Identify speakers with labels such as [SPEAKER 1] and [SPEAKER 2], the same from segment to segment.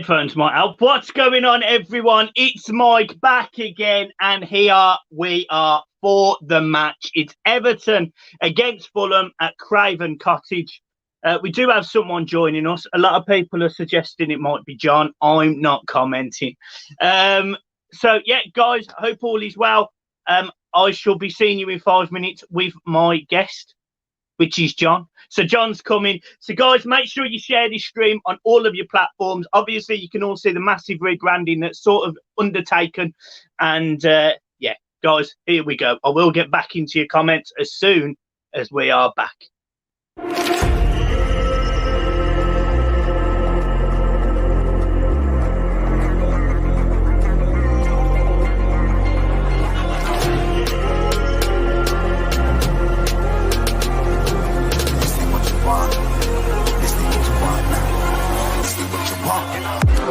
[SPEAKER 1] Headphones might help. What's going on, everyone? It's Mike back again, and here we are for the match. It's Everton against Fulham at Craven Cottage. We do have someone joining us. A lot of people are suggesting it might be John. I'm not commenting. So, yeah, guys, I hope all is well. I shall be seeing you in 5 minutes with my guest, which is John. So John's coming. So, guys, make sure you share this stream on all of your platforms. Obviously, you can all see the massive rebranding that's sort of undertaken. And, yeah, guys, here we go. I will get back into your comments as soon as we are back.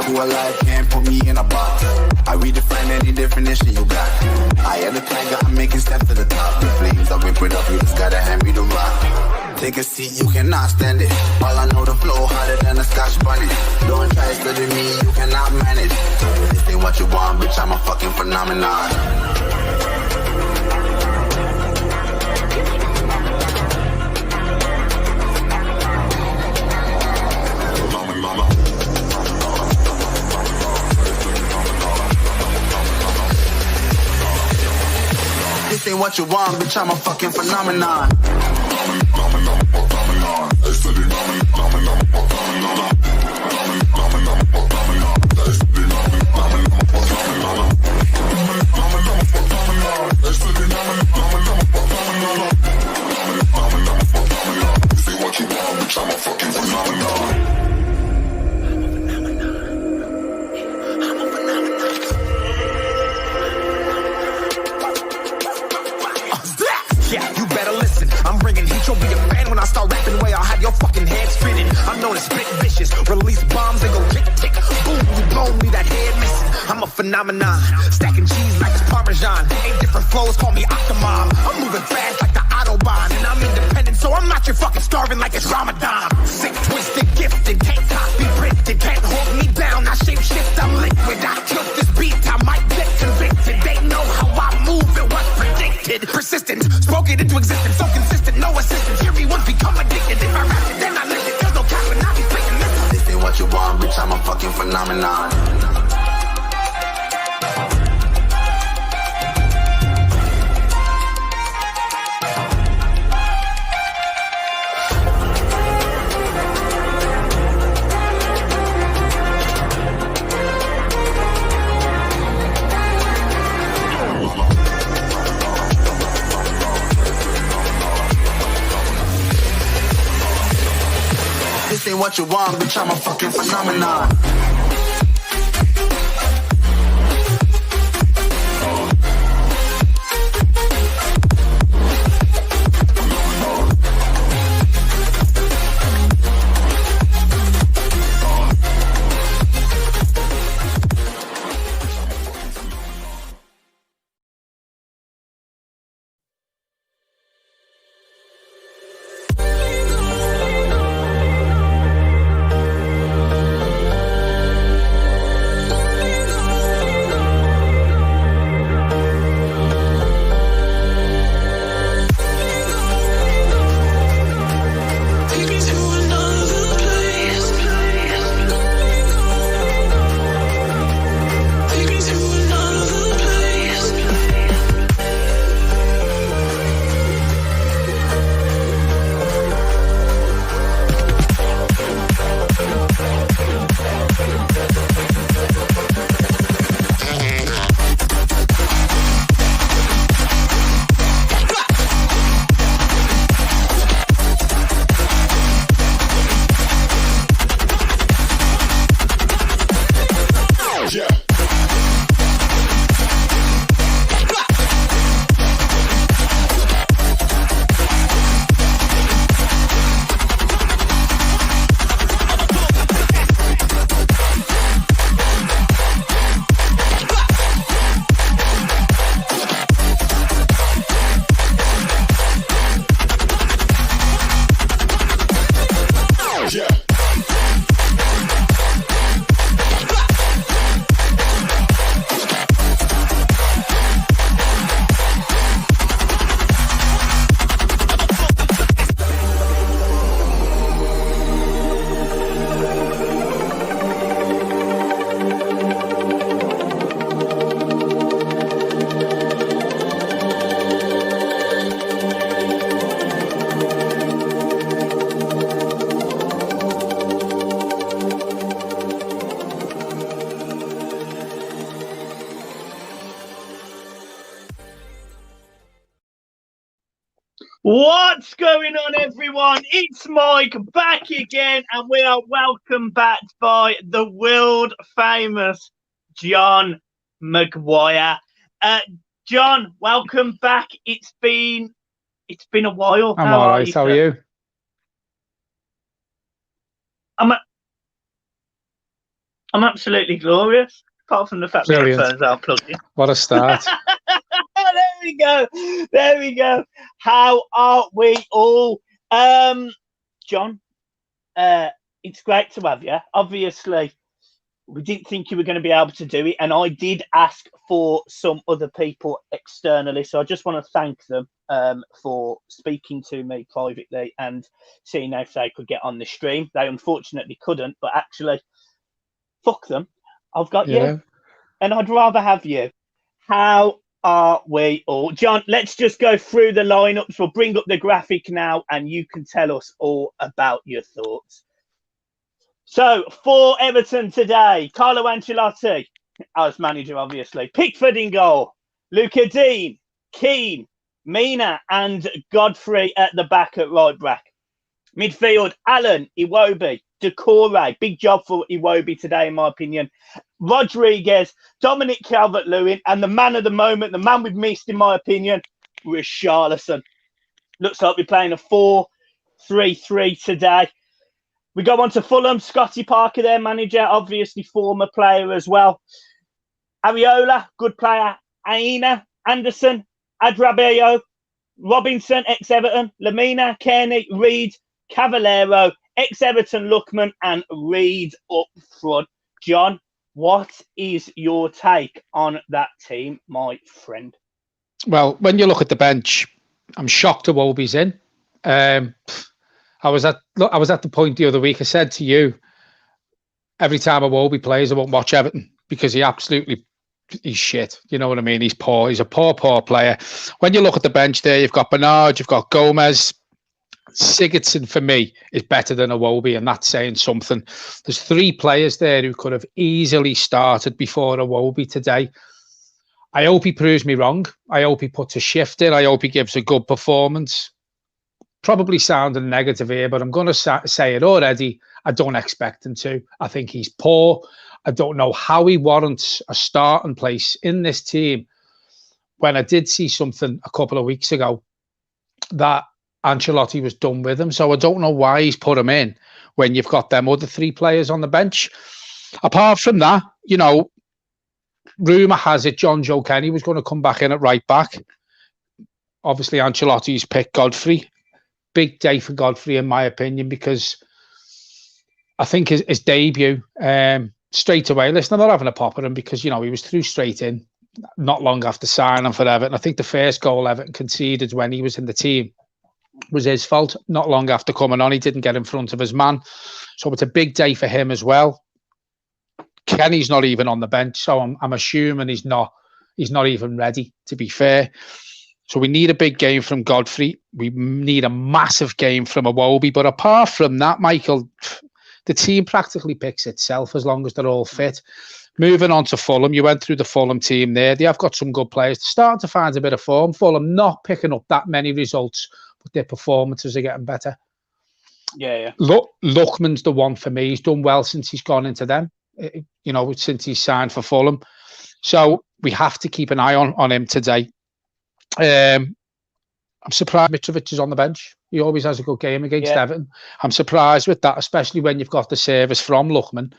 [SPEAKER 2] Who alive can't put me in a box. I redefine any definition you got. I am the tiger, I'm making steps to the top. The flames are whipping up, you just gotta hand me the rock. Take a seat, you cannot stand it. All I know, the flow harder than a Scotch bunny. Don't try studying me, you cannot manage. This ain't what you want, bitch, I'm a fucking phenomenon. This ain't what you want, bitch, I'm a fucking phenomenon. This ain't what you want, bitch, I'm a fucking phenomenon.
[SPEAKER 3] Yeah, you better listen. I'm bringing heat. You'll be a fan when I start rapping. Way I'll have your fucking head spinning. I'm known as big vicious. Release bombs and go tick tick. Boom, you blow me that head missing. I'm a phenomenon. Stacking cheese like it's Parmesan. 8 different flows, call me Octomom. I'm moving fast like the Autobahn, and I'm independent, so I'm not your fucking starving like it's Ramadan. Sick, twisted, gifted, can't copy, printed, can't hold me down. I shape shift, I'm liquid. I killed this beat, I might get convicted. They know how I move, it was predicted. Persistent, spoken into existence, so consistent, no assistance. Hear me once, become addicted. If I rap it, then I live it. There's no cap, and I be spitting this.
[SPEAKER 2] This ain't what you want, bitch, I'm a fucking phenomenon. This ain't what you want, bitch, I'm a fucking phenomenon.
[SPEAKER 1] What's going on, everyone? It's Mike back again, and we are welcomed back by the world famous John Maguire. John, welcome back. It's been a while.
[SPEAKER 4] I'm all right. How are you?
[SPEAKER 1] I'm absolutely glorious, apart from the fact that the phones are plugged in.
[SPEAKER 4] What a start.
[SPEAKER 1] There we go. How are we all? John, it's great to have you. Obviously, we didn't think you were going to be able to do it, and I did ask for some other people externally, so I just want to thank them for speaking to me privately and seeing if they could get on the stream. They unfortunately couldn't, but actually, fuck them. I've got you, and I'd rather have you. How are we all? John, let's just go through the lineups. We'll bring up the graphic now, and you can tell us all about your thoughts. So, for Everton today, Carlo Ancelotti as manager, obviously. Pickford in goal. Luca Dean, Keane, Mina, and Godfrey at the back at right back. Midfield, Allen, Iwobi, Decore. Big job for Iwobi today, in my opinion. Rodriguez, Dominic Calvert-Lewin, and the man of the moment, the man we've missed, in my opinion, Richarlison. Looks like we're playing a 4-3-3 today. We go on to Fulham. Scotty Parker, their manager, obviously former player as well. Areola, good player. Aina, Anderson, Adrabio, Robinson, ex-Everton, Lamina, Kearney, Reed, Cavallero, ex-Everton, Lookman, and Reed up front. John, what is your take on that team, my friend?
[SPEAKER 4] Well, when you look at the bench, I'm shocked Iwobi's in. I was at the point the other week. I said to you, every time Iwobi plays, I won't watch Everton because he's shit. You know what I mean? He's poor. He's a poor player. When you look at the bench there, you've got Bernard, you've got Gomez. Sigurdsson, for me, is better than Iwobi, and that's saying something. There's 3 players there who could have easily started before Iwobi today. I hope he proves me wrong. I hope he puts a shift in. I hope he gives a good performance. Probably sounding negative here, but I'm going to say it already. I don't expect him to. I think he's poor. I don't know how he warrants a starting place in this team when I did see something a couple of weeks ago that Ancelotti was done with him. So I don't know why he's put him in when you've got them other 3 players on the bench. Apart from that, you know, rumour has it John Joe Kenny was going to come back in at right back. Obviously, Ancelotti's picked Godfrey. Big day for Godfrey, in my opinion, because I think his debut straight away. Listen, I'm not having a pop at him because, you know, he was through straight in not long after signing for Everton. I think the first goal Everton conceded when he was in the team was his fault. Not long after coming on, he didn't get in front of his man. So it's a big day for him as well. Kenny's not even on the bench, so I'm assuming he's not even ready, to be fair. So we need a big game from Godfrey. We need a massive game from Iwobi. But apart from that, Michael, the team practically picks itself as long as they're all fit. Moving on to Fulham, you went through the Fulham team there. They have got some good players. They're starting to find a bit of form. Fulham not picking up that many results, but their performances are getting better.
[SPEAKER 1] Yeah.
[SPEAKER 4] Lookman's the one for me. He's done well since he's gone into them, you know, since he's signed for Fulham. So we have to keep an eye on him today. I'm surprised Mitrovic is on the bench. He always has a good game against Everton. I'm surprised with that, especially when you've got the service from Lookman,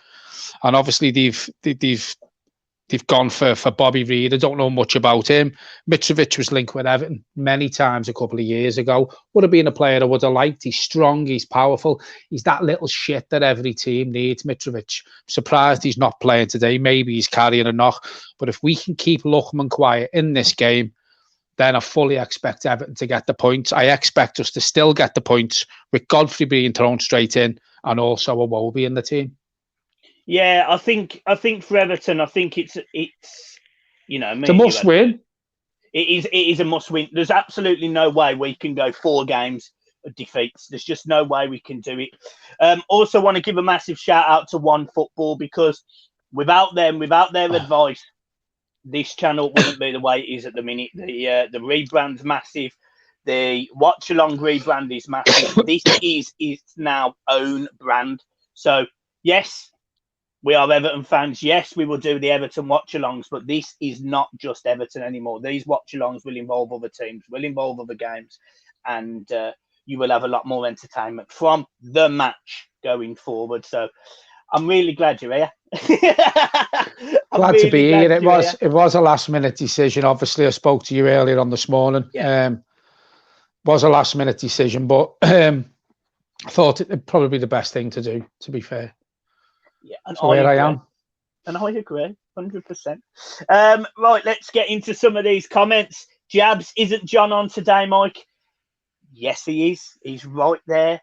[SPEAKER 4] and obviously they've gone for Bobby Reid. I don't know much about him. Mitrovic was linked with Everton many times a couple of years ago. Would have been a player I would have liked. He's strong. He's powerful. He's that little shit that every team needs. Mitrovic. I'm surprised he's not playing today. Maybe he's carrying a knock. But if we can keep Lookman quiet in this game, then I fully expect Everton to get the points. I expect us to still get the points with Godfrey being thrown straight in and also Iwobi in the team.
[SPEAKER 1] Yeah, I think for Everton, I think it's you know,
[SPEAKER 4] it's a must win.
[SPEAKER 1] It is a must win. There's absolutely no way we can go 4 games of defeats. There's just no way we can do it. Also want to give a massive shout out to One Football, because without their advice, this channel wouldn't be the way it is at the minute. The rebrand's massive. The watch along rebrand is massive. This is its now own brand. So yes, we are Everton fans. Yes, we will do the Everton watch-alongs, but this is not just Everton anymore. These watch-alongs will involve other teams, will involve other games, and you will have a lot more entertainment from the match going forward. So I'm really glad you're here.
[SPEAKER 4] Glad to be here. It was a last-minute decision. Obviously, I spoke to you earlier on this morning.
[SPEAKER 1] Yeah.
[SPEAKER 4] Was a last-minute decision, but I thought it'd probably be the best thing to do, to be fair.
[SPEAKER 1] Yeah, and
[SPEAKER 4] so here I am.
[SPEAKER 1] And I agree, 100%. Right, let's get into some of these comments. Jabs, isn't John on today, Mike? Yes, he is. He's right there.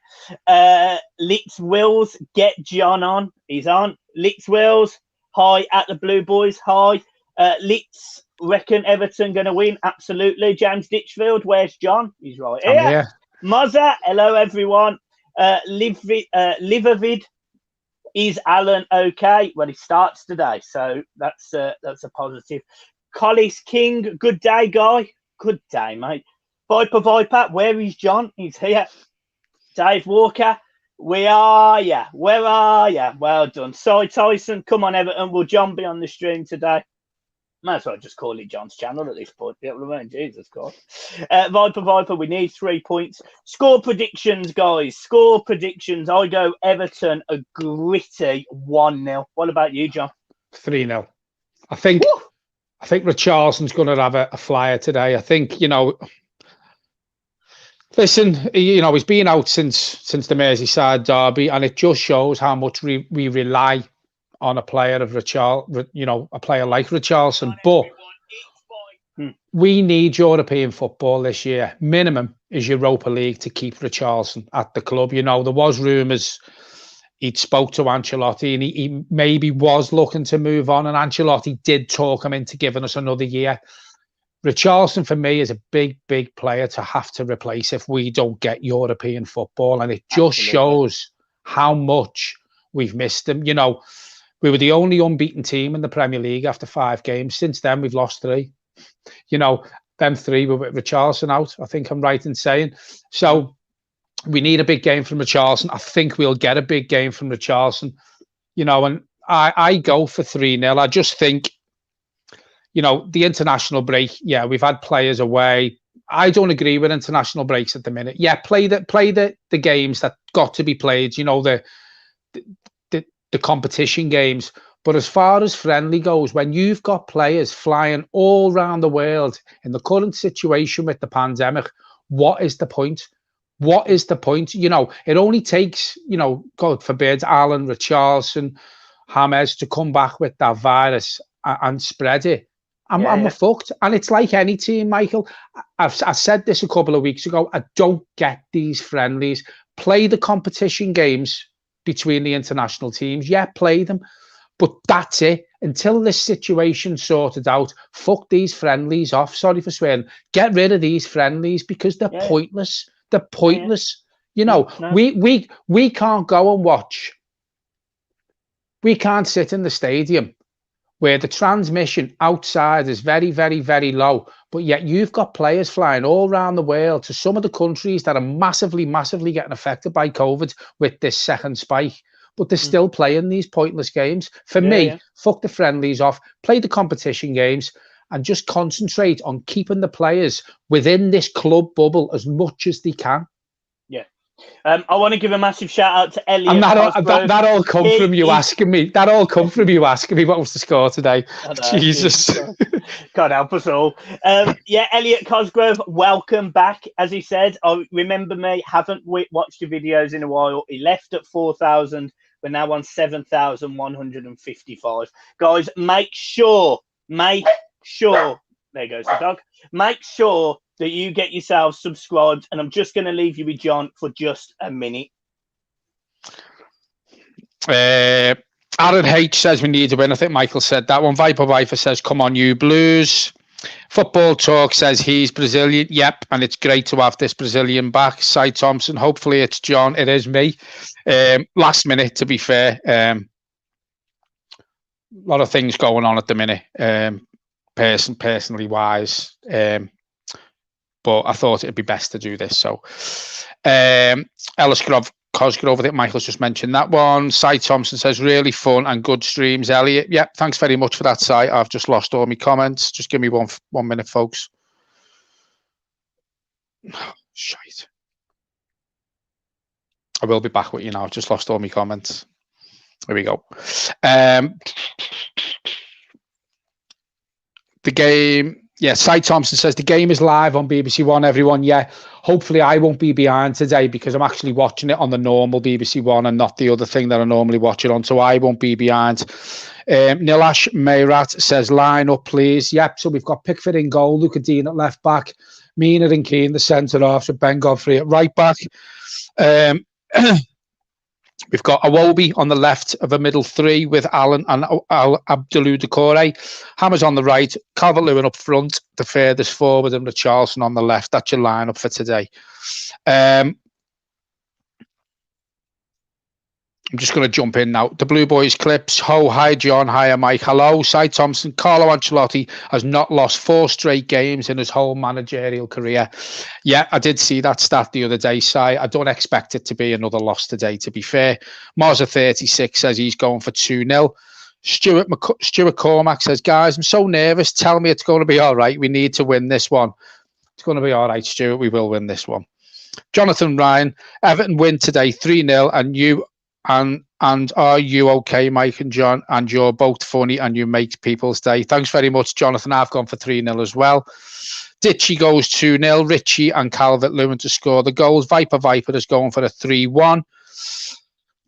[SPEAKER 1] Litz Wills, get John on. He's on. Litz Wills, hi at the Blue Boys. Hi. Litz, reckon Everton going to win? Absolutely. James Ditchfield, where's John? He's right here.
[SPEAKER 4] I'm here.
[SPEAKER 1] Mozza, hello everyone. Livervid, is Alan okay? Well, he starts today, so that's a positive. Collis King, good day, guy. Good day, mate. Viper, where is John? He's here. Dave Walker, we are ya. Where are ya? Well done. Cy Tyson, come on, Everton. Will John be on the stream today? Might as well just call it John's channel at this point. You know what I mean? Jesus Christ. Viper, we need 3 points. Score predictions, guys. Score predictions. I go Everton a gritty 1-0. What about you, John?
[SPEAKER 4] 3-0. I think Richarlison's going to have a flyer today. I think, listen, he's been out since the Merseyside derby, and it just shows how much we rely on a player of a player like Richarlison. But we need European football this year. Minimum is Europa League to keep Richarlison at the club. There was rumours he'd spoke to Ancelotti and he maybe was looking to move on, and Ancelotti did talk him into giving us another year. Richarlison, for me, is a big player to have to replace if we don't get European football, and it just shows how much we've missed him. We were the only unbeaten team in the Premier League after 5 games. Since then, we've lost 3. Them 3 were with Richarlison out, I think I'm right in saying. So we need a big game from Richarlison. I think we'll get a big game from Richarlison. And I go for 3-0. I just think, the international break, we've had players away. I don't agree with international breaks at the minute. Yeah, play the games that got to be played, the competition games. But as far as friendly goes, when you've got players flying all around the world in the current situation with the pandemic, what is the point? What is the point? It only takes, God forbid, Alan, Richarlison, James to come back with that virus and spread it. I'm fucked. And it's like any team, Michael. I said this a couple of weeks ago. I don't get these friendlies. Play the competition games between the international teams. Yeah, play them. But that's it. Until this situation's sorted out, fuck these friendlies off. Sorry for swearing. Get rid of these friendlies because they're pointless. They're pointless. No. We can't go and watch. We can't sit in the stadium where the transmission outside is very, very, very low. But yet you've got players flying all around the world to some of the countries that are massively, massively getting affected by COVID with this second spike. But they're still playing these pointless games. For me, fuck the friendlies off, play the competition games, and just concentrate on keeping the players within this club bubble as much as they can. Yeah.
[SPEAKER 1] I want to give a massive shout out to Elliot.
[SPEAKER 4] And that all come from you asking me. That all come from you asking me what was the score today. Jesus.
[SPEAKER 1] God help us all. Elliot Cosgrove, welcome back. As he said, remember me, haven't watched your videos in a while. He left at 4,000. We're now on 7,155. Guys, make sure, there goes the dog. Make sure that you get yourselves subscribed, and I'm just going to leave you with John for just a minute.
[SPEAKER 4] Aaron H says we need to win. I think Michael said that one. Viper says, come on, you Blues. Football Talk says he's Brazilian. Yep, and it's great to have this Brazilian back. Cy Thompson, hopefully it's John. It is me. Last minute, to be fair. A lot of things going on at the minute, personally wise. but I thought it'd be best to do this. So, Ellis Cosgrove, I think Michael's just mentioned that one. Cy Thompson says, really fun and good streams, Elliot. Yeah, thanks very much for that, Cy. I've just lost all my comments. Just give me one minute, folks. Shite. I will be back with you now. Just lost all my comments. Here we go. The game, yeah, Cy Thompson says the game is live on BBC One, everyone. Yeah, hopefully I won't be behind today because I'm actually watching it on the normal BBC One and not the other thing that I normally watch it on, so I won't be behind. Nilash Mayrat says, line up, please. Yep, so we've got Pickford in goal, Luca Dean at left back, Mina and Keane the centre half, so Ben Godfrey at right back. We've got Iwobi on the left of a middle three with Allen and Abdullah Decore. Hammers on the right, Calvert-Lewin up front, the furthest forward, and Richarlison on the left. That's your lineup for today. I'm just going to jump in now. The Blue Boys clips. Ho, hi, John. Hi, Mike. Hello. Cy Thompson. Carlo Ancelotti has not lost 4 straight games in his whole managerial career. Yeah, I did see that stat the other day, Cy. I don't expect it to be another loss today, to be fair. Marza36 says he's going for 2-0. Stuart Cormack says, guys, I'm so nervous. Tell me it's going to be all right. We need to win this one. It's going to be all right, Stuart. We will win this one. Jonathan Ryan, Everton win today 3-0, and you... And are you okay, Mike and John? And you're both funny and you make people's day. Thanks very much, Jonathan. I've gone for 3-0 as well. Ditchy goes 2-0. Richie and Calvert-Lewin to score the goals. Viper is going for a 3-1.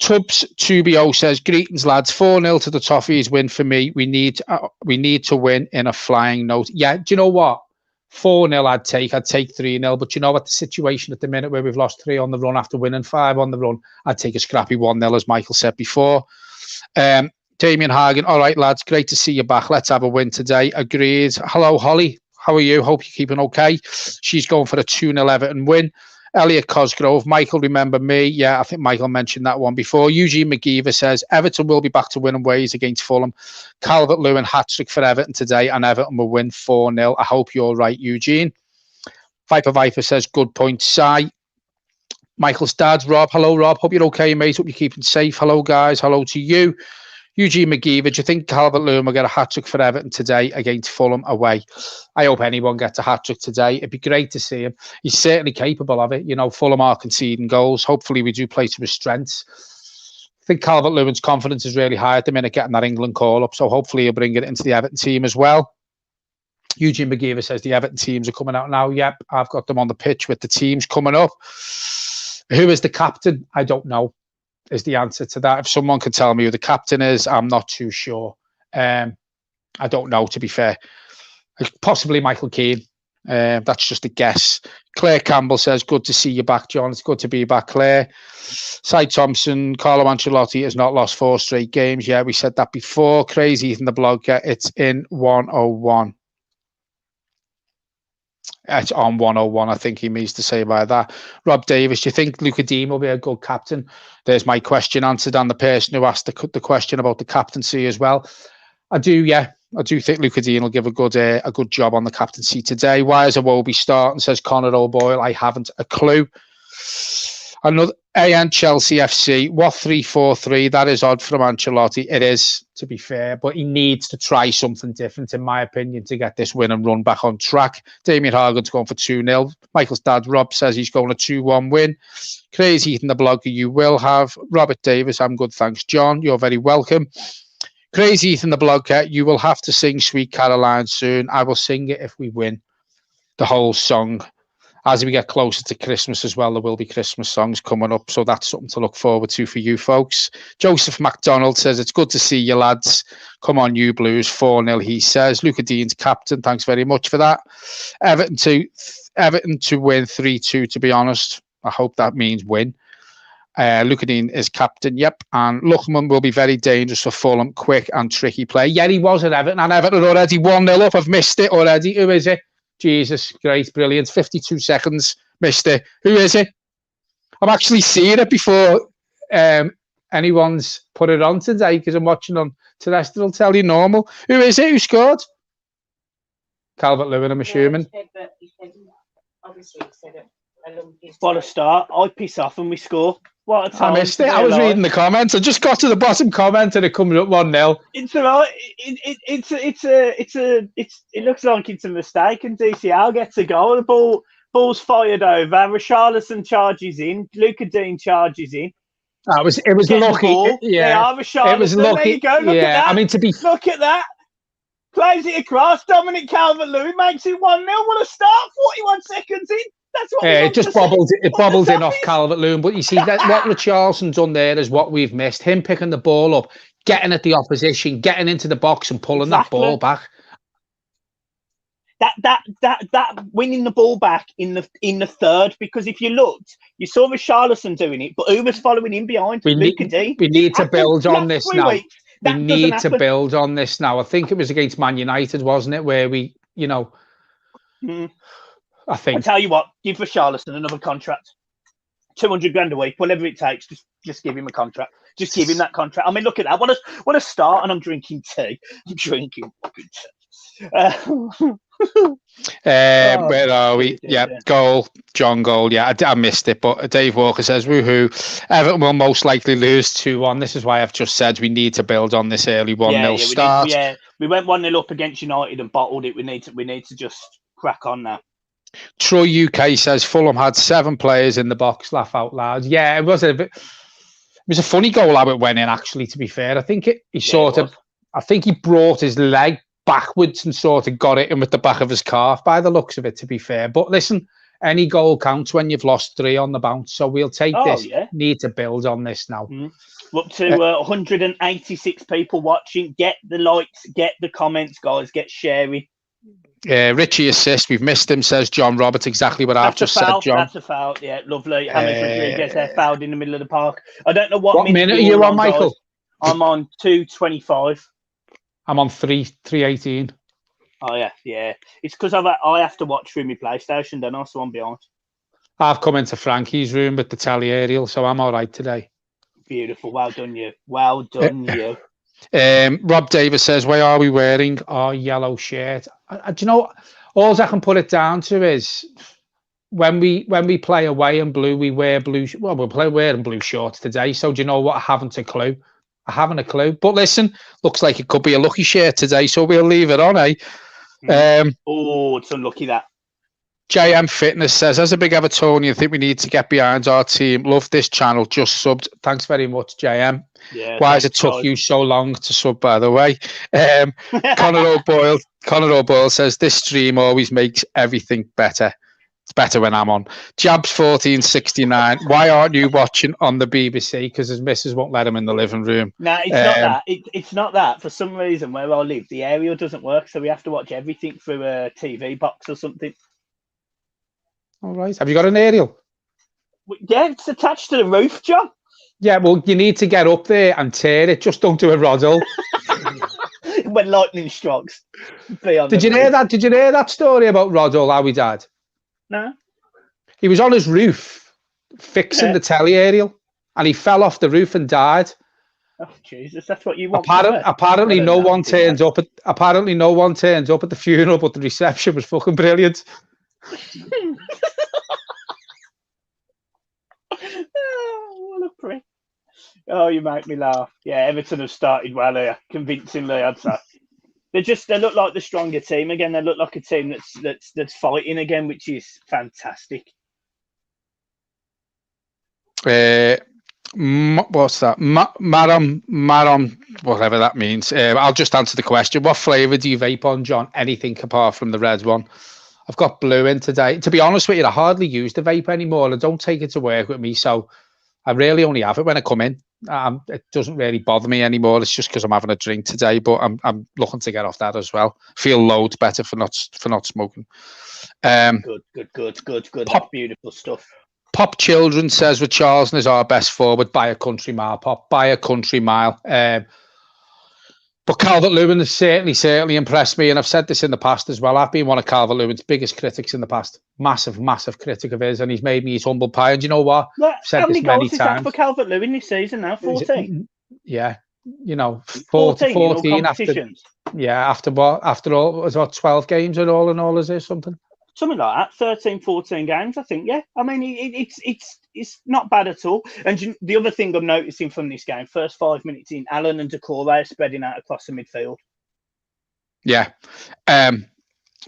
[SPEAKER 4] Tubbs 2BO says, greetings, lads. 4-0 to the Toffees win for me. We need to win in a flying note. Yeah, do you know what? 4-0 I'd take 3-0, but you know what, the situation at the minute where we've lost 3 on the run after winning 5 on the run, I'd take a scrappy 1-0, as Michael said before. Damien Hagen, all right, lads, great to see you back. Let's have a win today. Agreed. Hello, Holly. How are you? Hope you're keeping okay. She's going for a 2-0 Everton win. Elliot Cosgrove, Michael, remember me? Yeah, I think Michael mentioned that one before. Eugene McGeever says, Everton will be back to winning ways against Fulham. Calvert-Lewin hat-trick for Everton today, and Everton will win 4-0. I hope you're right, Eugene. Viper says, good point, Cy. Michael's dad, Rob. Hello, Rob. Hope you're okay, mate. Hope you're keeping safe. Hello, guys. Hello to you. Eugene McGeever, do you think Calvert-Lewin will get a hat-trick for Everton today against Fulham away? I hope anyone gets a hat-trick today. It'd be great to see him. He's certainly capable of it. You know, Fulham are conceding goals. Hopefully we do play to his strengths. I think Calvert-Lewin's confidence is really high at the minute, getting that England call-up, so hopefully he'll bring it into the Everton team as well. Eugene McGeever says the Everton teams are coming out now. Yep, I've got them on the pitch with the teams coming up. Who is the captain? I don't know. Is the answer to that. If someone could tell me who the captain is, I'm not too sure. I don't know, to be fair. Possibly Michael Keane. That's just a guess. Claire Campbell says, good to see you back, John. It's good to be back, Claire. Cy Thompson, Carlo Ancelotti has not lost 4 straight games. Yeah, we said that before. Crazy Ethan the blogger. It's in 101. It's on 101, I think he means to say by that. Rob Davis, do you think Luca Dean will be a good captain? There's my question answered, and the person who asked the question about the captaincy as well. I do, yeah. I do think Luca Dean will give a good job on the captaincy today. Why is Iwobi starting, says Conor O'Boyle. I haven't a clue. Another AN Chelsea FC. What 3-4-3? That is odd from Ancelotti. It is, to be fair, but he needs to try something different, in my opinion, to get this win and run back on track. Damien Hargan's going for 2-0. Michael's dad, Rob, says he's going a 2-1 win. Crazy Ethan the blogger, you will have. Robert Davis, I'm good, thanks, John. You're very welcome. Crazy Ethan the blogger, you will have to sing Sweet Caroline soon. I will sing it if we win the whole song. As we get closer to Christmas as well, there will be Christmas songs coming up. So that's something to look forward to for you folks. Joseph MacDonald says, it's good to see you, lads. Come on, you Blues. 4-0, he says. Luca Dean's captain. Thanks very much for that. Everton to win 3-2, to be honest. I hope that means win. Luca Dean is captain, yep. And Luckman will be very dangerous for Fulham. Quick and tricky play. Yeah, he was at Everton. And Everton already 1-0 up. I've missed it already. Who is it? Jesus, great, brilliant. 52 seconds, missed it. Who is it? I'm actually seeing it before anyone's put it on today because I'm watching on terrestrial telly normal. Who is it? Who scored? Calvert-Lewin, I'm assuming.
[SPEAKER 5] Obviously, he said it.
[SPEAKER 1] What a start. I piss off and we score. What a time.
[SPEAKER 4] I missed it. I was reading the comments. I just got to the bottom comment and it comes up 1-0.
[SPEAKER 1] It's all right. It looks like it's a mistake, and DCL gets a goal. The ball's fired over. Richarlison charges in. Luca Dean charges in.
[SPEAKER 4] It was lucky. Yeah,
[SPEAKER 1] it was lucky. There you go. Look at that.
[SPEAKER 4] I mean,
[SPEAKER 1] look at that. Plays it across. Dominic Calvert-Lewin makes it 1-0. What a start! 41 seconds in. That's what
[SPEAKER 4] it just bobbled. It bobbled in off Calvert-Lewin. But you see that what Richarlison's done there is what we've missed. Him picking the ball up, getting at the opposition, getting into the box, and pulling that ball back.
[SPEAKER 1] That winning the ball back in the third, because if you looked, you saw Richarlison doing it, but who was following him behind?
[SPEAKER 4] We need to build on this now. We need to build on this now. I think it was against Man United, wasn't it, where we, I think.
[SPEAKER 1] I tell you what, give Richarlison another contract, 200 grand a week, whatever it takes. Just give him a contract. Just give him that contract. I mean, look at that. What a start! And I'm drinking tea. I'm drinking fucking tea.
[SPEAKER 4] Where are we? Yeah, goal, John goal. Yeah, I missed it, but Dave Walker says, woohoo, Everton will most likely lose 2-1. This is why I've just said we need to build on this early 1-0 start.
[SPEAKER 1] We went 1-0 up against United and bottled it. We need to just crack on now.
[SPEAKER 4] Troy UK says Fulham had 7 players in the box. Laugh out loud. Yeah, it was a funny goal how it went in, actually, to be fair. I think I think he brought his leg backwards and sort of got it in with the back of his calf by the looks of it, to be fair. But listen, any goal counts when you've lost 3 on the bounce. So we'll take this. Yeah. Need to build on this now.
[SPEAKER 1] We're up to 186 people watching. Get the likes, get the comments, guys. Get sharing.
[SPEAKER 4] Richie assists. We've missed him, says John Roberts. Exactly what I've just said, John.
[SPEAKER 1] That's a foul. Yeah, lovely. James Rodriguez there fouled in the middle of the park. I don't know what
[SPEAKER 4] minute are you on, Michael?
[SPEAKER 1] Guys. I'm on 2:25.
[SPEAKER 4] I'm on 3:18.
[SPEAKER 1] Oh yeah. It's because I have to watch through my PlayStation, then also I'm behind.
[SPEAKER 4] I've come into Frankie's room with the telly aerial, so I'm all right today.
[SPEAKER 1] Beautiful. Well done, you. Well done, you.
[SPEAKER 4] Rob Davis says, why are we wearing our yellow shirt? Do you know, all I can put it down to is when we play away in blue, we wear blue. Well, we're wearing blue shorts today. So do you know what? I haven't a clue. But listen, looks like it could be a lucky shirt today, so we'll leave it on, eh?
[SPEAKER 1] It's unlucky that.
[SPEAKER 4] JM Fitness says, as a big Evertonian, I think we need to get behind our team. Love this channel. Just subbed. Thanks very much, JM.
[SPEAKER 1] Yeah,
[SPEAKER 4] why has it took you so long to sub, by the way? Connor O'Boyle says, this stream always makes everything better. It's better when I'm on. Jabs 1469. Why aren't you watching on the BBC? Because his missus won't let him in the living room.
[SPEAKER 1] No, it's not that. It's not that. For some reason, where I live, the aerial doesn't work, so we have to watch everything through a TV box or something.
[SPEAKER 4] All right. Have you got an aerial?
[SPEAKER 1] Yeah, it's attached to the roof, John.
[SPEAKER 4] Yeah, well, you need to get up there and tear it. Just don't do a Roddle.
[SPEAKER 1] When lightning strikes.
[SPEAKER 4] Did you hear that? Did you hear that story about Roddle, how he died?
[SPEAKER 1] No.
[SPEAKER 4] He was on his roof fixing the telly aerial, and he fell off the roof and died.
[SPEAKER 1] Oh Jesus, that's what you want.
[SPEAKER 4] Apparently, no one turns up at the funeral, but the reception was fucking brilliant.
[SPEAKER 1] What a prick. Oh, you make me laugh. Yeah, Everton have started well here, convincingly, I'd say. They look like the stronger team again. They look like a team that's fighting again, which is fantastic.
[SPEAKER 4] What's that? Maram, whatever that means. I'll just answer the question. What flavour do you vape on, John? Anything apart from the red one. I've got blue in today. To be honest with you, I hardly use the vape anymore. I don't take it to work with me, so I really only have it when I come in. It doesn't really bother me anymore. It's just because I'm having a drink today, but I'm looking to get off that as well. Feel loads better for not smoking.
[SPEAKER 1] Good. That's beautiful stuff.
[SPEAKER 4] Pop Children says Richarlison is our best forward by a country mile. Pop, by a country mile. But Calvert-Lewin has certainly impressed me, and I've said this in the past as well. I've been one of Calvert-Lewin's biggest critics in the past. Massive critic of his, and he's made me his humble pie. And you know what?
[SPEAKER 1] I've said this many times. For Calvert-Lewin this season now? 14?
[SPEAKER 4] Yeah. 14 after. Yeah, after all, was what, 12 games and all, is there something?
[SPEAKER 1] something like that, 13, 14 games, I think. Yeah, I mean, it's not bad at all. And the other thing I'm noticing from this game, first 5 minutes in, Alan and Decore are spreading out across the midfield.
[SPEAKER 4] Yeah.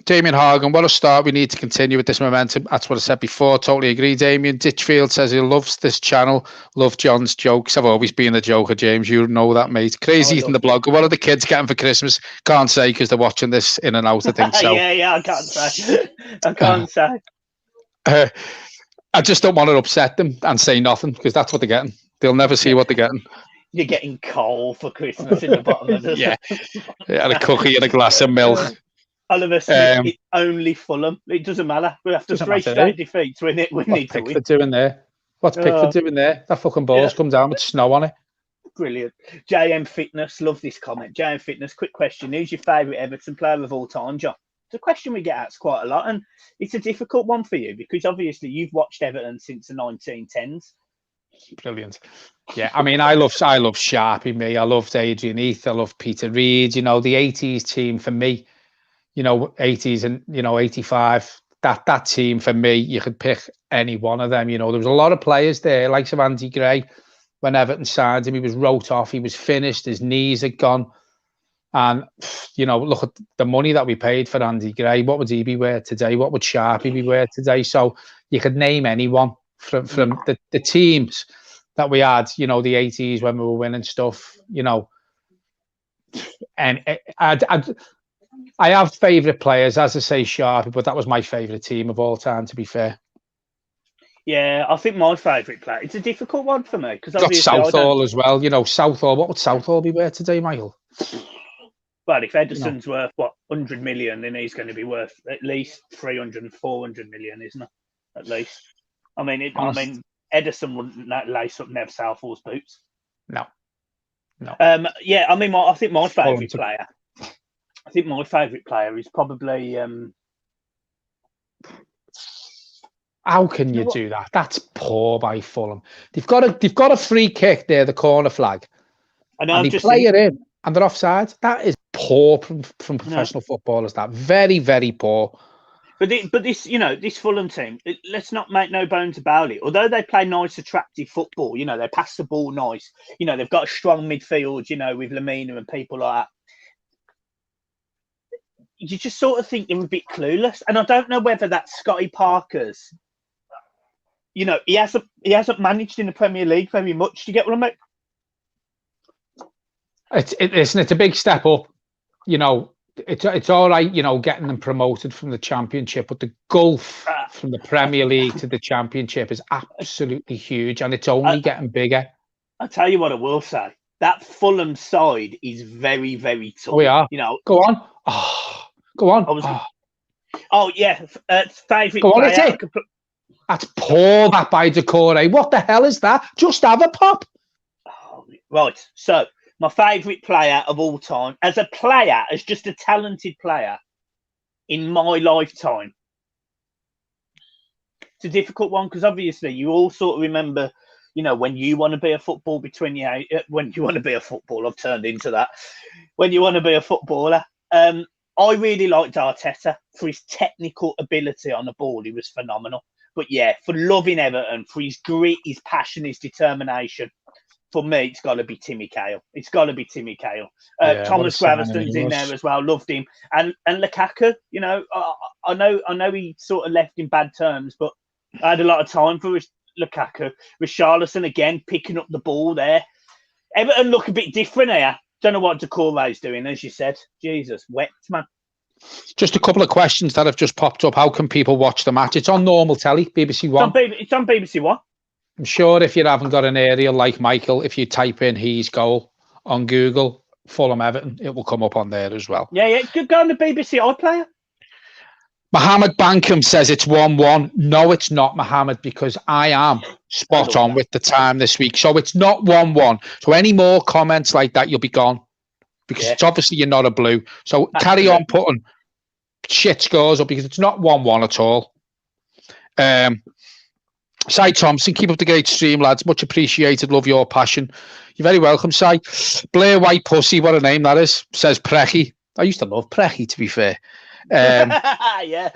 [SPEAKER 4] Damien Hargan, what a start. We need to continue with this momentum. That's what I said before. Totally agree, Damien. Ditchfield says he loves this channel. Love John's jokes. I've always been a joker, James. You know that, mate. Crazy Ethan the blogger. What are the kids getting for Christmas? Can't say because they're watching this in and out, I think so.
[SPEAKER 1] yeah, I can't say. I can't say.
[SPEAKER 4] I just don't want to upset them and say nothing because that's what they're getting. They'll never see what they're getting.
[SPEAKER 1] You're getting coal for Christmas in the bottom of the
[SPEAKER 4] yeah, and a cookie and a glass of milk.
[SPEAKER 1] Oliver Smith, it's only Fulham. It doesn't matter. We have to 3 straight defeats. We need to win.
[SPEAKER 4] Pickford doing there? What's Pickford doing there? That fucking ball's come down with snow on it.
[SPEAKER 1] Brilliant. JM Fitness, love this comment. JM Fitness, quick question. Who's your favourite Everton player of all time, John? It's a question we get asked quite a lot, and it's a difficult one for you because obviously you've watched Everton since the 1910s.
[SPEAKER 4] Brilliant. Yeah, I mean, I love Sharpie, me. I loved Adrian Heath. I love Peter Reid. You know, the 80s team for me, you know, 80s and, you know, 85, that team for me, you could pick any one of them. You know, there was a lot of players there, like some Andy Gray. When Everton signed him, he was wrote off. He was finished. His knees had gone. And, you know, look at the money that we paid for Andy Gray. What would he be worth today? What would Sharpie be worth today? So you could name anyone from the teams that we had, you know, the 80s when we were winning stuff, you know. And I have favourite players, as I say, Sharpie, but that was my favourite team of all time, to be fair.
[SPEAKER 1] Yeah, I think my favourite player, it's a difficult one for me. Because
[SPEAKER 4] got Southall as well. You know, Southall, what would Southall be worth today, Michael?
[SPEAKER 1] Well, if Edison's worth, 100 million, then he's going to be worth at least 300 and 400 million, isn't it? At least. I mean, Edison wouldn't lace up Nev Southall's boots. No. Yeah, I mean, I think my favourite player. I think my favourite player is probably.
[SPEAKER 4] How can you do that? That's poor by Fulham. They've got a free kick there, the corner flag. I know. And they play it in, and they're offside. That is poor from professional footballers. That very, very poor.
[SPEAKER 1] But this, you know, this Fulham team, let's not make no bones about it. Although they play nice, attractive football, you know, they pass the ball nice. You know, they've got a strong midfield, you know, with Lamina and people like that. You just sort of think they're a bit clueless. And I don't know whether that's Scotty Parker's. You know, he hasn't managed in the Premier League very much. Do you get what I mean?
[SPEAKER 4] It's a big step up. You know, it's all right, you know, getting them promoted from the Championship, but the gulf from the Premier League to the Championship is absolutely huge, and it's only getting bigger.
[SPEAKER 1] I'll tell you what I will say. That Fulham side is very, very tough.
[SPEAKER 4] We are.
[SPEAKER 1] You know,
[SPEAKER 4] go on. Oh, go on.
[SPEAKER 1] Oh yeah, favourite
[SPEAKER 4] go on,
[SPEAKER 1] player.
[SPEAKER 4] That's poor, that by Decore. What the hell is that? Just have a pop.
[SPEAKER 1] Oh, right. So, my favourite player of all time, as just a talented player in my lifetime. It's a difficult one because obviously you all sort of remember, you know, when you want to be a football when you want to be a footballer, I've turned into that. When you want to be a footballer, I really liked Arteta for his technical ability on the ball. He was phenomenal. But yeah, for loving Everton, for his grit, his passion, his determination, for me, it's got to be Timmy Cahill. It's got to be Timmy Cahill. Thomas Graveston's in there as well. Loved him. And Lukaku, you know, I know he sort of left in bad terms, but I had a lot of time for Lukaku. Richarlison again picking up the ball there. Everton look a bit different here. Don't know what Decore's doing, as you said. Jesus, wet, man.
[SPEAKER 4] Just a couple of questions that have just popped up. How can people watch the match? It's on normal telly, BBC One.
[SPEAKER 1] It's on BBC One.
[SPEAKER 4] I'm sure if you haven't got an aerial like Michael, if you type in his goal on Google, Fulham Everton, it will come up on there as well.
[SPEAKER 1] Yeah. Go on the BBC iPlayer.
[SPEAKER 4] Mohammed Bankham says it's 1-1. No, it's not, Mohammed, because I am spot on with the time this week. So it's not 1-1. So any more comments like that, you'll be gone. Because it's obviously you're not a blue. So carry on putting shit scores up because it's not 1-1 at all. Cy Thompson, keep up the great stream, lads. Much appreciated. Love your passion. You're very welcome, Cy. Blair White Pussy, what a name that is, says Precky. I used to love Preki, to be fair.
[SPEAKER 1] Yeah.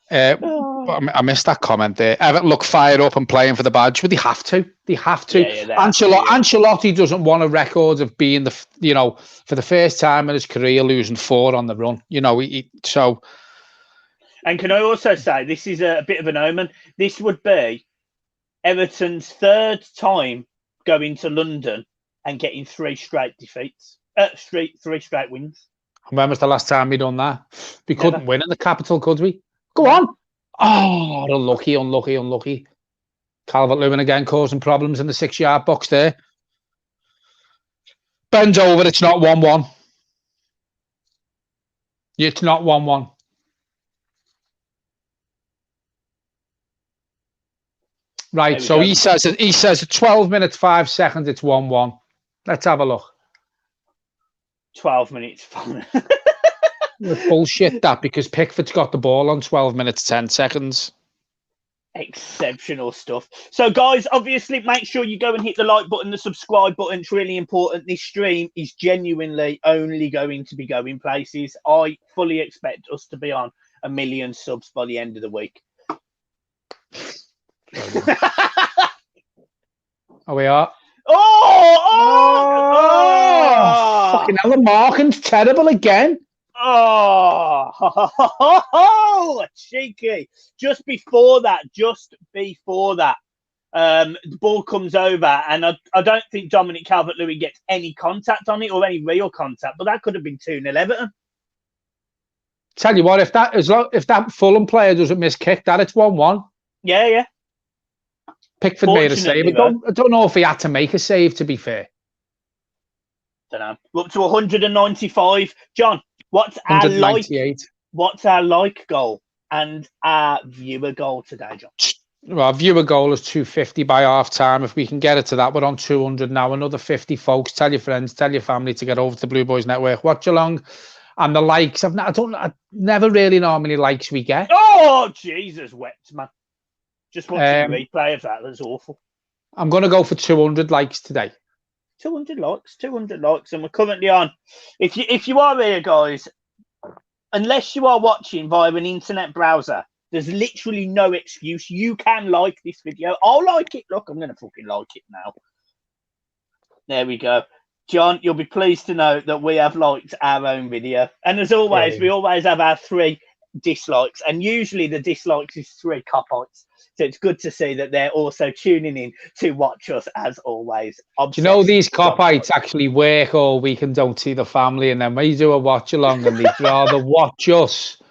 [SPEAKER 4] But I missed that comment there. Everton look fired up and playing for the badge, but they have to. They have to. Ancelotti doesn't want a record of being for the first time in his career losing 4 on the run. So.
[SPEAKER 1] And can I also say this is a bit of an omen? This would be Everton's 3rd time going to London and getting 3 straight defeats, 3 straight wins.
[SPEAKER 4] When was the last time we done that? We couldn't win in the capital, could we? Go on. Oh, unlucky. Calvert-Lewin again causing problems in the 6-yard box there. Bends over. It's not 1-1. It's not 1-1. Right. So he says at 12 minutes 5 seconds it's 1-1. Let's have a look.
[SPEAKER 1] 12 minutes.
[SPEAKER 4] Bullshit that, because Pickford's got the ball on 12 minutes 10 seconds.
[SPEAKER 1] Exceptional stuff. So guys, obviously make sure you go and hit the like button, the subscribe button. It's really important. This stream is genuinely only going to be going places. I fully expect us to be on 1 million subs by the end of the week.
[SPEAKER 4] Oh, we are.
[SPEAKER 1] Oh!
[SPEAKER 4] Fucking hell, the marking's terrible again.
[SPEAKER 1] Oh, cheeky. Just before that, the ball comes over, and I don't think Dominic Calvert-Lewin gets any contact on it or any real contact, but that could have been 2-0 Everton.
[SPEAKER 4] Tell you what, if that Fulham player doesn't miss kick that, it's 1-1.
[SPEAKER 1] Yeah.
[SPEAKER 4] Pickford made a save. I don't know if he had to make a save, to be fair.
[SPEAKER 1] Don't know. We're up to 195. John, what's our like goal and our viewer goal today, John?
[SPEAKER 4] Well, viewer goal is 250 by half time. If we can get it to that, we're on 200 now. Another 50, folks. Tell your friends, tell your family to get over to the Blue Boys Network. Watch along. And the likes, I never really know how many likes we get.
[SPEAKER 1] Oh, Jesus, wept, man. Just watching a replay of that. That's awful.
[SPEAKER 4] I'm going to go for 200 likes today.
[SPEAKER 1] 200 likes, and we're currently on. If you are here, guys, unless you are watching via an internet browser, there's literally no excuse. You can like this video. I'll like it. Look, I'm going to fucking like it now. There we go. John, you'll be pleased to know that we have liked our own video. And as always, we always have our 3 dislikes. And usually the dislikes is 3 cop-outs. So it's good to see that they're also tuning in to watch us as always.
[SPEAKER 4] Do you know these cop-outs actually work all week and don't see the family? And then when you do a watch-along and they'd rather watch us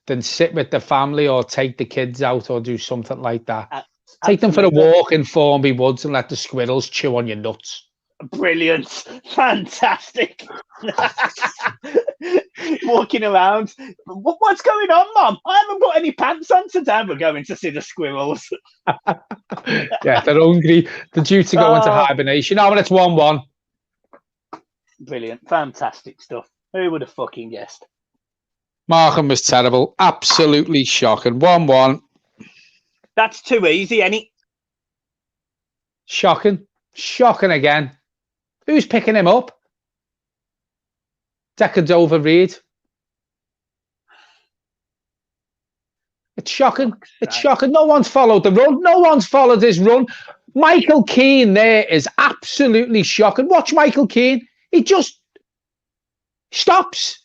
[SPEAKER 4] than sit with the family or take the kids out or do something like that. Take them for a walk in Formby Woods and let the squirrels chew on your nuts.
[SPEAKER 1] Brilliant. Fantastic. Walking around. What's going on, Mum? I haven't got any pants on today. We're going to see the squirrels.
[SPEAKER 4] Yeah, they're hungry. They're due to go into hibernation. Oh, and it's 1-1.
[SPEAKER 1] Brilliant. Fantastic stuff. Who would have fucking guessed?
[SPEAKER 4] Markham was terrible. Absolutely shocking. 1-1.
[SPEAKER 1] That's too easy, ain't it?
[SPEAKER 4] Shocking. Shocking again. Who's picking him up? Decadova Reed. It's shocking. It's shocking. No one's followed the run. No one's followed his run. Michael Keane there is absolutely shocking. Watch Michael Keane. He just stops.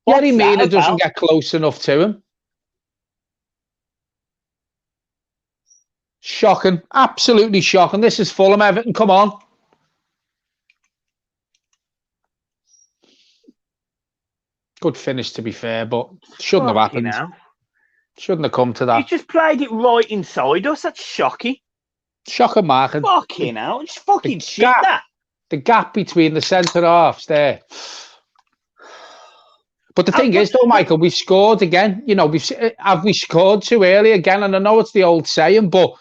[SPEAKER 4] Yerry Mina doesn't get close enough to him. Shocking. Absolutely shocking. This is Fulham Everton. Come on. Good finish, to be fair, but shouldn't have happened. Shouldn't have come to that.
[SPEAKER 1] He just played it right inside us. That's shocking.
[SPEAKER 4] Shocking, Mark.
[SPEAKER 1] Fucking hell. It's fucking shit, that.
[SPEAKER 4] The gap between the centre halves there. But the thing is, though, Michael, we've scored again. You know, have we scored too early again? And I know it's the old saying, but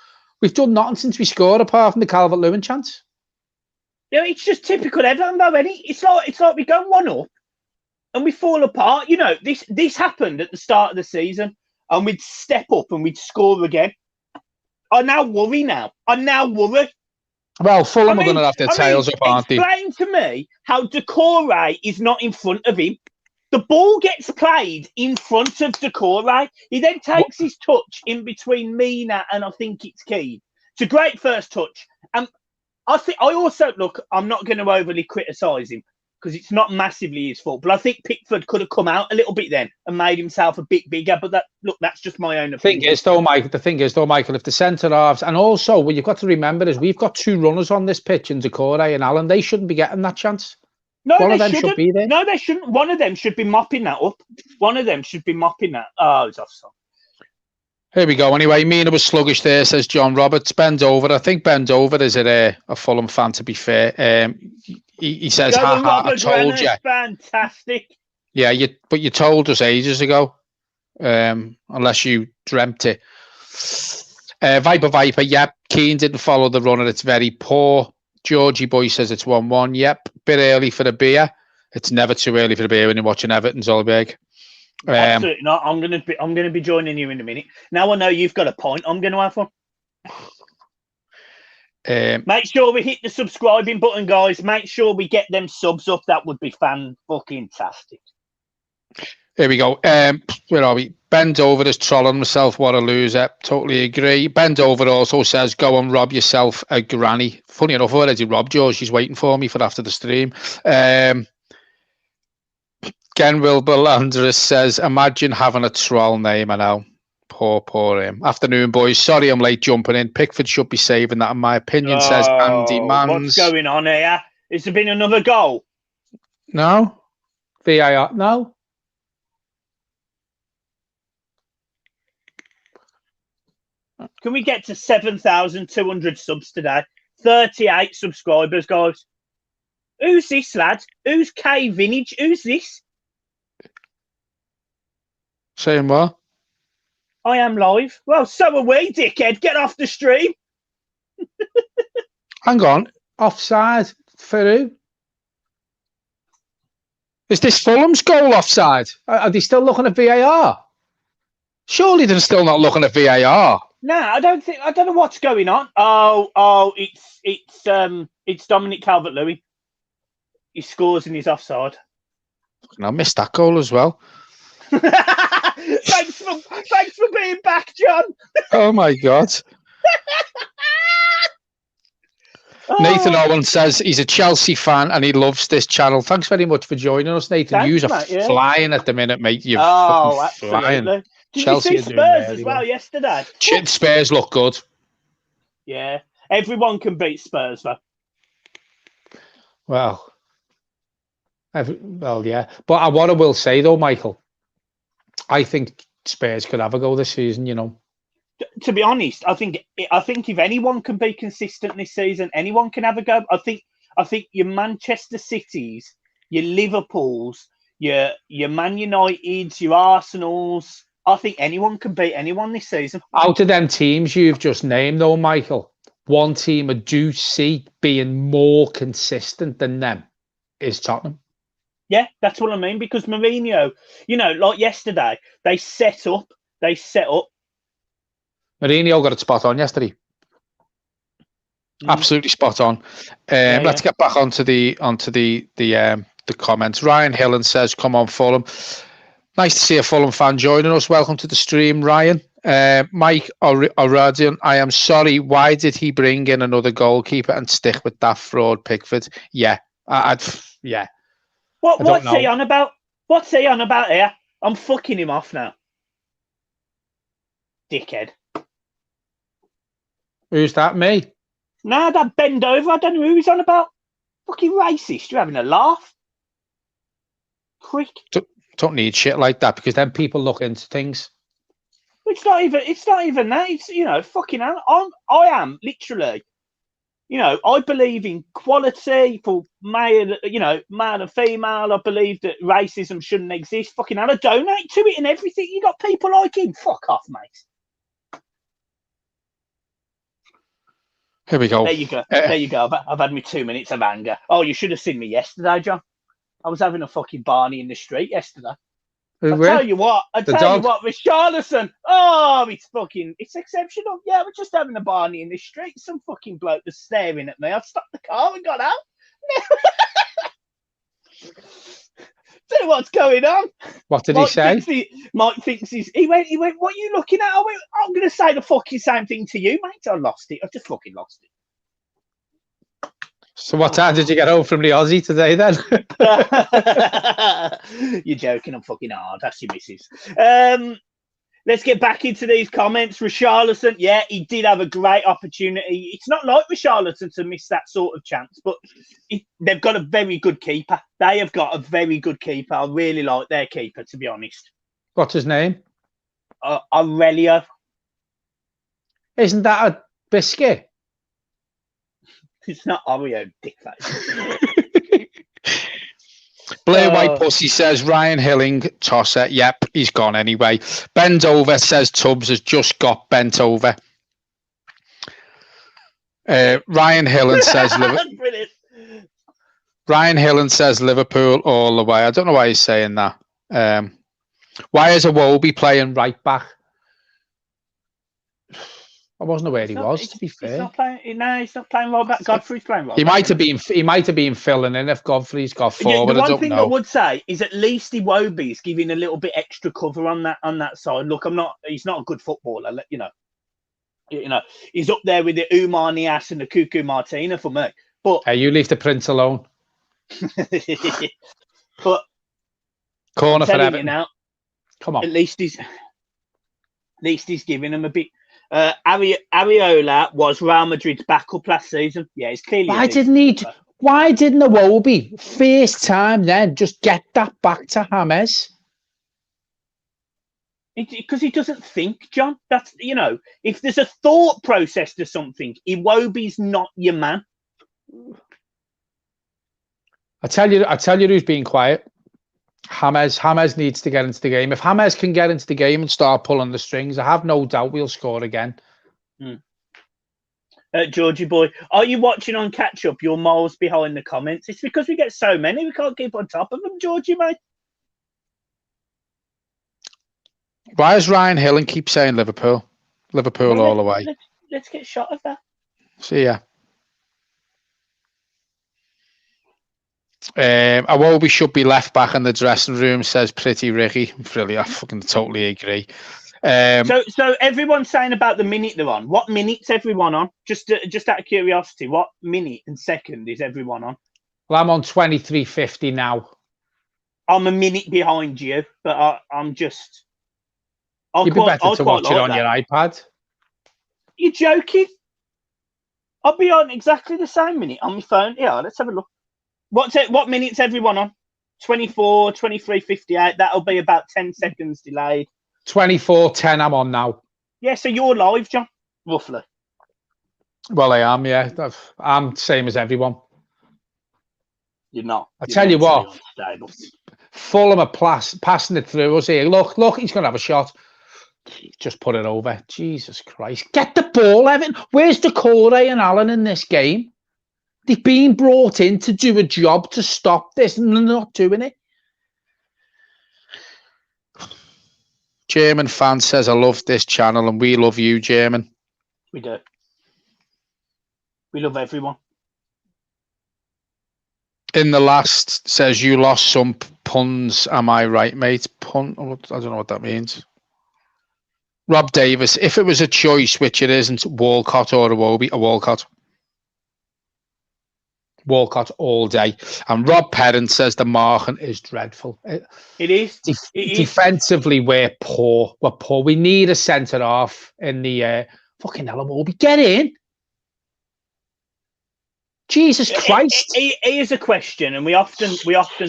[SPEAKER 4] we've done nothing since we scored apart from the Calvert-Lewin chance.
[SPEAKER 1] Yeah, it's just typical Everton, though, isn't it? It's like we go 1-up and we fall apart. You know, this happened at the start of the season, and we'd step up and we'd score again. I now worry now. I now worry.
[SPEAKER 4] Well, Fulham are going to have their tails up, aren't they?
[SPEAKER 1] Explain to me how Decore is not in front of him. The ball gets played in front of Decore. He then takes his touch in between Mina and I think it's Keane. It's a great first touch. And I also, look, I'm not going to overly criticise him because it's not massively his fault. But I think Pickford could have come out a little bit then and made himself a bit bigger. But that's just my own opinion.
[SPEAKER 4] The thing is, though, Michael, if the centre halves, and also what you've got to remember is we've got two runners on this pitch in Decore and Allen. They shouldn't be getting that chance.
[SPEAKER 1] No,
[SPEAKER 4] one
[SPEAKER 1] they
[SPEAKER 4] of them
[SPEAKER 1] shouldn't.
[SPEAKER 4] should be there.
[SPEAKER 1] No, they shouldn't. One of them should be mopping that up. One of them should be mopping that. Oh, it's offside.
[SPEAKER 4] Here we go. Anyway, Mina was sluggish there, says John Roberts. Bend over. I think bend over is a Fulham fan, to be fair. He says, I told you.
[SPEAKER 1] Fantastic.
[SPEAKER 4] Yeah, but you told us ages ago, unless you dreamt it. Viper, yep. Keane didn't follow the runner. It's very poor. Georgie Boy says it's 1-1. Yep. Bit early for the beer. It's never too early for the beer when you're watching Everton, Zolberg.
[SPEAKER 1] Absolutely not. I'm gonna be joining you in a minute. Now I know you've got a point. I'm gonna have one. Make sure we hit the subscribing button, guys. Make sure we get them subs up. That would be fan-fucking-tastic.
[SPEAKER 4] Here we go. Where are we? Bend over is trolling myself. What a loser. Totally agree. Bend over also says, go and rob yourself a granny. Funny enough, I already robbed yours. She's waiting for me for after the stream. Gen Wilbur Andrus says, imagine having a troll name. I know. Poor him. Afternoon, boys. Sorry I'm late jumping in. Pickford should be saving that, in my opinion, says Andy Mans.
[SPEAKER 1] What's going on here? Has there been another goal?
[SPEAKER 4] No. VAR? No.
[SPEAKER 1] Can we get to 7,200 subs today? 38 subscribers, guys. Who's this, lad? Who's K Vintage? Who's this?
[SPEAKER 4] Saying what?
[SPEAKER 1] I am live. Well, so are we, dickhead. Get off the stream.
[SPEAKER 4] Hang on. Offside for who? Is this Fulham's goal offside? Are they still looking at VAR? Surely they're still not looking at VAR.
[SPEAKER 1] No, I don't know what's going on. Oh, it's Dominic Calvert-Lewin. He scores and he's offside.
[SPEAKER 4] I missed that goal as well.
[SPEAKER 1] Thanks for being back, John.
[SPEAKER 4] Oh my God. Nathan Owen says he's a Chelsea fan and he loves this channel. Thanks very much for joining us, Nathan. You're flying at the minute, mate. You're
[SPEAKER 1] absolutely
[SPEAKER 4] flying.
[SPEAKER 1] Did
[SPEAKER 4] Chelsea
[SPEAKER 1] you see Spurs as well yesterday?
[SPEAKER 4] Spurs look good.
[SPEAKER 1] Yeah. Everyone can beat Spurs, though.
[SPEAKER 4] Well, yeah. But what I will say, though, Michael, I think Spurs could have a go this season, you know.
[SPEAKER 1] To be honest, I think if anyone can be consistent this season, anyone can have a go. I think your Manchester Cities, your Liverpools, your Man Uniteds, your Arsenals, I think anyone can beat anyone this season.
[SPEAKER 4] Out of them teams you've just named, though, Michael, one team I do see being more consistent than them is Tottenham.
[SPEAKER 1] Yeah, that's what I mean. Because Mourinho, you know, like yesterday, they set up.
[SPEAKER 4] Mourinho got it spot on yesterday. Absolutely spot on. Let's get back onto the comments. Ryan Hillen says, "Come on, Fulham." Nice to see a Fulham fan joining us. Welcome to the stream, Ryan. Mike Oradian, I am sorry. Why did he bring in another goalkeeper and stick with that fraud, Pickford? Yeah, yeah.
[SPEAKER 1] What's he on about? What's he on about here? I'm fucking him off now. Dickhead.
[SPEAKER 4] Who's that, me?
[SPEAKER 1] Nah, that bend over. I don't know who he's on about. Fucking racist. You're having a laugh. Prick.
[SPEAKER 4] Don't need shit like that because then people look into things.
[SPEAKER 1] It's not even that. It's, you know, fucking hell. I am literally, you know, I believe in equality for male, you know, male and female. I believe that racism shouldn't exist. Fucking hell, I donate to it and everything. You got people like him. Fuck off, mate.
[SPEAKER 4] Here we go.
[SPEAKER 1] There you go. There you go. I've had me 2 minutes of anger. Oh, you should have seen me yesterday, John. I was having a fucking Barney in the street yesterday. I'll tell you what, Richarlison. Oh, it's exceptional. Yeah, we're just having a Barney in the street. Some fucking bloke was staring at me. I stopped the car and got out. Tell you what's going on.
[SPEAKER 4] What did he say?
[SPEAKER 1] Mike thinks he went, what are you looking at? I went, I'm going to say the fucking same thing to you, mate. I lost it. I just fucking lost it.
[SPEAKER 4] So what time did you get home from the Aussie today then?
[SPEAKER 1] You're joking. I'm fucking hard. That's your missus. Let's get back into these comments. Richarlison, yeah, he did have a great opportunity. It's not like Richarlison to miss that sort of chance, but they've got a very good keeper. They have got a very good keeper. I really like their keeper, to be honest.
[SPEAKER 4] What's his name?
[SPEAKER 1] Aurelio.
[SPEAKER 4] Isn't that a biscuit?
[SPEAKER 1] It's not Oreo, dickface.
[SPEAKER 4] Blair White Pussy says Ryan Hilling, tosser. Yep, he's gone anyway. Bent over says Tubbs has just got bent over. Ryan Hillen says Ryan Hillen says Liverpool all the way. I don't know why he's saying that. Why is Iwobi playing right back? I wasn't aware he was, to be fair.
[SPEAKER 1] He's not playing right back. Godfrey's playing right back.
[SPEAKER 4] He might have been filling in if Godfrey's got forward.
[SPEAKER 1] The one thing I would say is at least Iwobi is giving a little bit extra cover on that side. Look, he's not a good footballer, you know. He's up there with the Umar Nias and the Cuckoo Martina for me. But
[SPEAKER 4] hey, you leave the Prince alone.
[SPEAKER 1] But
[SPEAKER 4] corner for Everton.
[SPEAKER 1] Now,
[SPEAKER 4] come on.
[SPEAKER 1] At least he's giving him a bit. Areola was Real Madrid's backup last season. Yeah, it's clearly.
[SPEAKER 4] Why didn't Iwobi first time then just get that back to James?
[SPEAKER 1] Because he doesn't think, John. That's, if there's a thought process to something, Iwobi's not your man.
[SPEAKER 4] I tell you who's being quiet. James needs to get into the game. If James can get into the game and start pulling the strings, I have no doubt we'll score again.
[SPEAKER 1] Georgie boy, are you watching on catch up? You're miles behind the comments. It's because we get so many, we can't keep on top of them, Georgie, mate.
[SPEAKER 4] Why is Ryan Hill and keep saying Liverpool? Liverpool all the way.
[SPEAKER 1] Let's get shot of that.
[SPEAKER 4] See ya. Iwobi should be left back in the dressing room, says Pretty Ricky. Really, I fucking totally agree.
[SPEAKER 1] So everyone's saying about the minute they're on. What minute's everyone on? Just out of curiosity, what minute and second is everyone on?
[SPEAKER 4] Well, I'm on 23:50 now.
[SPEAKER 1] I'm a minute behind you, but I'm just.
[SPEAKER 4] You'd be better to watch it on your iPad.
[SPEAKER 1] You're joking? I'll be on exactly the same minute on my phone. Yeah, let's have a look. What minute's everyone on? 24, 23:58. That'll be about 10 seconds delayed.
[SPEAKER 4] 24:10 I'm on now.
[SPEAKER 1] Yeah, so you're live, John, roughly.
[SPEAKER 4] Well, I am, yeah. I'm same as everyone.
[SPEAKER 1] You're not.
[SPEAKER 4] I tell you what, Fulham are passing it through us here. Look, he's going to have a shot. Just put it over. Jesus Christ. Get the ball, Evan. Where's Decore and Allen in this game? They've been brought in to do a job to stop this, and they're not doing it. German fan says, I love this channel, and we love you, German.
[SPEAKER 1] We do. We love everyone.
[SPEAKER 4] In the last, says, you lost some puns. Am I right, mate? Pun? I don't know what that means. Rob Davis, if it was a choice, which it isn't, Walcott or Iwobi, a Walcott. Walcott all day. And Rob Perrin says the marking is dreadful.
[SPEAKER 1] It is.
[SPEAKER 4] Defensively, we're poor. We're poor. We need a centre half in the fucking hell. Iwobi, get in. Jesus Christ.
[SPEAKER 1] Here's a question, and we often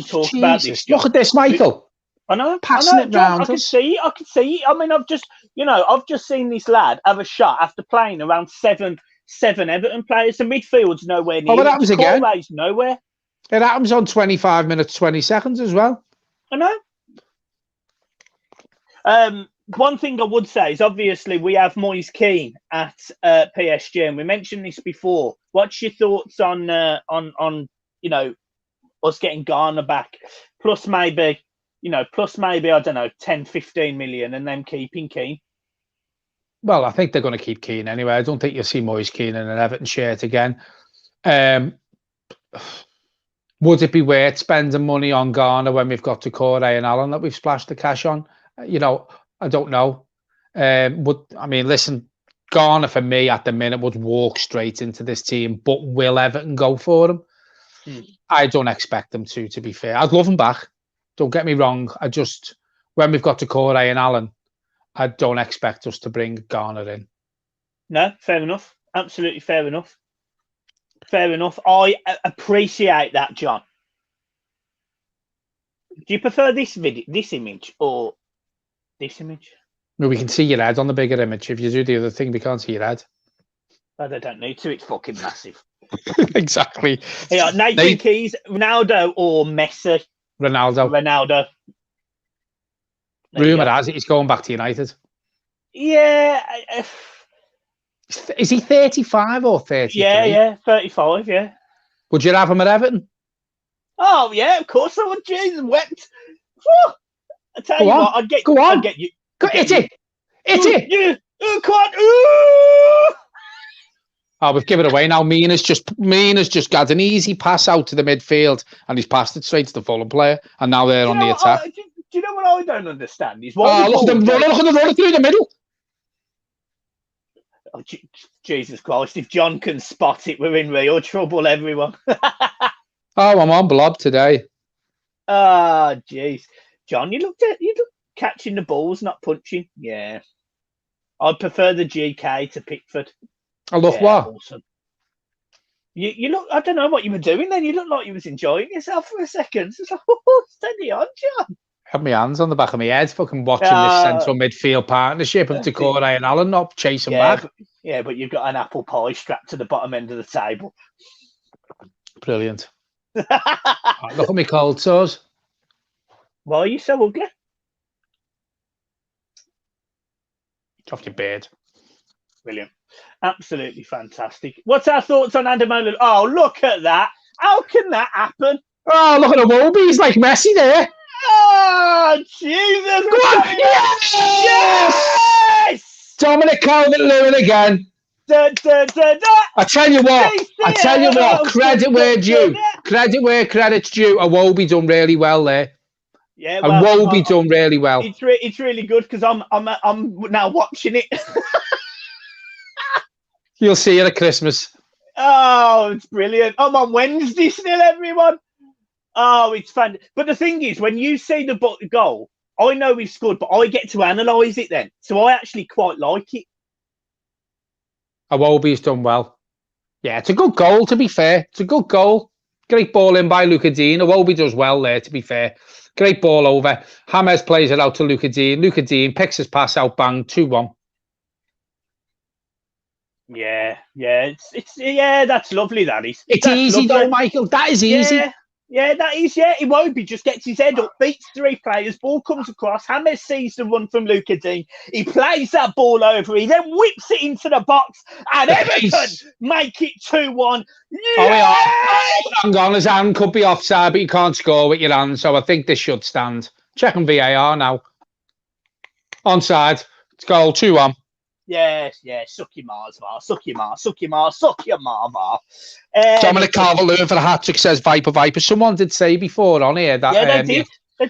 [SPEAKER 1] talk about this.
[SPEAKER 4] Look at this, Michael.
[SPEAKER 1] I know.
[SPEAKER 4] Passing it round.
[SPEAKER 1] I can see it. I mean, I've just seen this lad have a shot after playing around seven Everton players. The midfield's nowhere near.
[SPEAKER 4] Oh, but that was again.
[SPEAKER 1] Nowhere.
[SPEAKER 4] It happens on 25 minutes, 20 seconds as well.
[SPEAKER 1] I know. One thing I would say is obviously we have Moise Kean at PSG, and we mentioned this before. What's your thoughts on us getting Garner back? Plus maybe, plus maybe, I don't know, 10, 15 million and them keeping Keane.
[SPEAKER 4] Well, I think they're going to keep Keane anyway. I don't think you'll see Moyes Keane in an Everton shirt again. Would it be worth spending money on Garner when we've got Decore and Allen that we've splashed the cash on? I don't know. Listen, Garner for me at the minute would walk straight into this team, but will Everton go for him? I don't expect them to be fair. I'd love him back. Don't get me wrong. When we've got Decore and Allen, I don't expect us to bring Garner in.
[SPEAKER 1] No, fair enough. Absolutely fair enough. Fair enough. I appreciate that, John. Do you prefer this image or this image?
[SPEAKER 4] Well, we can see your head on the bigger image. If you do the other thing, we can't see your head.
[SPEAKER 1] But they don't need to. It's fucking massive.
[SPEAKER 4] Exactly.
[SPEAKER 1] Yeah, Nathan Keys, Ronaldo or Messi? Ronaldo.
[SPEAKER 4] Rumour has it he's going back to United.
[SPEAKER 1] Yeah.
[SPEAKER 4] Is he 35 or 33?
[SPEAKER 1] Yeah, 35, yeah.
[SPEAKER 4] Would you have him at Everton?
[SPEAKER 1] Oh, yeah, of course I would. Jesus, wept. I tell you what, I'd get you.
[SPEAKER 4] Hit it!
[SPEAKER 1] Yeah. Come on. Ooh!
[SPEAKER 4] Oh, we've given it away now. Mina's just got an easy pass out to the midfield and he's passed it straight to the Fulham player and now they're on the attack.
[SPEAKER 1] Do you know what I don't understand? Is why
[SPEAKER 4] look at them running through the middle.
[SPEAKER 1] Oh, Jesus Christ, if John can spot it, we're in real trouble, everyone.
[SPEAKER 4] I'm on blob today.
[SPEAKER 1] Ah, jeez. John, you look catching the balls, not punching. Yeah. I'd prefer the GK to Pickford.
[SPEAKER 4] I love what?
[SPEAKER 1] Awesome. You look, I don't know what you were doing then. You looked like you was enjoying yourself for a second. It's like, steady on, John.
[SPEAKER 4] Had my hands on the back of my head, fucking watching this central midfield partnership of Decore and Allen not chasing back.
[SPEAKER 1] But you've got an apple pie strapped to the bottom end of the table.
[SPEAKER 4] Brilliant. Look at me cold sores.
[SPEAKER 1] Why are you so ugly?
[SPEAKER 4] Off your beard.
[SPEAKER 1] Brilliant. Absolutely fantastic. What's our thoughts on Andamola? Oh, look at that. How can that happen?
[SPEAKER 4] Oh, look at the Wobie. He's like Messi there.
[SPEAKER 1] Oh, Jesus.
[SPEAKER 4] Go on.
[SPEAKER 1] Yes!
[SPEAKER 4] Dominic Calvert-Lewin again.
[SPEAKER 1] Da, da, da, da.
[SPEAKER 4] I tell you what, credit where due. Credit where credit's due. Iwobi done really well there.
[SPEAKER 1] Yeah,
[SPEAKER 4] Iwobi done really well.
[SPEAKER 1] It's really good because I'm now watching it.
[SPEAKER 4] You'll see it at Christmas.
[SPEAKER 1] Oh, it's brilliant. I'm on Wednesday still, everyone. Oh, it's fun. But the thing is, when you see the goal, I know he's scored, but I get to analyse it then. So I actually quite like it.
[SPEAKER 4] Iwobi's done well. Yeah, it's a good goal, to be fair. It's a good goal. Great ball in by Luca Dean. Iwobi does well there, to be fair. Great ball over. James plays it out to Luca Dean. Luca Dean picks his pass out, bang, 2-1.
[SPEAKER 1] Yeah, it's that's lovely. That's
[SPEAKER 4] easy
[SPEAKER 1] lovely.
[SPEAKER 4] though, Michael. That is easy.
[SPEAKER 1] Yeah, that is. Yeah, Iwobi just gets his head up, beats 3 players, ball comes across. James sees the run from Luca Dean. He plays that ball over. He then whips it into the box, and Everton make it 2-1.
[SPEAKER 4] Yes! Hang on, his hand could be offside, but you can't score with your hand. So I think this should stand. Checking VAR now. Onside. It's goal 2-1.
[SPEAKER 1] Yes, suck your Mars, VAR. Suck your VAR.
[SPEAKER 4] Dominic Calvert-Lewin for the hat-trick, says Viper. Someone did say before on here that
[SPEAKER 1] they did.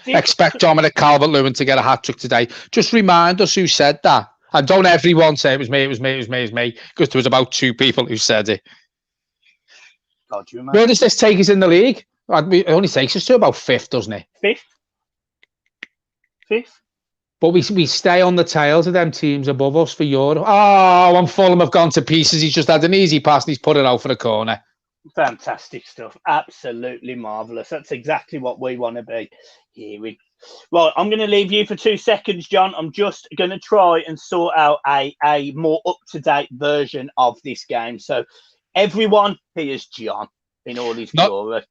[SPEAKER 4] Expect Dominic Calvert-Lewin to get a hat-trick today. Just remind us who said that. And don't everyone say it was me, because there was about 2 people who said it.
[SPEAKER 1] God, you
[SPEAKER 4] Where does this take us in the league? It only takes us to about 5th, doesn't it?
[SPEAKER 1] 5th.
[SPEAKER 4] But we stay on the tails of them teams above us for Europe. Oh, and Fulham have gone to pieces. He's just had an easy pass and he's put it out for the corner.
[SPEAKER 1] Fantastic stuff. Absolutely marvellous. That's exactly what we want to be. Right, I'm going to leave you for 2 seconds, John. I'm just going to try and sort out a more up-to-date version of this game. So everyone, here's John in all his glory.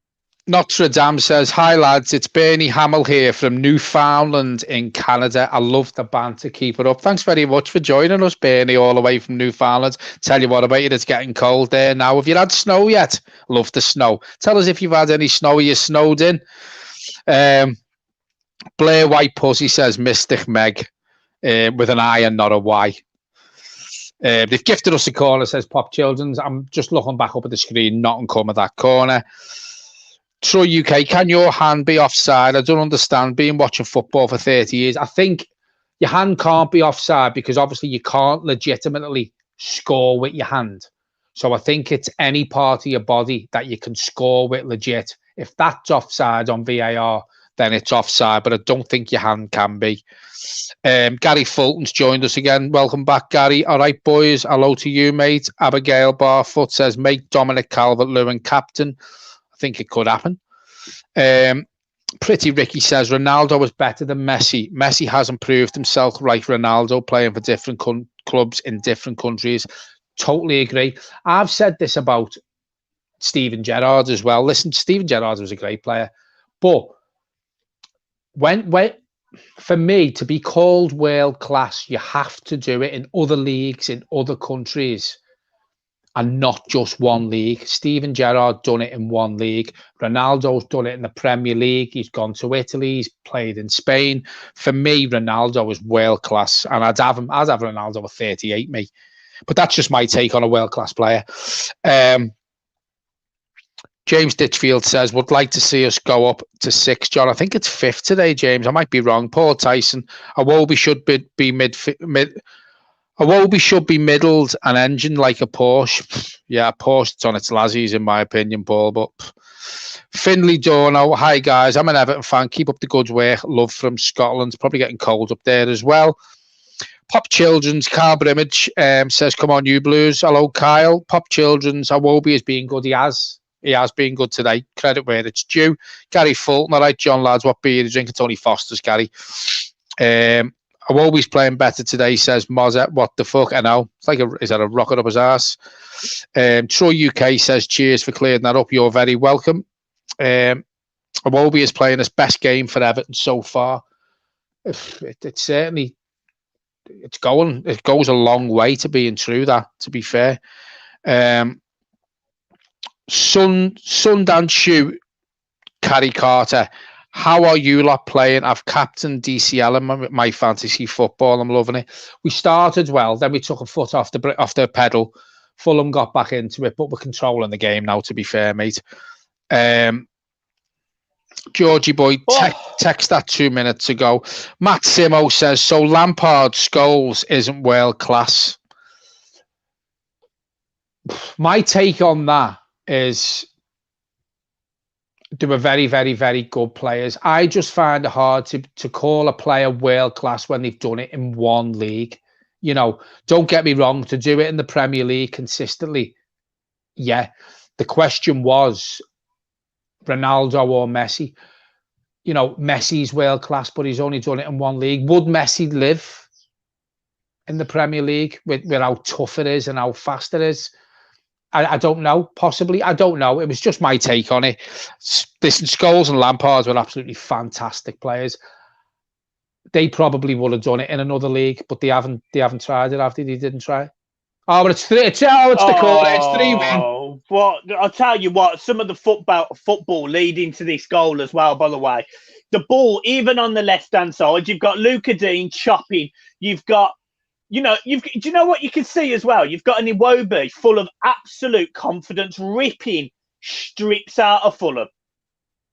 [SPEAKER 4] Notre Dame says, hi lads, it's Bernie Hamill here from Newfoundland in Canada. I love the banter, keep it up. Thanks very much for joining us, Bernie, all the way from Newfoundland. Tell you what about it, it's getting cold there now. Have you had snow yet? Love the snow. Tell us if you've had any snow. Are you snowed in? Blair White Pussy says Mystic Meg with an I and not a Y. They've gifted us a corner, says Pop Children's. I'm just looking back up at the screen, not come at that corner. Troy UK, can your hand be offside? I don't understand. Being watching football for 30 years, I think your hand can't be offside because obviously you can't legitimately score with your hand. So I think it's any part of your body that you can score with legit. If that's offside on VAR, then it's offside, but I don't think your hand can be. Gary Fulton's joined us again. Welcome back, Gary. All right, boys. Hello to you, mate. Abigail Barfoot says, make Dominic Calvert-Lewin captain. I think it could happen. Pretty Ricky says, Ronaldo was better than Messi. Messi hasn't proved himself like Ronaldo, playing for different clubs in different countries. Totally agree. I've said this about Steven Gerrard as well. Listen, Steven Gerrard was a great player, but when for me to be called world class, you have to do it in other leagues, in other countries, and not just one league. Steven Gerrard done it in one league. Ronaldo's done it in the Premier League. He's gone to Italy. He's played in Spain. For me, Ronaldo was world class, and I'd have Ronaldo at 38, me. But that's just my take on a world class player. James Ditchfield says, would like to see us go up to 6. John, I think it's 5th today, James. I might be wrong. Paul Tyson, Iwobi should be Iwobi should be middled and engine like a Porsche. Yeah, a Porsche, it's on its lazzies, in my opinion, Paul. But Finley Dorno, hi guys, I'm an Everton fan. Keep up the good work. Love from Scotland. It's probably getting cold up there as well. Pop Children's, Carl Brimage says, come on, you Blues. Hello, Kyle. Pop Children's, Iwobi has been good. He has been good today. Credit where it's due. Gary Fulton, all right, John, lads, what beer are you drinking? Tony Foster's, Gary. Iwobi's playing better today, says Mozart. What the fuck? I know. It's like, is that a rocket up his ass? Troy UK says, cheers for clearing that up. You're very welcome. Iwobi is playing his best game for Everton so far. It's certainly, it goes a long way to being true, that, to be fair. Sundance Shoe, Carrie Carter, how are you lot playing? I've captained DCL in my fantasy football. I'm loving it. We started well, then we took a foot off the pedal. Fulham got back into it, but we're controlling the game now, to be fair, mate. Georgie boy, text that 2 minutes ago. Matt Simo says, so Lampard Scholes isn't world class. My take on that is they were very, very, very good players. I just find it hard to call a player world class when they've done it in one league. You know, don't get me wrong, to do it in the Premier League consistently, yeah. The question was Ronaldo or Messi. You know, Messi's world class, but he's only done it in one league. Would Messi live in the Premier League with how tough it is and how fast it is? I don't know, possibly. I don't know. It was just my take on it. Listen, Scholes and Lampard were absolutely fantastic players. They probably would have done it in another league, but they haven't tried it, have they? They didn't try. Oh, but it's 3. It's the corner. It's 3-1.
[SPEAKER 1] What? I'll tell you what, some of the football leading to this goal as well, by the way. The ball, even on the left-hand side, you've got Luca Dean chopping. You've got, do you know what you can see as well? You've got an Iwobi full of absolute confidence, ripping strips out of Fulham.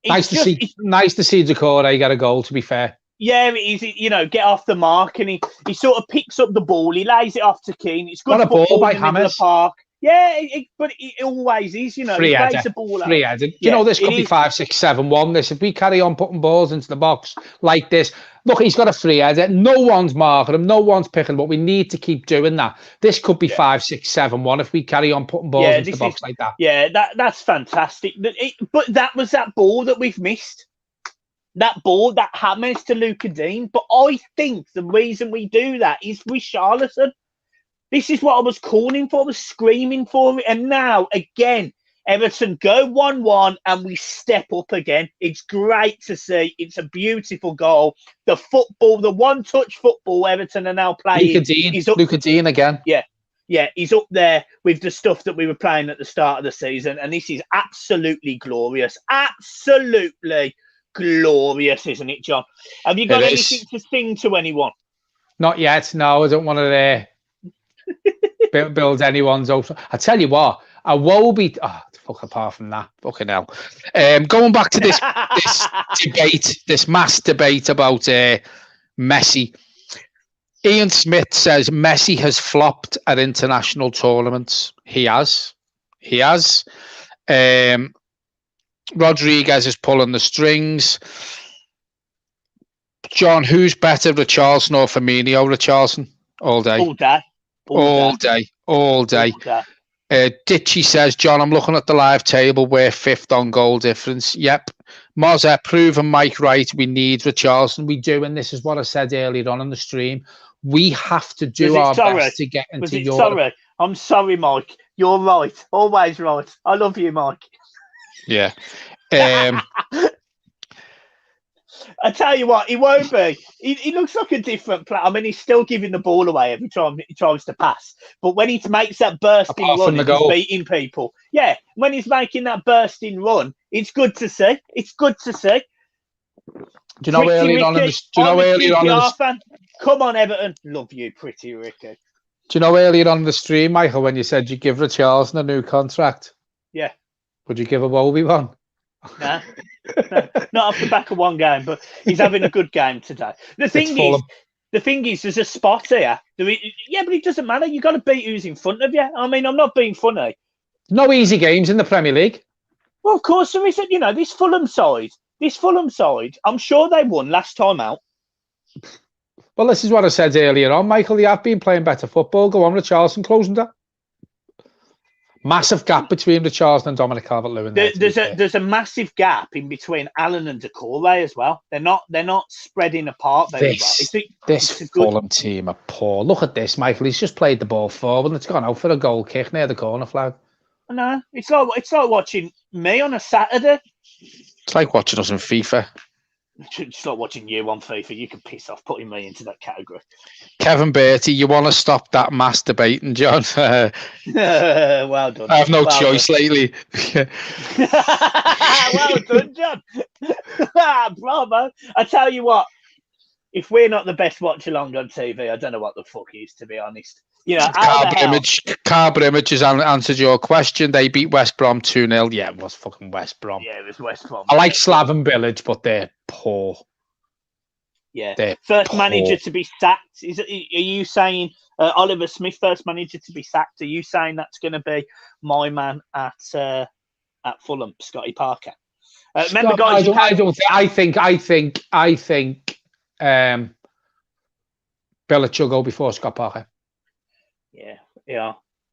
[SPEAKER 4] Nice to see Decore get a goal, to be fair.
[SPEAKER 1] Yeah, he's, get off the mark, and he sort of picks up the ball, he lays it off to Keane. It's good
[SPEAKER 4] ball by Hammers.
[SPEAKER 1] Park. Yeah, but it always is,
[SPEAKER 4] Free header. Free header. This could be 5, 6, 7, 1. This, if we carry on putting balls into the box like this, look, he's got a free header. No one's marking him. No one's picking him. But we need to keep doing that. This could be 5, 6, 7, 1 if we carry on putting balls into the box like that.
[SPEAKER 1] Yeah, that's fantastic. But that was that ball that we've missed. That ball, that hammers to Luca Dean. But I think the reason we do that is with Charlatan. This is what I was calling for, I was screaming for it. And now, again, Everton go 1-1 and we step up again. It's great to see. It's a beautiful goal. The football, the one-touch football Everton are now playing.
[SPEAKER 4] Luca Dean again.
[SPEAKER 1] Yeah, he's up there with the stuff that we were playing at the start of the season. And this is absolutely glorious. Absolutely glorious, isn't it, John? Have you got anything to sing to anyone?
[SPEAKER 4] Not yet. No, I don't want to build anyone's hopes. I tell you what, I will be. Oh, fuck! Apart from that, fucking hell. Going back to this debate, this mass debate about Messi. Ian Smith says Messi has flopped at international tournaments. He has. Rodriguez is pulling the strings. John, who's better, Richarlison or Firmino? Richarlison all day. All day. Ditchy says, John, I'm looking at the live table. We're 5th on goal difference. Yep. Mozza, proving Mike right. We need Richarlison. We do, and this is what I said earlier on in the stream. We have to do our best to get into Europe.
[SPEAKER 1] Sorry? I'm sorry, Mike. You're right. Always right. I love you, Mike.
[SPEAKER 4] Yeah.
[SPEAKER 1] I tell you what, he won't be. He looks like a different player. I mean, he's still giving the ball away every time he tries to pass. But when he makes that bursting run, he's beating people. Yeah, when he's making that bursting run, it's good to see. It's good to see.
[SPEAKER 4] Do you know earlier on in the
[SPEAKER 1] Come on, Everton. Love you, Pretty Ricky.
[SPEAKER 4] Do you know earlier on in the stream, Michael, when you said you give Richarlison a new contract?
[SPEAKER 1] Yeah.
[SPEAKER 4] Would you give Iwobi one?
[SPEAKER 1] Nah. No, not off the back of one game, but he's having a good game today. The thing is, there's a spot here. Yeah, but it doesn't matter. You've got to beat who's in front of you. I mean, I'm not being funny.
[SPEAKER 4] No easy games in the Premier League.
[SPEAKER 1] Well, of course there isn't. You know, this Fulham side, I'm sure they won last time out.
[SPEAKER 4] Well, this is what I said earlier on, Michael. They have been playing better football. Go on, Richarlison, closing that. Massive gap between Richarlison and Dominic Calvert-Lewin.
[SPEAKER 1] There's a massive gap in between Allen and Decore as well. They're not spreading apart very well.
[SPEAKER 4] This Fulham team are poor. Look at this, Michael. He's just played the ball forward and it's gone out for a goal kick near the corner flag.
[SPEAKER 1] No, it's like watching me on a Saturday.
[SPEAKER 4] It's like watching us in FIFA.
[SPEAKER 1] It's like watching you on FIFA. You can piss off putting me into that category.
[SPEAKER 4] Kevin Bertie, you want to stop that mass debating, John?
[SPEAKER 1] Well done.
[SPEAKER 4] I have no choice lately.
[SPEAKER 1] Well done, John. Bravo. I tell you what, if we're not the best watch along on TV, I don't know what the fuck is, to be honest. You know,
[SPEAKER 4] Carber Image has answered your question. They beat West Brom 2-0. Yeah, it was fucking West Brom.
[SPEAKER 1] Yeah, it was West Brom.
[SPEAKER 4] I like Slaven Village, but they're poor.
[SPEAKER 1] Yeah. First manager to be sacked. Are you saying Oliver Smith, first manager to be sacked? Are you saying that's going to be my man at Fulham, Scotty Parker? Remember, guys.
[SPEAKER 4] I think Village will go before Scott Parker.
[SPEAKER 1] Yeah.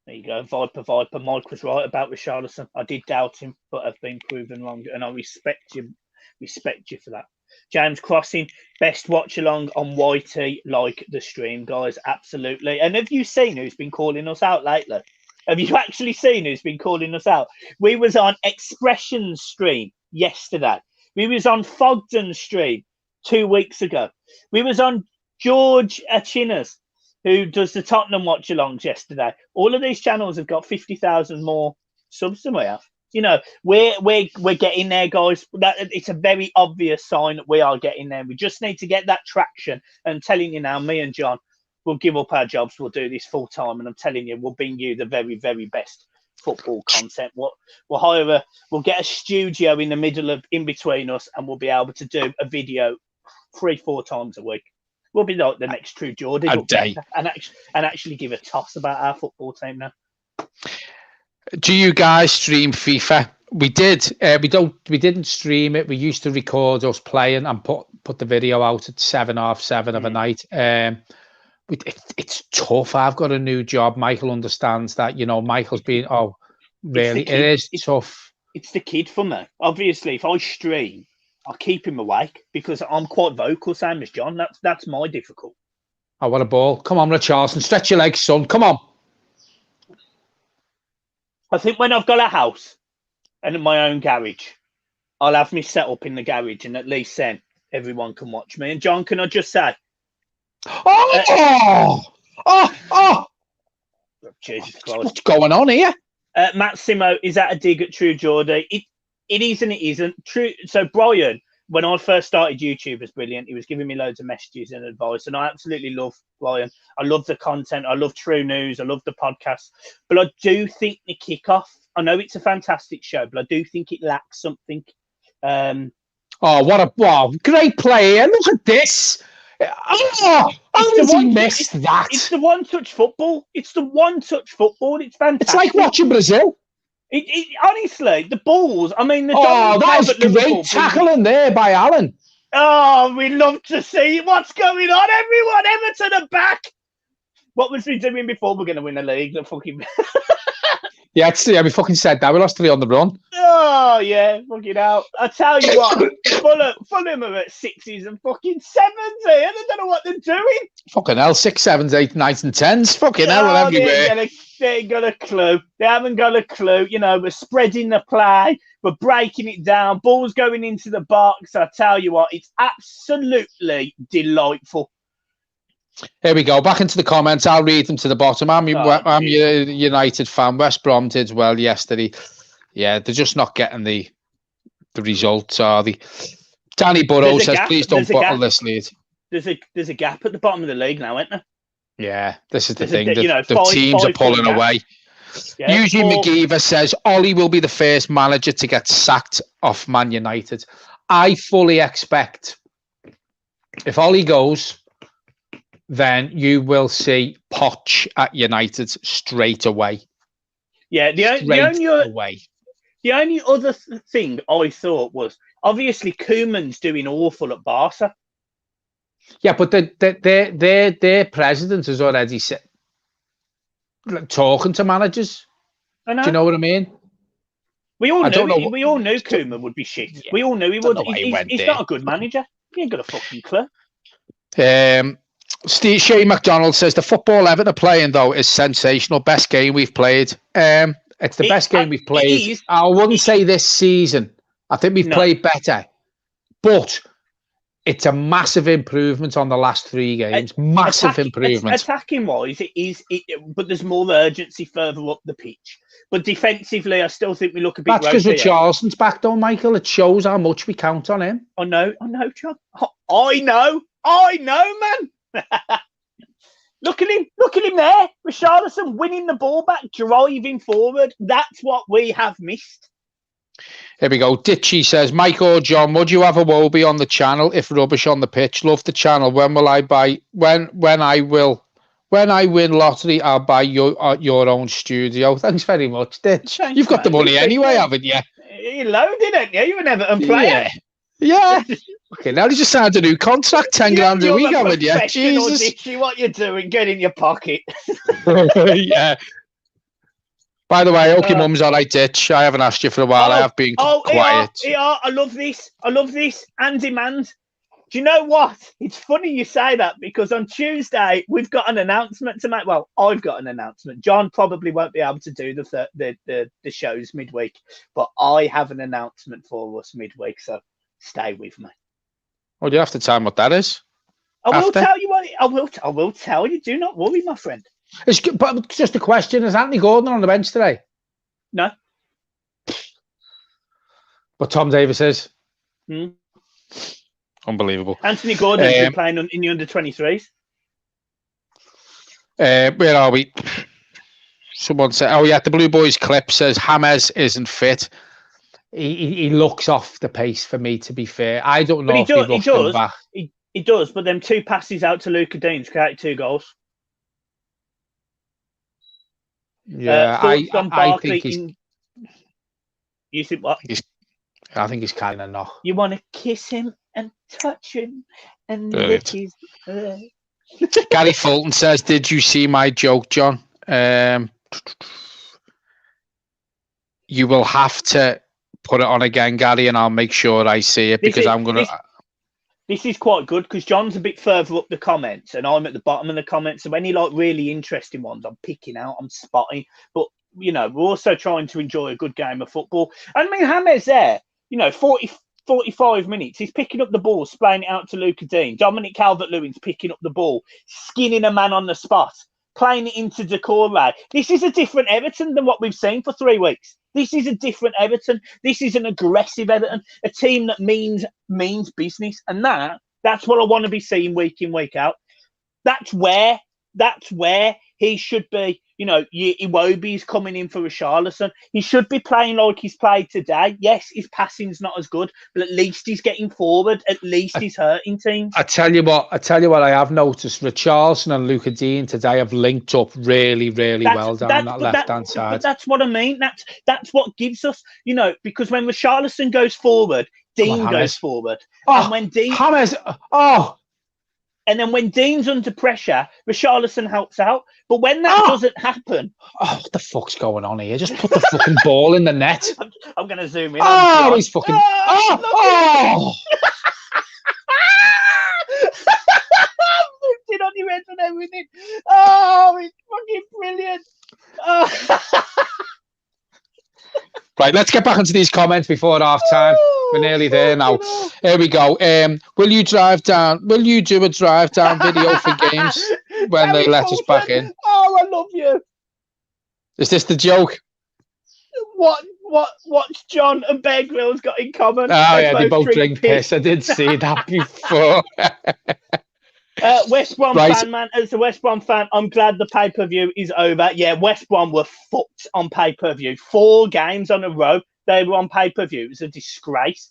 [SPEAKER 1] There you go. Viper. Mike was right about Richarlison. I did doubt him, but I've been proven wrong, and I respect you for that. James Crossing, best watch along on YT, like the stream, guys. Absolutely. And have you seen who's been calling us out lately? Have you actually seen who's been calling us out? We was on Expressions stream yesterday. We was on Fogden's stream 2 weeks ago. We was on George Achinas, who does the Tottenham watch-alongs yesterday. All of these channels have got 50,000 more subs than we have. You know, we're getting there, guys. It's a very obvious sign that we are getting there. We just need to get that traction. And I'm telling you now, me and John will give up our jobs. We'll do this full time. And I'm telling you, we'll bring you the very, very best football content. We'll get a studio in between us, and we'll be able to do a video 3-4 times a week. We'll be like the next True Geordie
[SPEAKER 4] a day,
[SPEAKER 1] and actually give a toss about our football team now.
[SPEAKER 4] Do you guys stream FIFA? We did. We didn't stream it. We used to record us playing and put the video out at 7:30 of a night. It's tough. I've got a new job. Michael understands that. You know, Michael's been. Oh, really? It is tough.
[SPEAKER 1] It's the kid for me. Obviously, if I stream, I keep him awake because I'm quite vocal, same as John. That's my difficult.
[SPEAKER 4] Oh, what a ball. Come on, Richarlison. Stretch your legs, son. Come on.
[SPEAKER 1] I think when I've got a house and my own garage, I'll have me set up in the garage, and at least then everyone can watch me. And John, can I just say? Jesus Christ.
[SPEAKER 4] What's going on here?
[SPEAKER 1] Matt Simo is at a dig at True Geordie. It is and it isn't. True. So Brian when I first started YouTube, was brilliant. He was giving me loads of messages and advice, and I absolutely love Ryan. I love the content. I love True News. I love the podcast. But I do think the kickoff, I know it's a fantastic show, but I do think it lacks something.
[SPEAKER 4] Wow, great play. Look at this. Oh, how did he miss that?
[SPEAKER 1] It's the one-touch football. It's fantastic.
[SPEAKER 4] It's like watching Brazil.
[SPEAKER 1] Honestly, the balls. I mean,
[SPEAKER 4] that was great tackling there by Allen.
[SPEAKER 1] Oh, we love to see what's going on. Everyone, Everton are back. What was we doing before we're going to win the league? The fucking.
[SPEAKER 4] Yeah, we fucking said that. We lost 3 on the run.
[SPEAKER 1] Oh, yeah, fucking hell. I tell you what, Fulham are at 6s and fucking 70. I don't know what they're doing.
[SPEAKER 4] Fucking hell, 6, 7s, 8, 9s and 10s. Fucking hell, we're everywhere.
[SPEAKER 1] They ain't got a clue. They haven't got a clue. You know, we're spreading the play. We're breaking it down. Ball's going into the box. I tell you what, it's absolutely delightful.
[SPEAKER 4] Here we go. Back into the comments. I'll read them to the bottom. I'm a United fan. West Brom did well yesterday. Yeah, they're just not getting the results, are they? Danny Burrow says, please don't bottle this lead.
[SPEAKER 1] There's a gap at the bottom of the league now, isn't there?
[SPEAKER 4] Yeah, this is the thing. The teams are pulling away. Yeah, Eugene McGeever says, Ollie will be the first manager to get sacked off Man United. I fully expect if Ollie goes, then you will see Poch at United straight away.
[SPEAKER 1] Yeah, the only other thing I thought was, obviously, Koeman's doing awful at Barca.
[SPEAKER 4] Yeah, but their president has already said, talking to managers. I know. Do you know what I mean?
[SPEAKER 1] We all knew Koeman would be shit. Yeah. We all knew he would. He's not a good manager. He ain't got a fucking clue.
[SPEAKER 4] Shane McDonald says the football Everton are playing though is sensational. Best game we've played. It's the best game we've played. I wouldn't say this season. I think we've played better, but it's a massive improvement on the last 3 games. Massive improvement.
[SPEAKER 1] Attacking wise, it is. But there's more urgency further up the pitch. But defensively, I still think we look a bit.
[SPEAKER 4] That's because Richarlison's back, though, Michael. It shows how much we count on him.
[SPEAKER 1] I know, John. I know, man. Look at him there. Richarlison winning the ball back, driving forward. That's what we have missed.
[SPEAKER 4] Here we go. Ditchy says, Mike or John, would you have a Wobie on the channel if rubbish on the pitch? Love the channel. When will I buy? When I win lottery, I'll buy your own studio. Thanks very much, Ditch. You've got the money anyway, haven't you?
[SPEAKER 1] You're loaded, aren't you? You're an Everton player.
[SPEAKER 4] Yeah. Okay, now you just signed a new contract, 10 grand a week, haven't you? Jesus.
[SPEAKER 1] Ditchy, what you're doing? Get in your pocket.
[SPEAKER 4] Yeah. By the way, I hope your mum's all right, Ditch. I haven't asked you for a while. I have been quiet.
[SPEAKER 1] I love this. And demand. Do you know what? It's funny you say that because on Tuesday, we've got an announcement to make. Well, I've got an announcement. John probably won't be able to do the shows midweek, but I have an announcement for us midweek, so stay with me.
[SPEAKER 4] Well, you have to tell me what that is.
[SPEAKER 1] I will tell you what. I will tell you. Do not worry, my friend.
[SPEAKER 4] But just a question: is Anthony Gordon on the bench today?
[SPEAKER 1] No.
[SPEAKER 4] But Tom Davis is.
[SPEAKER 1] Unbelievable. Anthony Gordon's been playing in the under-23s.
[SPEAKER 4] Where are we? Someone said, "Oh yeah, the Blue Boys clip says James isn't fit." He looks off the pace for me. To be fair, I don't know if he does. Back.
[SPEAKER 1] He does, but them 2 passes out to Luca Dean's created 2 goals.
[SPEAKER 4] Yeah, I think he's.
[SPEAKER 1] You think what?
[SPEAKER 4] I think he's kind of not.
[SPEAKER 1] You want to kiss him and touch him and lick his.
[SPEAKER 4] Gary Fulton says, "Did you see my joke, John? You will have to put it on again, Gary, and I'll make sure I see it because I'm gonna."
[SPEAKER 1] This is quite good because John's a bit further up the comments and I'm at the bottom of the comments. So any really interesting ones, I'm picking out, I'm spotting. But, we're also trying to enjoy a good game of football. I mean, James there, 45 minutes. He's picking up the ball, spraying it out to Luca Dean. Dominic Calvert-Lewin's picking up the ball, skinning a man on the spot, playing it into Decore. This is a different Everton than what we've seen for 3 weeks. This is a different Everton. This is an aggressive Everton, a team that means business. And that's what I want to be seeing week in, week out. That's where he should be. You know, Iwobi's coming in for Richarlison. He should be playing like he's played today. Yes, his passing's not as good, but at least he's getting forward. At least he's hurting teams.
[SPEAKER 4] I tell you what I have noticed. Richarlison and Luca Dean today have linked up really, really well down that left-hand side. But
[SPEAKER 1] that's what I mean. That's what gives us, you know, because when Richarlison goes forward, Dean goes forward. And when Dean... And then when Dean's under pressure, Richarlison helps out. But when that doesn't happen...
[SPEAKER 4] what the fuck's going on here? Just put the fucking ball in the net.
[SPEAKER 1] I'm going to zoom in.
[SPEAKER 4] He's fucking... Looked
[SPEAKER 1] it on your head and everything. Oh, it's fucking brilliant.
[SPEAKER 4] Right, let's get back into these comments before half time. We're nearly there now. Here we go. Will you do a drive down video for games when they let us back in?
[SPEAKER 1] Oh, I love you.
[SPEAKER 4] Is this the joke?
[SPEAKER 1] What's John and Bear Grylls got in common?
[SPEAKER 4] Oh yeah, they both drink piss. I did see that before.
[SPEAKER 1] West Brom fan, man. As a West Brom fan, I'm glad the pay-per-view is over. Yeah, West Brom were fucked on pay-per-view. 4 games on a row, they were on pay-per-view. It was a disgrace.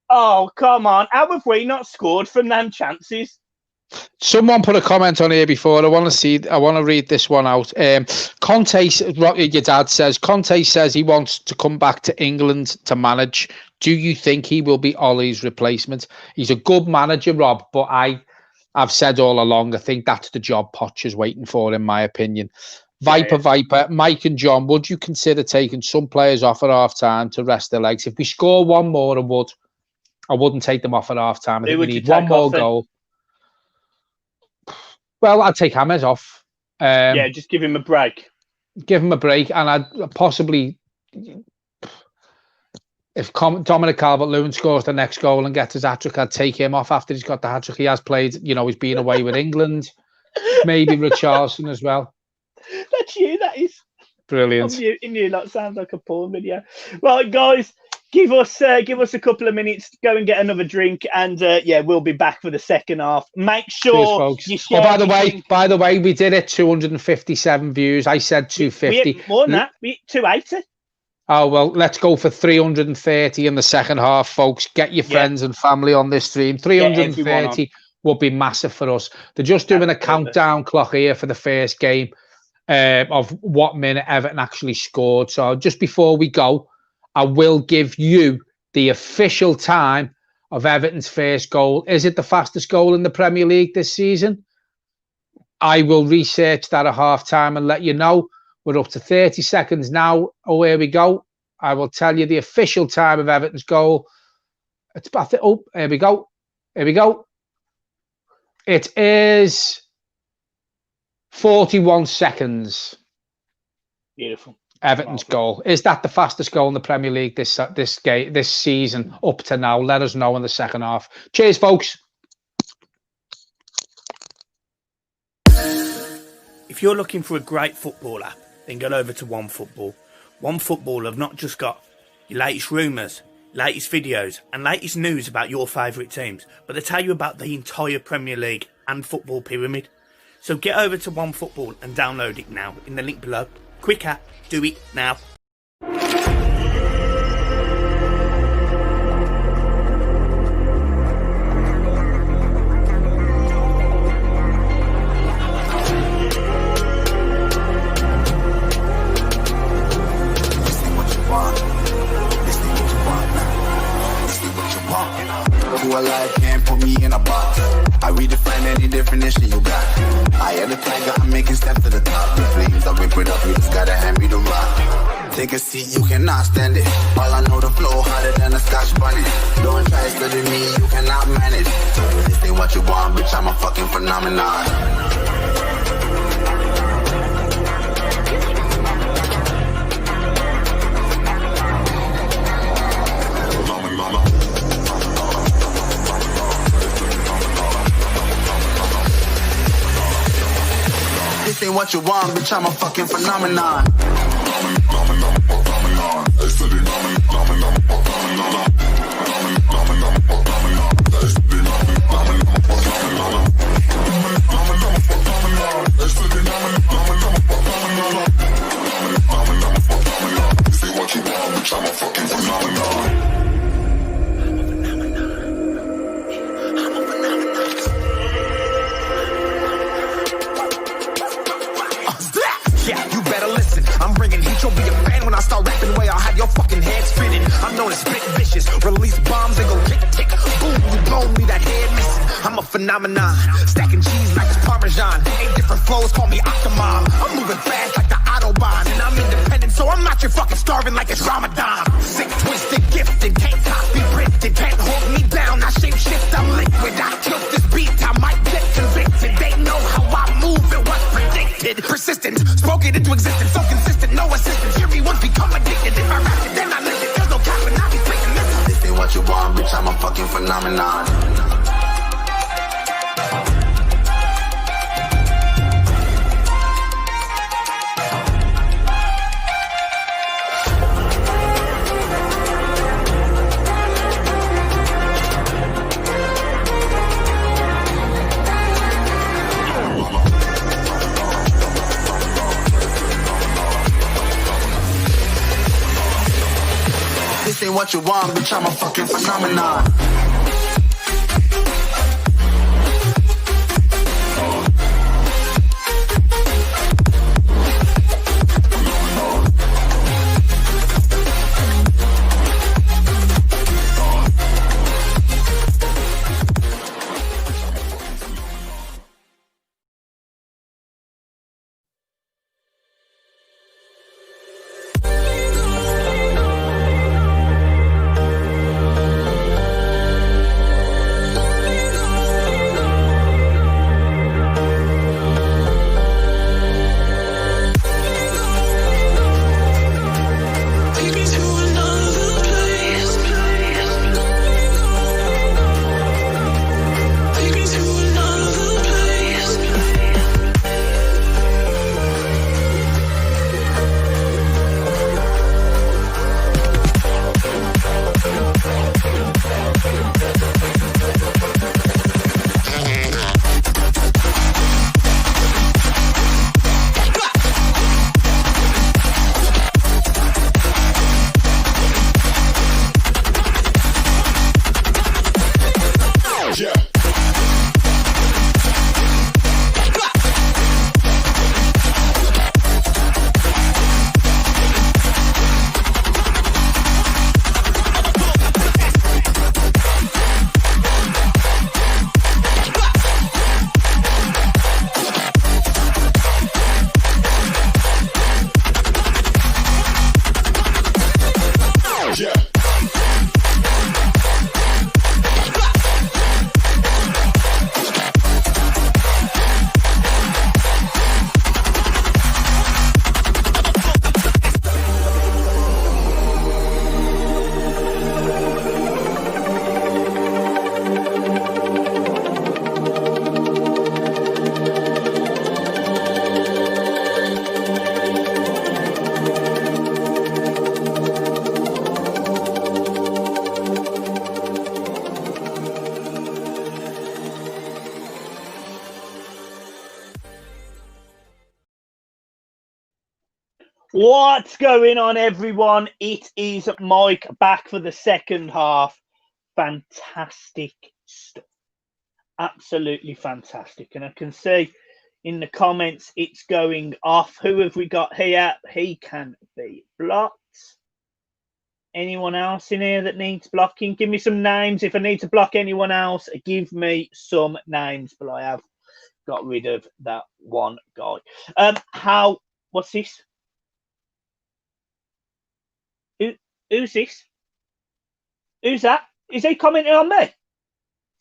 [SPEAKER 1] Oh, come on. How have we not scored from them chances?
[SPEAKER 4] Someone put a comment on here before. I want to read this one out. Conte, your dad says, Conte says he wants to come back to England to manage. Do you think he will be Ollie's replacement? He's a good manager, Rob, but I've said all along, I think that's the job Poch's waiting for, in my opinion. Viper, Mike and John, would you consider taking some players off at half-time to rest their legs? If we score one more, I wouldn't take them off at half-time. I think we need one more goal. Well, I'd take James off.
[SPEAKER 1] Just give him a break.
[SPEAKER 4] Give him a break, and I'd possibly... If Dominic Calvert-Lewin scores the next goal and gets his hat-trick, I'd take him off after he's got the hat-trick. He has played, you know, he's been away with England. Maybe Richarlison as well.
[SPEAKER 1] That's you, that is.
[SPEAKER 4] Brilliant.
[SPEAKER 1] I'm muting you, that sounds like a porn video. Right, guys, give us a couple of minutes, go and get another drink, and we'll be back for the second half. Make sure you share.
[SPEAKER 4] By the way, we did it 257 views. I said 250.
[SPEAKER 1] We had more than that. 280.
[SPEAKER 4] Oh, well, let's go for 330 in the second half, folks. Get your friends and family on this stream. 330 would be massive for us. They're just doing a countdown clock here for the first game of what minute Everton actually scored. So just before we go, I will give you the official time of Everton's first goal. Is it the fastest goal in the Premier League this season? I will research that at half-time and let you know. We're up to 30 seconds now. Oh, here we go. I will tell you the official time of Everton's goal. Here we go. Here we go. It is 41 seconds.
[SPEAKER 1] Beautiful.
[SPEAKER 4] Everton's goal. Is that the fastest goal in the Premier League this season up to now? Let us know in the second half. Cheers, folks.
[SPEAKER 5] If you're looking for a great football app, then get over to OneFootball. OneFootball have not just got your latest rumours, latest videos and latest news about your favourite teams, but they tell you about the entire Premier League and football pyramid. So get over to OneFootball and download it now in the link below. Quick app, do it now.
[SPEAKER 2] Alive can't put me in a box. I redefine any definition you got. I am the tiger, I'm making steps to the top. The flames, I rip it up, you just gotta hand me the rock. Take a seat, you cannot stand it. All I know, the flow harder than a Scotch bunny. Don't try studying me, you cannot manage. This ain't what you want, bitch, I'm a fucking phenomenon. ain't what you want, bitch, I'm a fucking phenomenon.
[SPEAKER 3] Yeah, you better listen. I'm bringing heat, you'll be a fan when I start rapping. Way I'll have your fucking head spinning. I'm known as spit vicious, release bombs and go tick tick. Boom, you blow me that head missing. I'm a phenomenon, stacking cheese like it's Parmesan. 8 different flows, call me Octomom. I'm moving fast like the Autobahn, and I'm independent, so I'm not your fucking starving like it's Ramadan. Sick, twisted, gifted, can't copy, printed, can't hold me down. I shape shift, I'm liquid. I killed this beat, I might get convicted. They know how I move, it was predicted. Persistent, spoken into existence, so consistent, no assistance. Hear me once, become addicted. If I rap it, then I live it. There's no cap, and I be freaking listen.
[SPEAKER 2] This ain't what you want, bitch, I'm a fucking phenomenon. This ain't what you want, bitch, I'm a fucking phenomenon.
[SPEAKER 1] What's going on, everyone? It is Mike back for the second half. Fantastic stuff. Absolutely fantastic. And I can see in the comments it's going off. Who have we got here? He can be blocked. Anyone else in here that needs blocking? Give me some names. If I need to block anyone else, give me some names. But I have got rid of that one guy. What's this? Who's this? Who's that? Is he commenting on me?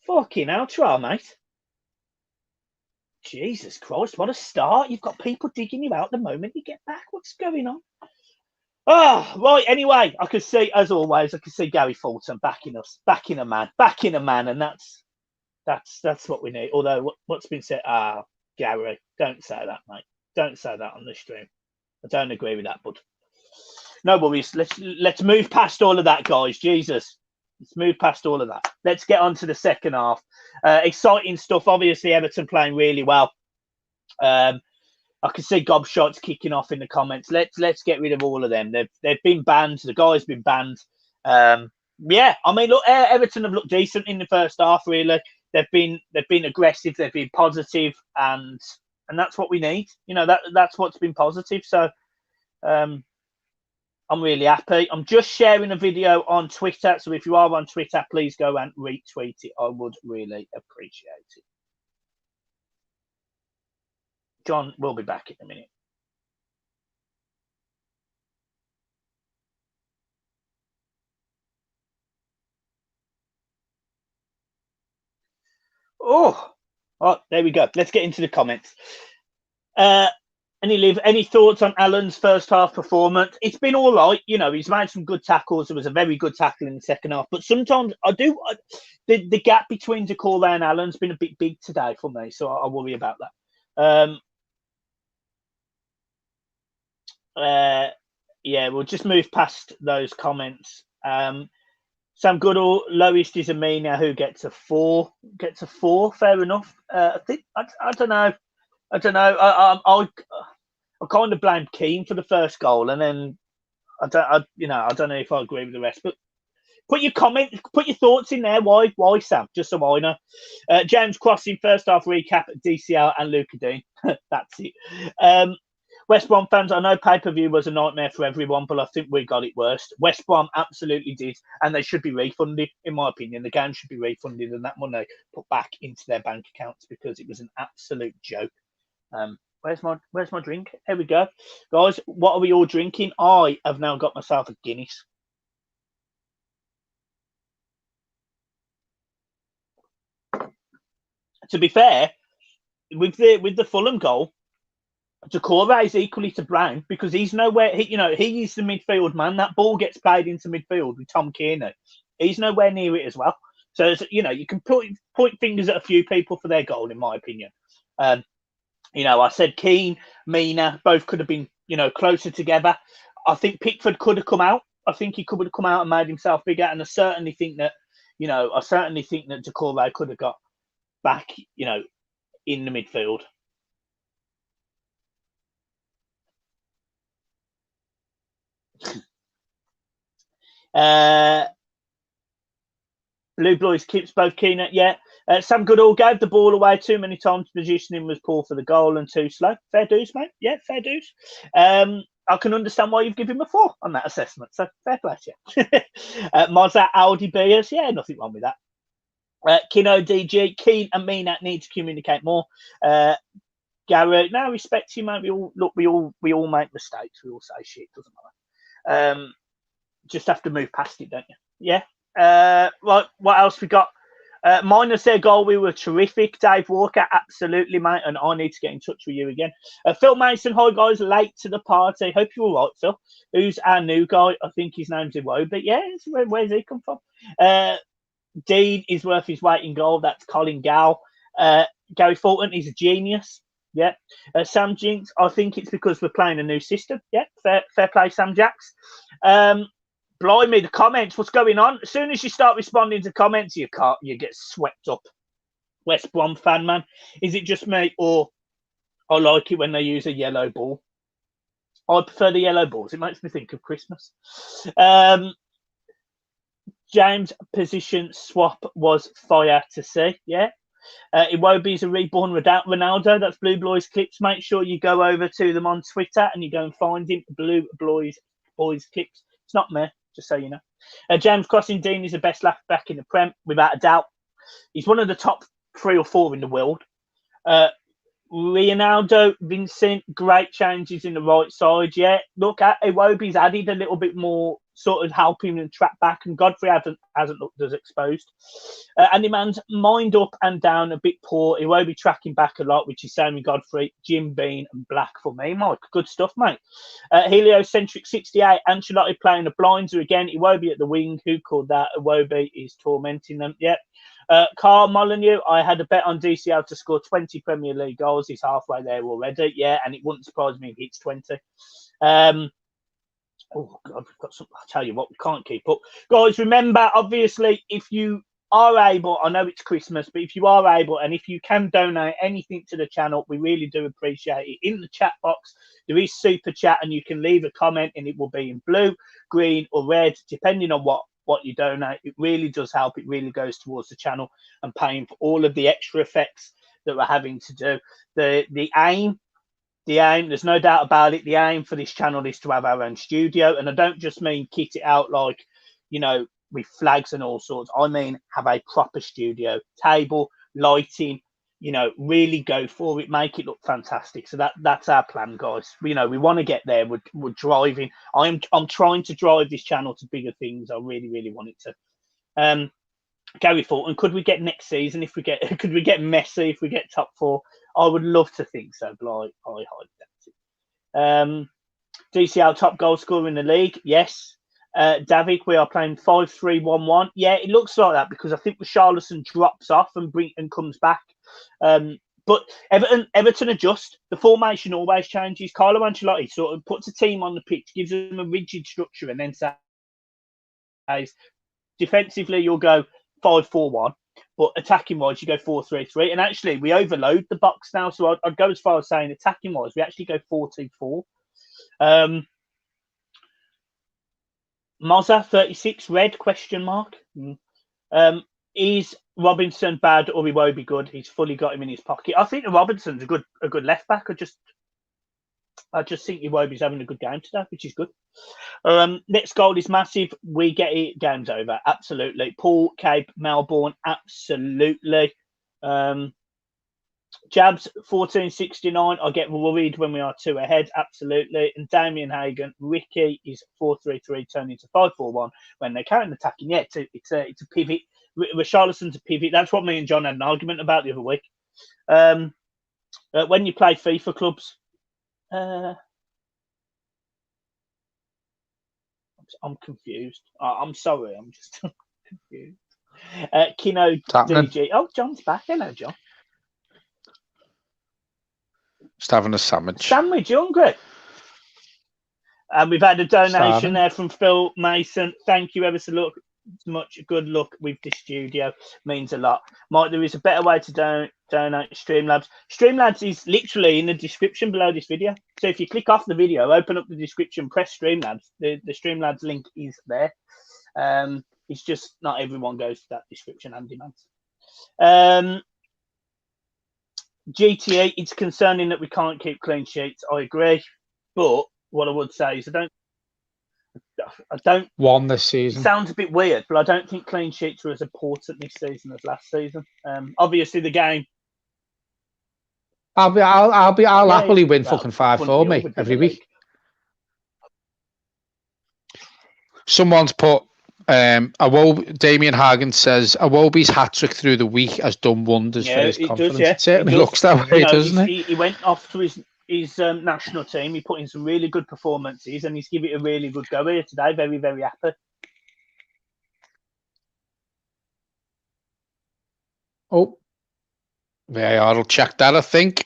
[SPEAKER 1] Fucking hell, try, mate. Jesus Christ, what a start. You've got people digging you out the moment you get back. What's going on? Oh, right. Anyway, I could see, as always, I could see Gary Fulton backing us, backing a man, and that's what we need. Although what's been said, Gary, don't say that, mate. Don't say that on the stream. I don't agree with that, bud. No worries. Let's move past all of that, guys. Jesus. Let's move past all of that. Let's get on to the second half. Exciting stuff. Obviously, Everton playing really well. I can see gobshots kicking off in the comments. Let's get rid of all of them. They've been banned. The guy's been banned. Yeah, I mean, look, Everton have looked decent in the first half. Really, they've been aggressive. They've been positive, and that's what we need. You know, that's what's been positive. So, I'm really happy. I'm just sharing a video on Twitter. So if you are on Twitter, please go and retweet it. I would really appreciate it. John will be back in a minute. Oh, there we go. Let's get into the comments. Any thoughts on Alan's first half performance? It's been all right. You know, he's made some good tackles. There was a very good tackle in the second half. But sometimes the gap between Decore and Alan's been a bit big today for me. So I worry about that. Yeah, we'll just move past those comments. Sam Goodall, lowest is Amina, who gets a 4. Gets a 4, fair enough. I think I don't know. I kind of blamed Keane for the first goal, and then I don't know if I agree with the rest. But put your thoughts in there. Why, Sam? Just so I know. James Crossing, first half recap at DCL and Luca Dean. That's it. West Brom fans, I know pay-per-view was a nightmare for everyone, but I think we got it worse. West Brom absolutely did, and they should be refunded, in my opinion. The game should be refunded, and that money put back into their bank accounts because it was an absolute joke. Where's my drink? Here we go. Guys, what are we all drinking? I have now got myself a Guinness. To be fair, with the Fulham goal, Decore is equally to Brown because he's nowhere. He is the midfield man. That ball gets played into midfield with Tom Kearney. He's nowhere near it as well. So you can point fingers at a few people for their goal, in my opinion. I said Keane, Mina, both could have been closer together. I think Pickford could have come out. I think he could have come out and made himself bigger. And I certainly think that Decore could have got back in the midfield. Blue Boys keeps both keen at Sam Goodall gave the ball away too many times. Positioning was poor for the goal and too slow. Fair dues, mate. Yeah, fair dues. I can understand why you've given him a 4 on that assessment. So fair play to you. Mozart Audi Beers. Yeah, nothing wrong with that. Kino DG, Keane and Mina need to communicate more. Gary, no, respect you, mate. We all make mistakes. We all say shit. Doesn't matter. Just have to move past it, don't you? Yeah. Right. What else we got? Minus their goal, we were terrific. Dave Walker, absolutely, mate. And I need to get in touch with you again. Phil Mason, hi guys, late to the party. Hope you're all right, Phil. Who's our new guy? I think his name's Iwobi. Yeah, where's he come from? Dean is worth his weight in gold. That's Colin Gow. Gary Fulton, he's a genius. Yeah. Sam Jinx, I think it's because we're playing a new system. Yeah, fair play, Sam Jacks. Blimey, the comments, what's going on? As soon as you start responding to comments, you get swept up. West Brom fan, man. Is it just me, or I like it when they use a yellow ball? I prefer the yellow balls. It makes me think of Christmas. James' position swap was fire to see. Yeah. Iwobi's a reborn Ronaldo. That's Blue Boys Clips. Make sure you go over to them on Twitter and you go and find him. Blue Boys Clips. It's not me, just so you know. James Crossing Dean is the best left back in the Prem, without a doubt. He's one of the top 3 or 4 in the world. Ronaldo, Vincent, great changes in the right side. Yeah, look at Iwobi's added a little bit more, sort of helping and track back, and Godfrey hasn't looked as exposed. Andy Mann's mind up and down, a bit poor. Iwobi tracking back a lot, which is Sammy Godfrey, Jim Bean, and Black for me. Mike, good stuff, mate. Heliocentric 68, Ancelotti playing the blinder again. Iwobi at the wing. Who called that? Iwobi is tormenting them. Yep. Carl Molyneux, I had a bet on DCL to score 20 Premier League goals. He's halfway there already. Yeah, and it wouldn't surprise me if he hits 20. Oh, God, we've got some. I'll tell you what, we can't keep up. Guys, remember, obviously, if you are able, I know it's Christmas, but if you are able and if you can donate anything to the channel, we really do appreciate it. In the chat box, there is Super Chat, and you can leave a comment, and it will be in blue, green, or red, depending on what you donate. It really does help. It really goes towards the channel and paying for all of the extra effects that we're having to do. The aim, there's no doubt about it, the aim for this channel is to have our own studio. And I don't just mean kit it out like, you know, with flags and all sorts. I mean have a proper studio, table, lighting, you know, really go for it, make it look fantastic. So that's our plan, guys. You know, we want to get there. We're driving. I'm trying to drive this channel to bigger things. I really, really want it to. Gary Fulton, could we get next season if we get could we get Messi if we get top 4? I would love to think so, but I highly doubt it. DCL top goal scorer in the league, yes. David, we are playing 5-3-1-1. Yeah, it looks like that because I think Richarlison drops off and comes back. But Everton adjust. The formation always changes. Carlo Ancelotti sort of puts a team on the pitch, gives them a rigid structure, and then says defensively you'll go 5-4-1. But attacking-wise, you go 4-3-3. And actually, we overload the box now. So I'd go as far as saying attacking-wise, we actually go 4-2-4. Mozza, 36, red, question mark. Is Robinson bad or he won't be good? He's fully got him in his pocket. I think Robinson's a good left-back. I just think Iwobi's having a good game today, which is good. Next goal is massive. We get it. Game's over. Absolutely. Paul, Cape, Melbourne. Absolutely. Jabs, 1469. I get worried when we are 2 ahead. Absolutely. And Damien Hagan, Ricky is 4-3-3 turning to 5-4-1 when they're counter-attacking. Yeah, it's a pivot. Richarlison's a pivot. That's what me and John had an argument about the other week. When you play FIFA clubs, I'm confused. I'm sorry. I'm just confused. Kino DG. Oh, John's back. Hello, John.
[SPEAKER 4] Just having a sandwich.
[SPEAKER 1] Sandwich, you hungry? And we've had a donation there from Phil Mason. Thank you ever so much. Good luck with the studio. Means a lot. Mike, there is a better way to donate Streamlabs. Streamlabs is literally in the description below this video. So if you click off the video, open up the description, press Streamlabs. The Streamlabs link is there. It's just not everyone goes to that description and demands. GTA, it's concerning that we can't keep clean sheets. I agree. But what I would say is I don't
[SPEAKER 4] won this season.
[SPEAKER 1] It sounds a bit weird, but I don't think clean sheets are as important this season as last season. Obviously the game.
[SPEAKER 4] I'll happily win fucking 5-4, mate, every week. Someone's put Damien Hagan says Iwobi's hat-trick through the week has done wonders for his confidence. It certainly looks that way, doesn't it?
[SPEAKER 1] He went off to his national team. He put in some really good performances and he's given it a really good go here today. Very, very happy.
[SPEAKER 4] Oh, VAR will check that, I think.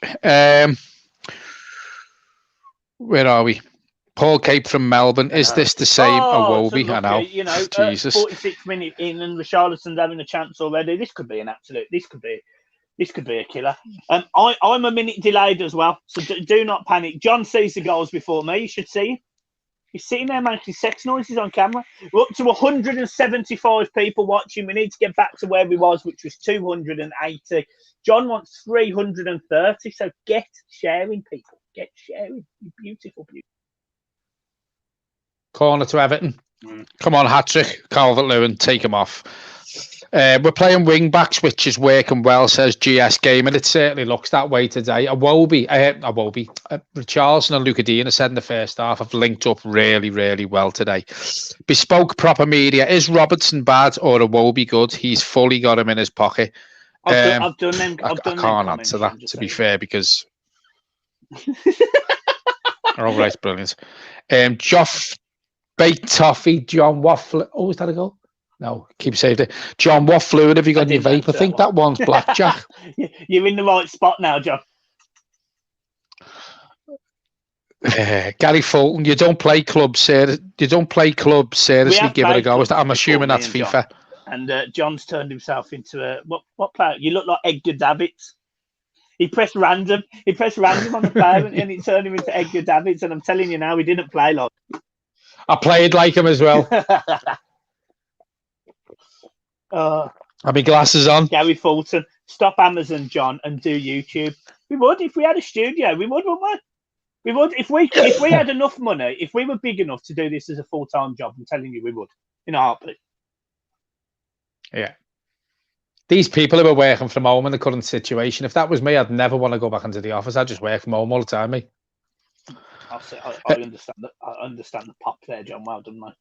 [SPEAKER 4] Where are we? Paul Cape from Melbourne. Is this the same Iwobi? I know.
[SPEAKER 1] You know,
[SPEAKER 4] Jesus.
[SPEAKER 1] 46 minutes in and Richarlison's having a chance already. This could be an absolute. This could be a killer. I'm a minute delayed as well, so do not panic. John sees the goals before me. You should see him. He's sitting there making sex noises on camera. We're up to 175 people watching. We need to get back to where we was, which was 280. John wants 330. So get sharing, people. Get sharing. You beautiful, beautiful.
[SPEAKER 4] Corner to Everton. Come on, hat-trick. Calvert-Lewin, take him off. We're playing wing-backs, which is working well, says GS Game, and it certainly looks that way today. Richarlison and Luca Dean said in the first half have linked up really, really well today. Bespoke Proper Media. Is Robertson bad or Iwobi good? He's fully got him in his pocket.
[SPEAKER 1] I've done them.
[SPEAKER 4] I can't answer that, to be fair, because... All right, brilliant. Bait Toffee, John Waffle. Oh, is that a goal? No, keep saying it. John, what fluid have you got in your vape? I think that one's blackjack.
[SPEAKER 1] You're in the right spot now, John.
[SPEAKER 4] Gary Fulton, you don't play clubs, sir. You don't play clubs. Seriously, give it a go. I'm assuming that's FIFA.
[SPEAKER 1] And John's turned himself into a what player? You look like Edgar Davids. He pressed random. He pressed random on the player, and it turned him into Edgar Davids. And I'm telling you now, he didn't play like.
[SPEAKER 4] I played like him as well. Have my glasses on.
[SPEAKER 1] Gary Fulton, stop Amazon, John, and do YouTube. We would if we had a studio. We would, wouldn't we? We would if we had enough money. If we were big enough to do this as a full-time job, I'm telling you, we would in a heartbeat.
[SPEAKER 4] Yeah. These people who are working from home in the current situation, if that was me, I'd never want to go back into the office. I'd just work from home all the time, mate.
[SPEAKER 1] I understand that. I understand the pop there, John. Well done, mate.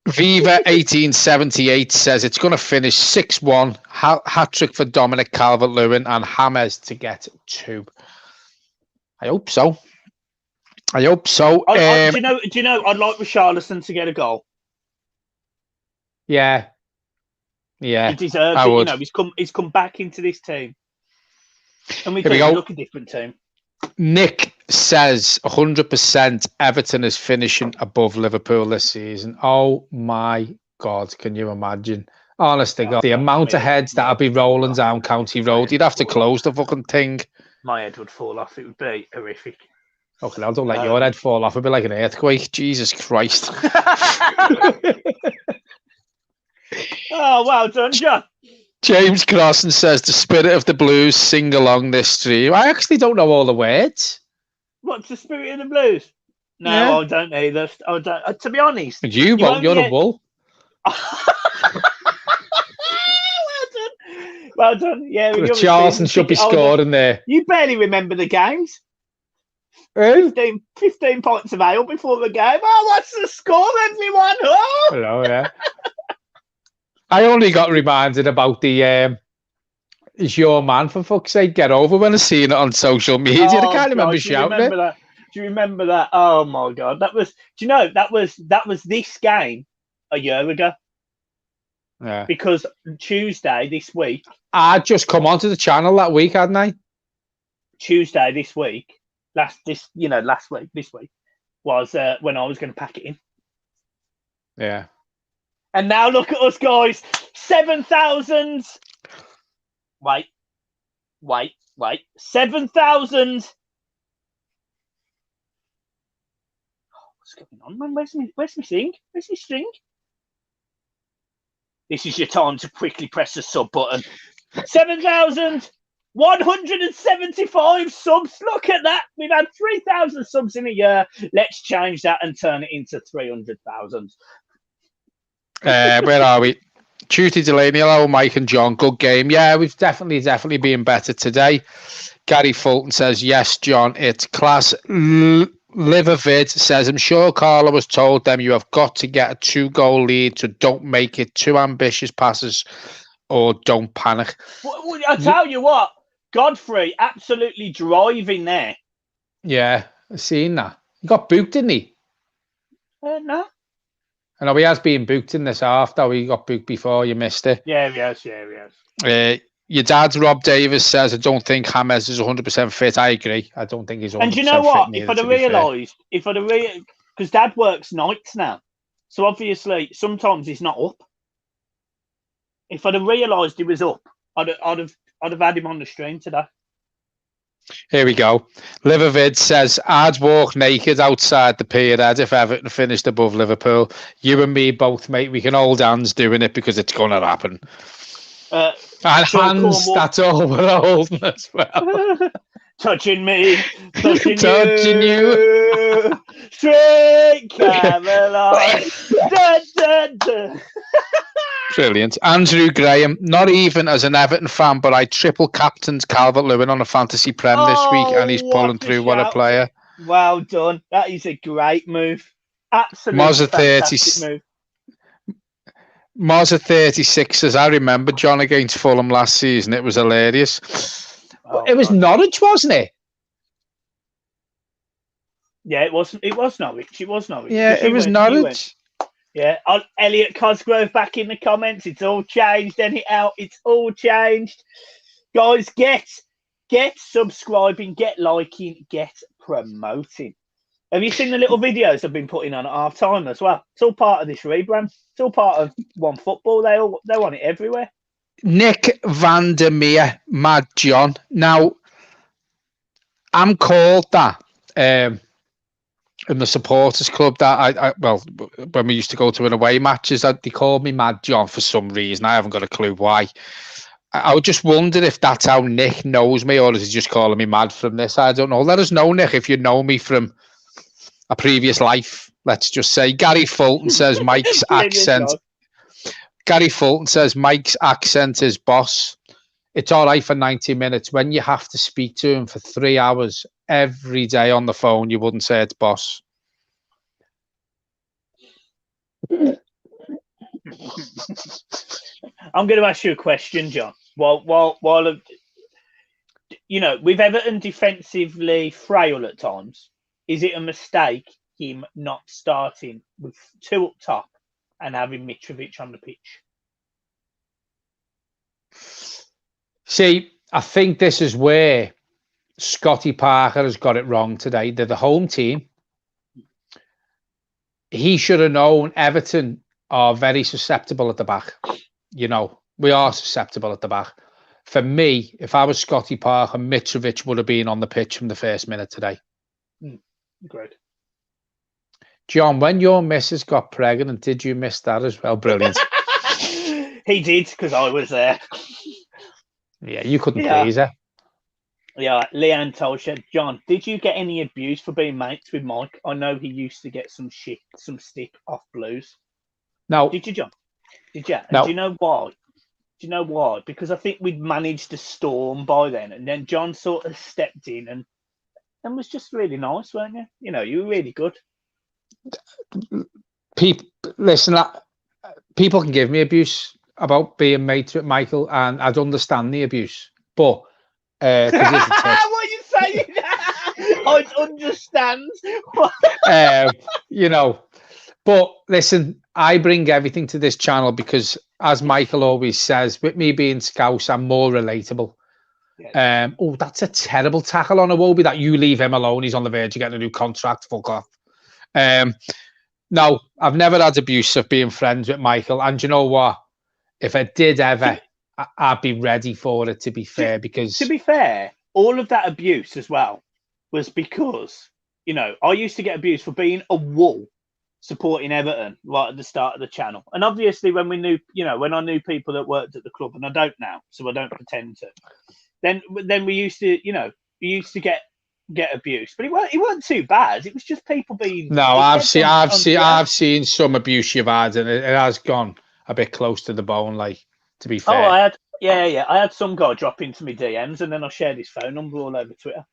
[SPEAKER 4] Viva 1878 says it's going to finish 6-1. Hat-trick for Dominic Calvert-Lewin and James to get 2. I hope so. Do you know? I'd like Richarlison to get a goal. Yeah.
[SPEAKER 1] He deserves it. You know, he's come back into this team, and we look a different team.
[SPEAKER 4] Nick says 100% Everton is finishing above Liverpool this season. Oh my God, can you imagine? Honest to God, the amount of heads that'll be rolling down County Road, you'd have to close the fucking thing.
[SPEAKER 1] My head would fall off. It would be horrific.
[SPEAKER 4] Okay, I don't let your head fall off. It'd be like an earthquake. Jesus Christ.
[SPEAKER 1] Oh, well done, John.
[SPEAKER 4] James Crossan says the Spirit of the Blues sing along this stream. I actually don't know all the words.
[SPEAKER 1] What's the Spirit of the Blues? No, yeah. I don't either. To be honest.
[SPEAKER 4] You're a wool.
[SPEAKER 1] Well done. Yeah,
[SPEAKER 4] Charlton should be scoring there.
[SPEAKER 1] You barely remember the games. 15 points of ale before the game. Oh, what's the score, everyone? Oh!
[SPEAKER 4] Hello, yeah. I only got reminded about the is your man, for fuck's sake, get over when I seen it on social media. I can't remember shouting it.
[SPEAKER 1] Do you remember that? Oh my God. That was that was this game a year ago.
[SPEAKER 4] Yeah.
[SPEAKER 1] Because Tuesday this week.
[SPEAKER 4] I'd just come onto the channel that week, hadn't I?
[SPEAKER 1] Tuesday this week. This week was when I was going to pack it in.
[SPEAKER 4] Yeah.
[SPEAKER 1] And now look at us, guys. 7,000. Wait. 7,000. What's going on, man? Where's my thing? Where's my string? This is your time to quickly press the sub button. 7,175 subs. Look at that. We've had 3,000 subs in a year. Let's change that and turn it into 300,000.
[SPEAKER 4] Where are we? Tuesday Delaney, hello, Mike and John. Good game. Yeah, we've definitely been better today. Gary Fulton says, yes, John, it's class. Livervid says, I'm sure Carlo was told them you have got to get a 2-goal lead, so don't make it too ambitious passes or don't panic.
[SPEAKER 1] Well, I tell you what, Godfrey absolutely driving there.
[SPEAKER 4] Yeah, I've seen that. He got booked, didn't he?
[SPEAKER 1] No.
[SPEAKER 4] I know he has been booked in this half, though. He got booked before. You missed it.
[SPEAKER 1] Yeah, he has.
[SPEAKER 4] Your dad, Rob Davis, says, I don't think James is 100% fit. I agree. I don't think he's 100% fit.
[SPEAKER 1] And you know what? If I'd have realised, because Dad works nights now, so obviously sometimes he's not up. If I'd have realised he was up, I'd have had him on the stream today.
[SPEAKER 4] Here we go. Livervid says, I'd walk naked outside the pier if Everton finished above Liverpool. You and me both, mate. We can hold hands doing it because it's going to happen. And hands, that's all we're holding as well.
[SPEAKER 1] Touching me, touching you. Straight Caroline. Dun, dun, dun.
[SPEAKER 4] Brilliant. Andrew Graham, not even as an Everton fan, but I triple captained Calvert-Lewin on a fantasy prem this week, and he's pulling through. What a player.
[SPEAKER 1] Well done. That is a great move. Absolutely fantastic move.
[SPEAKER 4] Moza 36 says, I remember John against Fulham last season. It was hilarious. It was Norwich, wasn't it?
[SPEAKER 1] Yeah, it was Norwich. It was Norwich.
[SPEAKER 4] Yeah, it was Norwich.
[SPEAKER 1] Yeah, Elliot Cosgrove back in the comments. It's all changed, anyhow. It's all changed. Guys, get subscribing, get liking, get promoting. Have you seen the little videos I've been putting on at half time as well? It's all part of this rebrand. It's all part of One Football. They want it everywhere.
[SPEAKER 4] Nick Vandermeer, Mad John. Now, I'm called that in the supporters club. That I when we used to go to an away matches, they called me Mad John for some reason. I haven't got a clue why. I just wondered if that's how Nick knows me, or is he just calling me mad from this? I don't know. Let us know, Nick, if you know me from a previous life. Let's just say Gary Fulton says Mike's accent. Gary Fulton says Mike's accent is boss. It's all right for 90 minutes. When you have to speak to him for 3 hours every day on the phone, you wouldn't say it's boss.
[SPEAKER 1] I'm going to ask you a question, John. While you know, with Everton defensively frail at times, is it a mistake him not starting with 2 up top and having Mitrovic on the pitch?
[SPEAKER 4] See, I think this is where Scotty Parker has got it wrong today. They're the home team. He should have known Everton are very susceptible at the back. You know, we are susceptible at the back. For me, if I was Scotty Parker, Mitrovic would have been on the pitch from the first minute today.
[SPEAKER 1] Great.
[SPEAKER 4] John, when your missus got pregnant, did you miss that as well? Brilliant.
[SPEAKER 1] He did, because I was there.
[SPEAKER 4] Yeah, you couldn't please her.
[SPEAKER 1] Yeah, Leanne told you, John, did you get any abuse for being mates with Mike? I know he used to get some stick off Blues.
[SPEAKER 4] No.
[SPEAKER 1] Did you, John? Did you?
[SPEAKER 4] No.
[SPEAKER 1] Do you know why? Do you know why? Because I think we'd managed the storm by then, and then John sort of stepped in and was just really nice, weren't you? You know, you were really good.
[SPEAKER 4] People, listen, people can give me abuse about being mates with Michael, and I'd understand the abuse, but
[SPEAKER 1] what are you saying? I understand.
[SPEAKER 4] You know, but listen, I bring everything to this channel because, as Michael always says, with me being Scouse, I'm more relatable. Oh, that's a terrible tackle on Iwobi. That you leave him alone. He's on the verge of getting a new contract. Fuck off. No, I've never had abuse of being friends with Michael. And you know what? If I did ever, I'd be ready for it, to be fair. Because
[SPEAKER 1] to be fair, all of that abuse as well was because, you know, I used to get abused for being a wool supporting Everton right at the start of the channel. And obviously when we knew, you know, when I knew people that worked at the club, and I don't now, so I don't pretend to, then we used to, you know, we used to get abuse, but it weren't too bad. It was just people being.
[SPEAKER 4] No, I've seen some abuse you've had, and it has gone a bit close to the bone. Like, to be fair.
[SPEAKER 1] Oh, I had some guy drop into my DMs, and then I shared his phone number all over Twitter.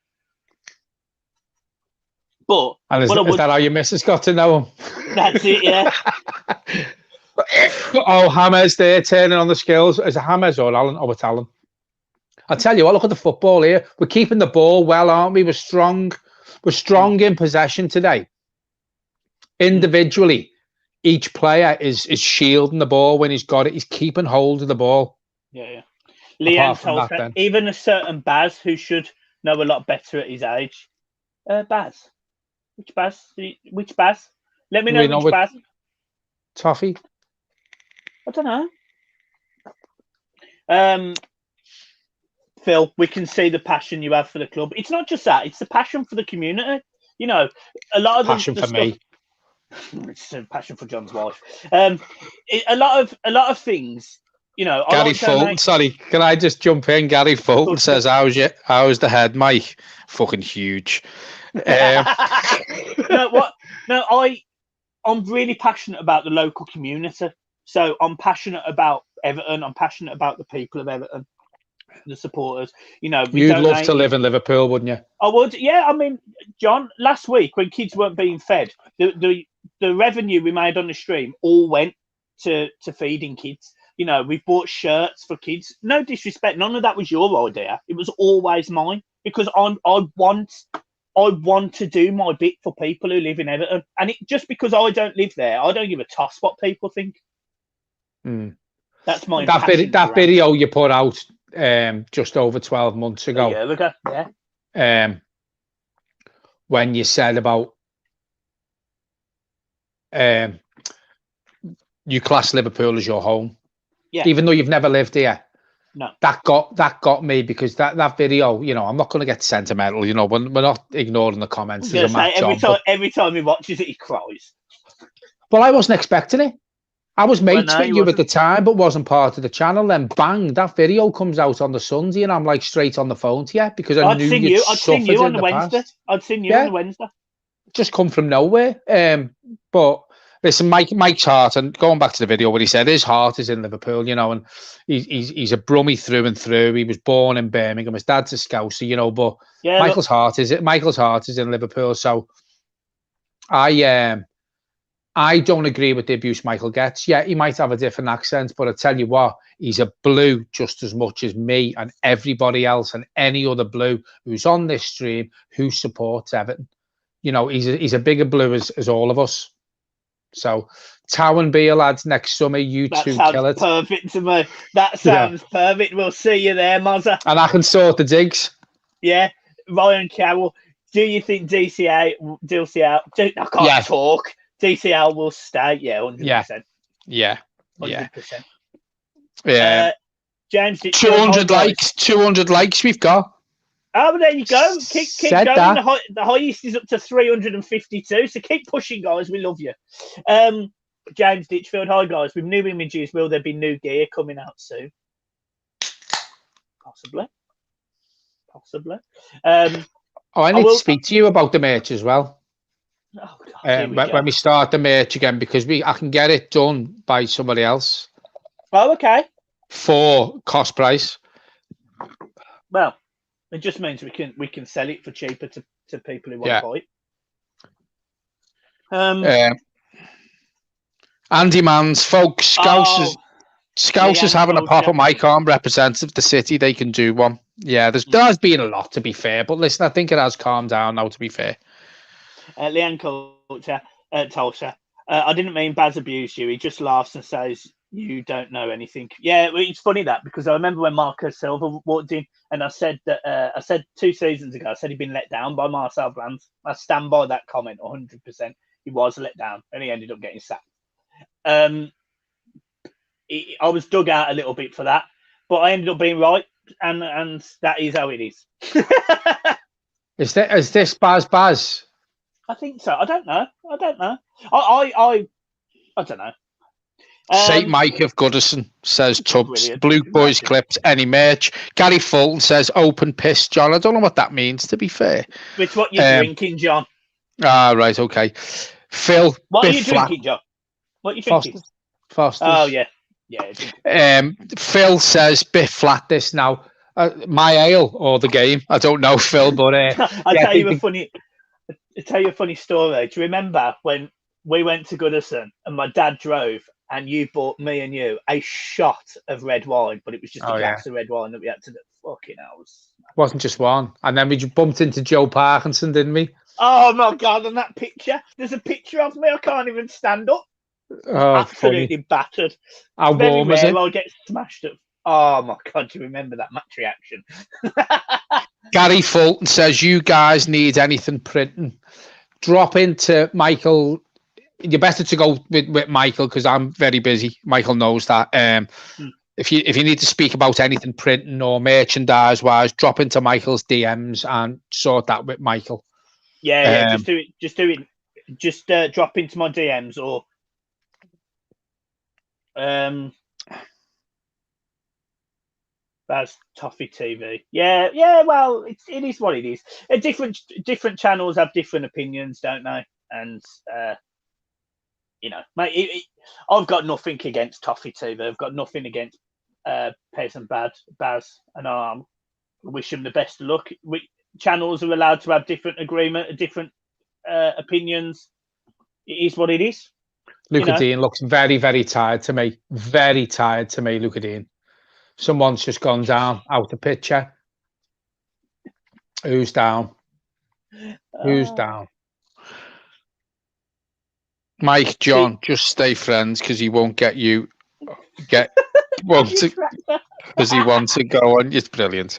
[SPEAKER 1] But
[SPEAKER 4] is that how your missus got to know him?
[SPEAKER 1] That's it, yeah.
[SPEAKER 4] Oh, Hammers there turning on the skills. Is it Hammers or Alan? Oh, it's Alan. I tell you what, look at the football here. We're keeping the ball well, aren't we? We're strong. We're strong in possession today. Individually, each player is shielding the ball when he's got it. He's keeping hold of the ball.
[SPEAKER 1] Yeah. Leanne told me, even a certain Baz who should know a lot better at his age. Baz. Which Baz? Which Baz? Let me know which Baz.
[SPEAKER 4] Toffee?
[SPEAKER 1] I don't know. Phil, we can see the passion you have for the club. It's not just that; it's the passion for the community. You know, a lot of
[SPEAKER 4] passion for me.
[SPEAKER 1] It's a passion for John's wife. A lot of things. You know,
[SPEAKER 4] Gary Fulton. Sorry, can I just jump in? Gary Fulton says, "How's the head, Mike? Fucking huge."
[SPEAKER 1] I'm really passionate about the local community. So I'm passionate about Everton. I'm passionate about the people of Everton. The supporters, you know,
[SPEAKER 4] you'd love to live in Liverpool, wouldn't you?
[SPEAKER 1] I would, yeah. I mean, John, last week when kids weren't being fed, the revenue we made on the stream all went to feeding kids. You know, we've bought shirts for kids. No disrespect, none of that was your idea. It was always mine because I want I want to do my bit for people who live in Everton, and just because I don't live there, I don't give a toss what people think. That's my
[SPEAKER 4] that video you put out just over 12 months ago.
[SPEAKER 1] A year ago, yeah.
[SPEAKER 4] When you said about you class Liverpool as your home, even though you've never lived here.
[SPEAKER 1] No,
[SPEAKER 4] that got me, because that video, you know, I'm not going to get sentimental, you know, we're not ignoring the comments.
[SPEAKER 1] Every time he watches it, he cries.
[SPEAKER 4] Well, I wasn't expecting it. I was mates with you at the time, but wasn't part of the channel. Then bang, that video comes out on the Sunday, and I'm like straight on the phone to you, because I knew you'd suffered in the past.
[SPEAKER 1] I'd seen you on the Wednesday.
[SPEAKER 4] Just come from nowhere. But listen, Mike's heart, and going back to the video, what he said, his heart is in Liverpool, you know, and he's a Brummie through and through. He was born in Birmingham. His dad's a Scouser, you know, but Michael's heart is in Liverpool. So I don't agree with the abuse Michael gets. Yeah, he might have a different accent, but I tell you what, he's a blue just as much as me and everybody else and any other blue who's on this stream who supports Everton. You know, he's a bigger blue as all of us. So, Tow and Beer, lads, next summer, you two kill it.
[SPEAKER 1] That sounds perfect to me. That sounds perfect. We'll see you there, Mozza.
[SPEAKER 4] And I can sort the digs.
[SPEAKER 1] Yeah. Ryan Carroll, do you think DCL, I can't talk. DCL will stay? Yeah, 100%.
[SPEAKER 4] Yeah.
[SPEAKER 1] 100%.
[SPEAKER 4] Yeah.
[SPEAKER 1] James,
[SPEAKER 4] 200 likes we've got.
[SPEAKER 1] Oh, well, there you go. Keep going. The highest is up to 352. So keep pushing, guys. We love you. James Ditchfield, hi, guys. With new images, will there be new gear coming out soon? Possibly.
[SPEAKER 4] I need to speak to you about the merch as well.
[SPEAKER 1] Oh, God,
[SPEAKER 4] when we start the merch again, because I can get it done by somebody else.
[SPEAKER 1] Oh, okay.
[SPEAKER 4] For cost price.
[SPEAKER 1] Well, it just means we can sell it for cheaper to people who want to buy it.
[SPEAKER 4] Andy Mans, folks, Scousers having a pop at Mycom representative of the city, they can do one. Yeah, there has been a lot, to be fair, but listen, I think it has calmed down now, to be fair.
[SPEAKER 1] Leanne Tulsa, I didn't mean Baz abused you. He just laughs and says you don't know anything. Yeah, it's funny that, because I remember when Marco Silva walked in, and I said 2 seasons ago, I said he'd been let down by Marcel Brands. I stand by that comment 100%. He was let down, and he ended up getting sacked. I was dug out a little bit for that, but I ended up being right, and that is how it is.
[SPEAKER 4] Is this Baz?
[SPEAKER 1] I think so. I don't know. I don't know.
[SPEAKER 4] St. Mike of Goodison says Tubbs, Blue Boys clips, any merch. Gary Fulton says open piss, John. I don't know what that means, to be fair.
[SPEAKER 1] It's what you're drinking, John.
[SPEAKER 4] Ah, right, okay. Phil,
[SPEAKER 1] what are you drinking, John? What are you drinking?
[SPEAKER 4] Foster's.
[SPEAKER 1] Oh, yeah.
[SPEAKER 4] Phil says bit flat this now. My ale or the game? I don't know, Phil, but
[SPEAKER 1] I'll tell you a funny story. Do you remember when we went to Goodison and my dad drove and you bought me and you a shot of red wine, but it was just a glass of red wine that we had to do? Fucking hell.
[SPEAKER 4] Wasn't just one. And then we just bumped into Joe Parkinson, didn't we?
[SPEAKER 1] Oh my God, and that picture. There's a picture of me. I can't even stand up.
[SPEAKER 4] Oh,
[SPEAKER 1] absolutely battered.
[SPEAKER 4] How warm was it?
[SPEAKER 1] I'll get smashed up. Oh my God, do you remember that match reaction?
[SPEAKER 4] Gary Fulton says, you guys need anything printing, drop into Michael. You're better to go with Michael, because I'm very busy. Michael knows that. If you need to speak about anything printing or merchandise wise, drop into Michael's DMs and sort that with Michael.
[SPEAKER 1] Yeah, just do it. Just drop into my DMs or that's Toffee TV. Yeah. Well, it is what it is. Different channels have different opinions, don't they? And mate, I've got nothing against Toffee TV. I've got nothing against Pez and Baz, and I wish them the best of luck. Channels are allowed to have different different opinions. It is what it is.
[SPEAKER 4] Luca Dean looks very, very tired to me. Very tired to me, Luca Dean. Someone's just gone down out the picture. Who's down? Who's down? Mike, John, just stay friends because he won't get you. Won't because he wants to go on. It's brilliant.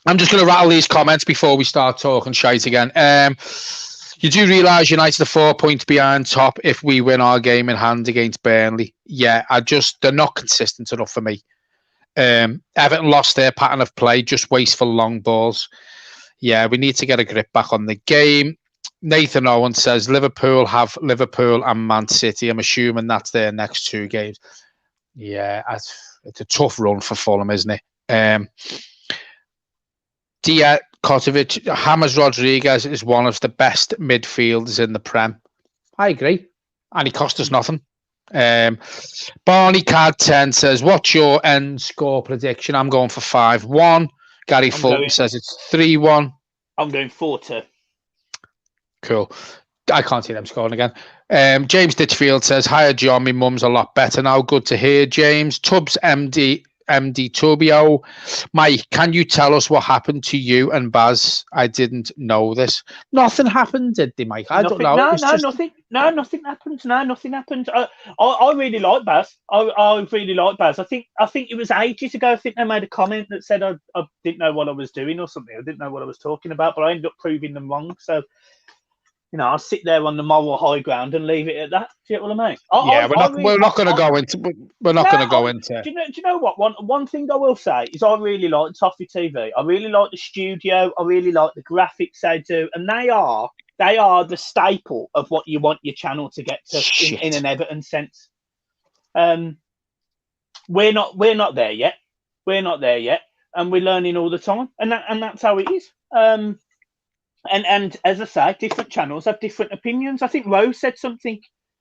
[SPEAKER 4] I'm just going to rattle these comments before we start talking shite again. You do realise United are 4 points behind top if we win our game in hand against Burnley. Yeah, they're not consistent enough for me. Everton lost their pattern of play, just wasteful long balls. Yeah, we need to get a grip back on the game. Nathan Owen says Liverpool have Liverpool and Man City. I'm assuming that's their next 2 games. Yeah, it's a tough run for Fulham, isn't it? COTTAGE, James Rodriguez is one of the best midfielders in the Prem. I agree. And he cost us nothing. Barney Cad 10 says, what's your end score prediction? I'm going for 5-1. Gary Fulton says it's 3-1.
[SPEAKER 1] I'm going 4-2.
[SPEAKER 4] Cool. I can't see them scoring again. James Ditchfield says, hiya John, my mum's a lot better now. Good to hear, James. Tubbs MD Turbio. Mike, can you tell us what happened to you and Baz? I didn't know this. Nothing happened, did they, Mike? I don't know.
[SPEAKER 1] Nothing. No, nothing happened. No, nothing happened. I really like Baz. I really like Baz. I think it was ages ago. I think they made a comment that said I didn't know what I was doing or something. I didn't know what I was talking about, but I ended up proving them wrong. So, I'll sit there on the moral high ground and leave it at that. Do you get what I mean?
[SPEAKER 4] We're not going to go into.
[SPEAKER 1] Do you know what? One thing I will say is I really like Toffee TV. I really like the studio. I really like the graphics they do, and they are the staple of what you want your channel to get to in an Everton sense. We're not there yet. We're not there yet, and we're learning all the time, and that's how it is. And as I say, different channels have different opinions. I think Rose said something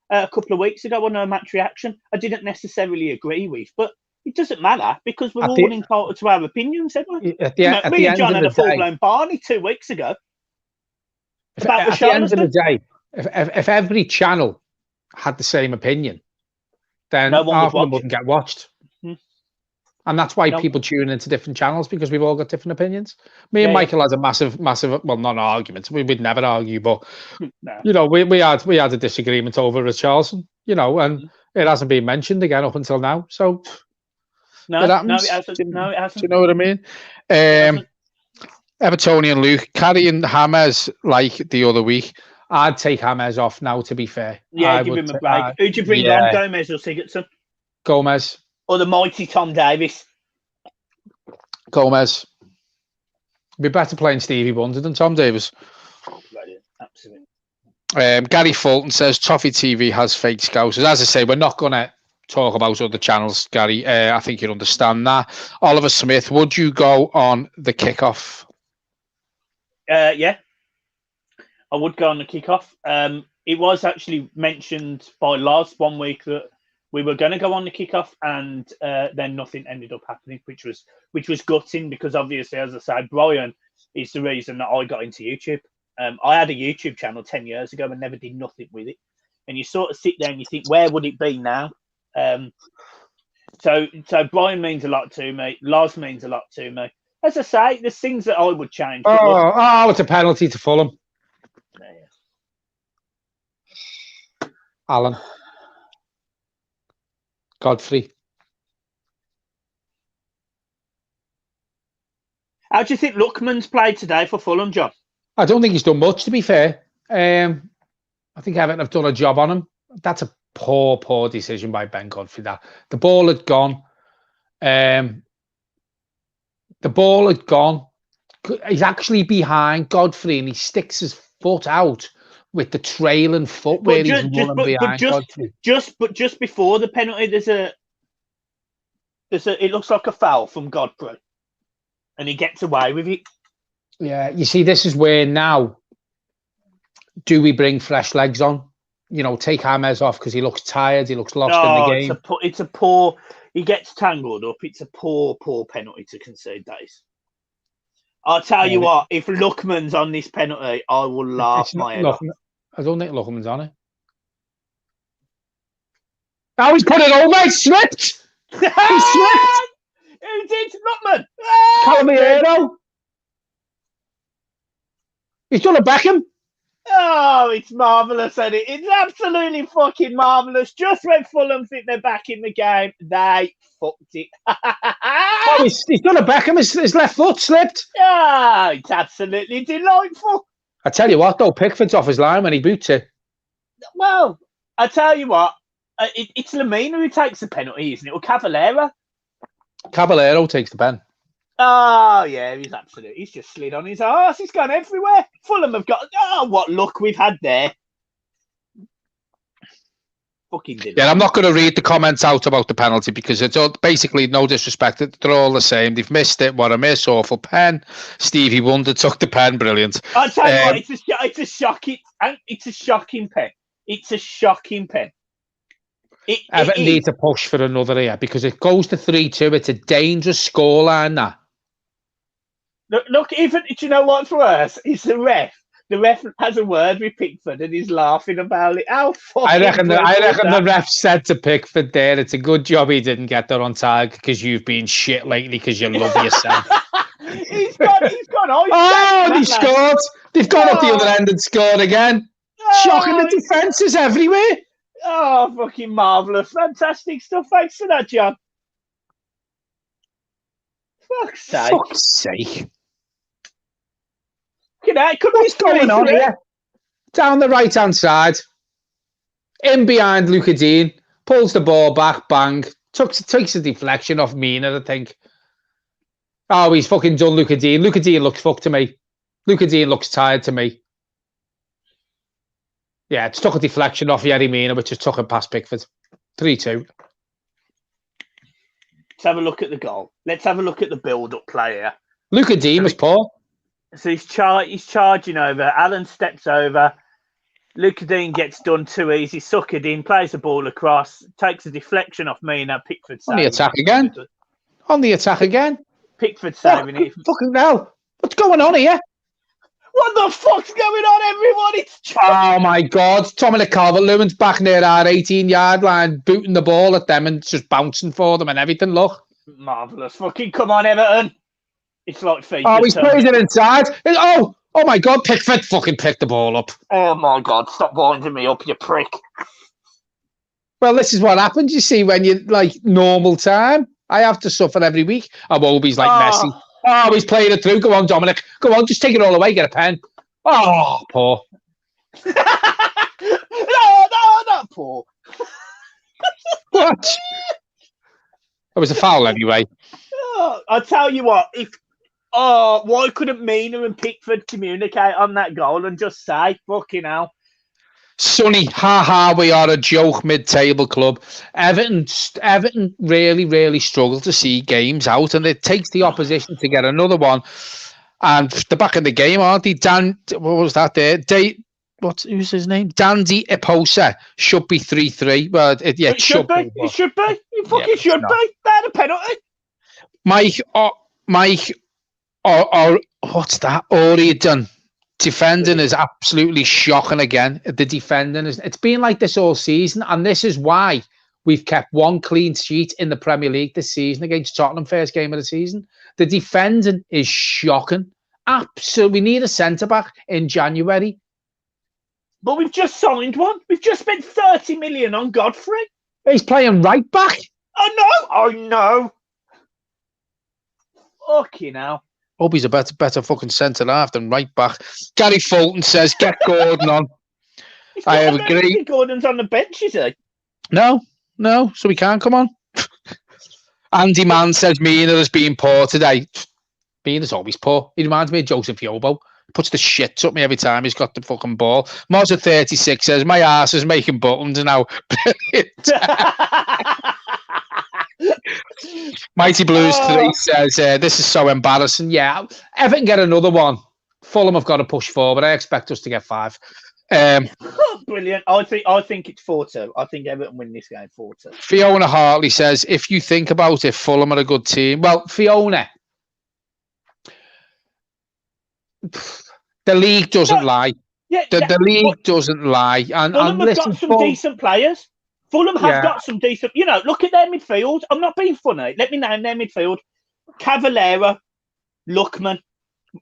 [SPEAKER 1] a couple of weeks ago on her match reaction I didn't necessarily agree with, but it doesn't matter because we're all entitled to our opinions, aren't we? Me and John had a full-blown Barney 2 weeks ago.
[SPEAKER 4] At the end of the day, if every channel had the same opinion, then half of them wouldn't get watched. And that's why people tune into different channels, because we've all got different opinions. Me and Michael had a massive, well, not an argument. We would never argue, but we had a disagreement over Richarlison, and it hasn't been mentioned again up until now. So
[SPEAKER 1] it hasn't. Do
[SPEAKER 4] you know what I mean? Evertonian Luke carrying James like the other week. I'd take James off now. To be fair,
[SPEAKER 1] give him a break. Who'd you bring on, Gomez or Sigurdsson?
[SPEAKER 4] Gomez.
[SPEAKER 1] Or the mighty Tom Davis.
[SPEAKER 4] Gomez. It'd be better playing Stevie Wonder than Tom Davis.
[SPEAKER 1] Brilliant. Absolutely.
[SPEAKER 4] Gary Fulton says Toffee TV has fake scousers. As I say, we're not going to talk about other channels, Gary. I think you'll understand that. Oliver Smith, would you go on the kickoff?
[SPEAKER 1] Yeah. I would go on the kickoff. It was actually mentioned by Lars 1 week that we were going to go on the kickoff, and then nothing ended up happening, which was gutting because obviously, as I said, Brian is the reason that I got into YouTube. I had a YouTube channel 10 years ago and never did nothing with it. And you sort of sit there and you think, where would it be now? So Brian means a lot to me. Lars means a lot to me. As I say, there's things that I would change.
[SPEAKER 4] It's a penalty to Fulham. Alan. Godfrey.
[SPEAKER 1] How do you think Lookman's played today for Fulham, John?
[SPEAKER 4] I don't think he's done much, to be fair. I think Everton have done a job on him. That's a poor decision by Ben Godfrey. That the ball had gone. He's actually behind Godfrey, and he sticks his foot out with the trailing foot where he's running behind Godfrey.
[SPEAKER 1] Just before the penalty, it looks like a foul from Godfrey, and he gets away with it.
[SPEAKER 4] Yeah, you see, this is where now, do we bring fresh legs on? Take James off because he looks tired, he looks lost in the game.
[SPEAKER 1] It's a poor. He gets tangled up. It's a poor penalty to concede. That is. I'll tell you what. If Lookman's on this penalty, I will laugh my head off.
[SPEAKER 4] I don't think Lookman's on it. Oh, he's put it over. He slipped. He slipped.
[SPEAKER 1] Who did? Lookman.
[SPEAKER 4] Calamero. He's done a Beckham.
[SPEAKER 1] Oh, it's marvellous, isn't it? It's absolutely fucking marvellous. Just when Fulham think they're back in the game, they fucked it.
[SPEAKER 4] Oh, he's done a Beckham. His left foot slipped.
[SPEAKER 1] Oh, it's absolutely delightful.
[SPEAKER 4] I tell you what, though, Pickford's off his line when he boots it.
[SPEAKER 1] Well, I tell you what, it's Lamina who takes the penalty, isn't it? Or Cavallera?
[SPEAKER 4] Caballero takes the pen.
[SPEAKER 1] Oh, yeah, he's just slid on his arse. He's gone everywhere. Fulham have got, what luck we've had there. Fucking did.
[SPEAKER 4] Yeah, I'm not going to read the comments out about the penalty because it's all, basically no disrespect. They're all the same. They've missed it. What a miss. Awful pen. Stevie Wonder took the pen. Brilliant.
[SPEAKER 1] I tell you what, it's a shocking pen. It's a shocking pen.
[SPEAKER 4] Everton need to push for another here because it goes to 3-2. It's a dangerous scoreline, that.
[SPEAKER 1] Look, even, do you know what's worse? It's the ref. The ref has a word with Pickford and he's laughing about it. How fucking
[SPEAKER 4] I reckon the ref said to Pickford there, it's a good job he didn't get that on tag because you've been shit lately because you love yourself.
[SPEAKER 1] he's gone.
[SPEAKER 4] Oh, they scored. They've gone up the other end and scored again. Shocking, the defence is everywhere.
[SPEAKER 1] Oh, fucking marvellous. Fantastic stuff. Thanks for that, John. Fuck's sake.
[SPEAKER 4] What's going on here? Down the right-hand side. In behind Luca Dean. Pulls the ball back, bang. Takes a deflection off Mina, I think. Oh, he's fucking done Luca Dean. Luca Dean looks fucked to me. Luca Dean looks tired to me. Yeah, it's took a deflection off Yerry Mina, which has took him past Pickford. 3-2.
[SPEAKER 1] Let's have a look at the goal. Let's have a look at the build-up play here.
[SPEAKER 4] Luca Dean was poor.
[SPEAKER 1] So he's charging over. Alan steps over. Luca Dean gets done too easy. Suckered in, plays the ball across, takes a deflection off Mina. Pickford
[SPEAKER 4] on the attack again. On the attack again.
[SPEAKER 1] Pickford saving it.
[SPEAKER 4] Fucking hell. What's going on here?
[SPEAKER 1] What the fuck's going on, everyone? It's
[SPEAKER 4] oh my God. Dominic Calvert-Lewin's back near our 18-yard line, booting the ball at them and just bouncing for them and everything. Look.
[SPEAKER 1] Marvellous. Fucking come on, Everton. It's like FIFA.
[SPEAKER 4] Oh, he's playing it inside. Oh my God. Pickford fucking picked the ball up.
[SPEAKER 1] Oh my God. Stop winding me up, you prick.
[SPEAKER 4] Well, this is what happens, you see, when you like normal time. I have to suffer every week. Iwobi's like Messi. Oh, he's playing it through. Go on, Dominic. Go on, just take it all away. Get a pen. Oh, poor.
[SPEAKER 1] no, not poor.
[SPEAKER 4] What? It was a foul anyway.
[SPEAKER 1] Oh, I'll tell you what. Why couldn't Mina and Pickford communicate on that goal and just say, fucking hell?
[SPEAKER 4] Sonny, we are a joke mid-table club. Everton really, really struggle to see games out, and it takes the opposition to get another one. And they're back in the game, aren't they? What was that there? Who's his name? Dandy Eposa should be 3-3. Well, it should be.
[SPEAKER 1] It should be. It fucking should be. They had a penalty.
[SPEAKER 4] Mike, what's that? Oriadon. Defending is absolutely shocking again. The defending it's been like this all season, and this is why we've kept one clean sheet in the Premier League this season against Tottenham, first game of the season. The defending is shocking. Absolutely, we need a centre-back in January.
[SPEAKER 1] But we've just signed one. We've just spent 30 million on Godfrey.
[SPEAKER 4] He's playing right back.
[SPEAKER 1] I know. Fucking hell.
[SPEAKER 4] Hope he's a better fucking centre half than right back. Gary Fulton says, get Gordon on. I agree.
[SPEAKER 1] Gordon's on the bench, is he?
[SPEAKER 4] No, so he can't come on. Andy Mann says, Mina has been poor today. Mina's always poor. He reminds me of Joseph Yobo. Puts the shit up me every time he's got the fucking ball. Mozza 36 says, my ass is making buttons now. Brilliant. Mighty Blues 3 says, this is so embarrassing. Yeah, Everton get another one. Fulham have got to push forward. I expect us to get 5.
[SPEAKER 1] Brilliant. I think it's 4-2. I think Everton win this game 4-2.
[SPEAKER 4] Fiona Hartley says, if you think about it, Fulham are a good team. Well, Fiona, the league doesn't lie.
[SPEAKER 1] Yeah,
[SPEAKER 4] the league doesn't lie. And
[SPEAKER 1] Fulham have got some decent players. Fulham have got some decent... look at their midfield. I'm not being funny. Let me name their midfield. Cavallera, Lookman,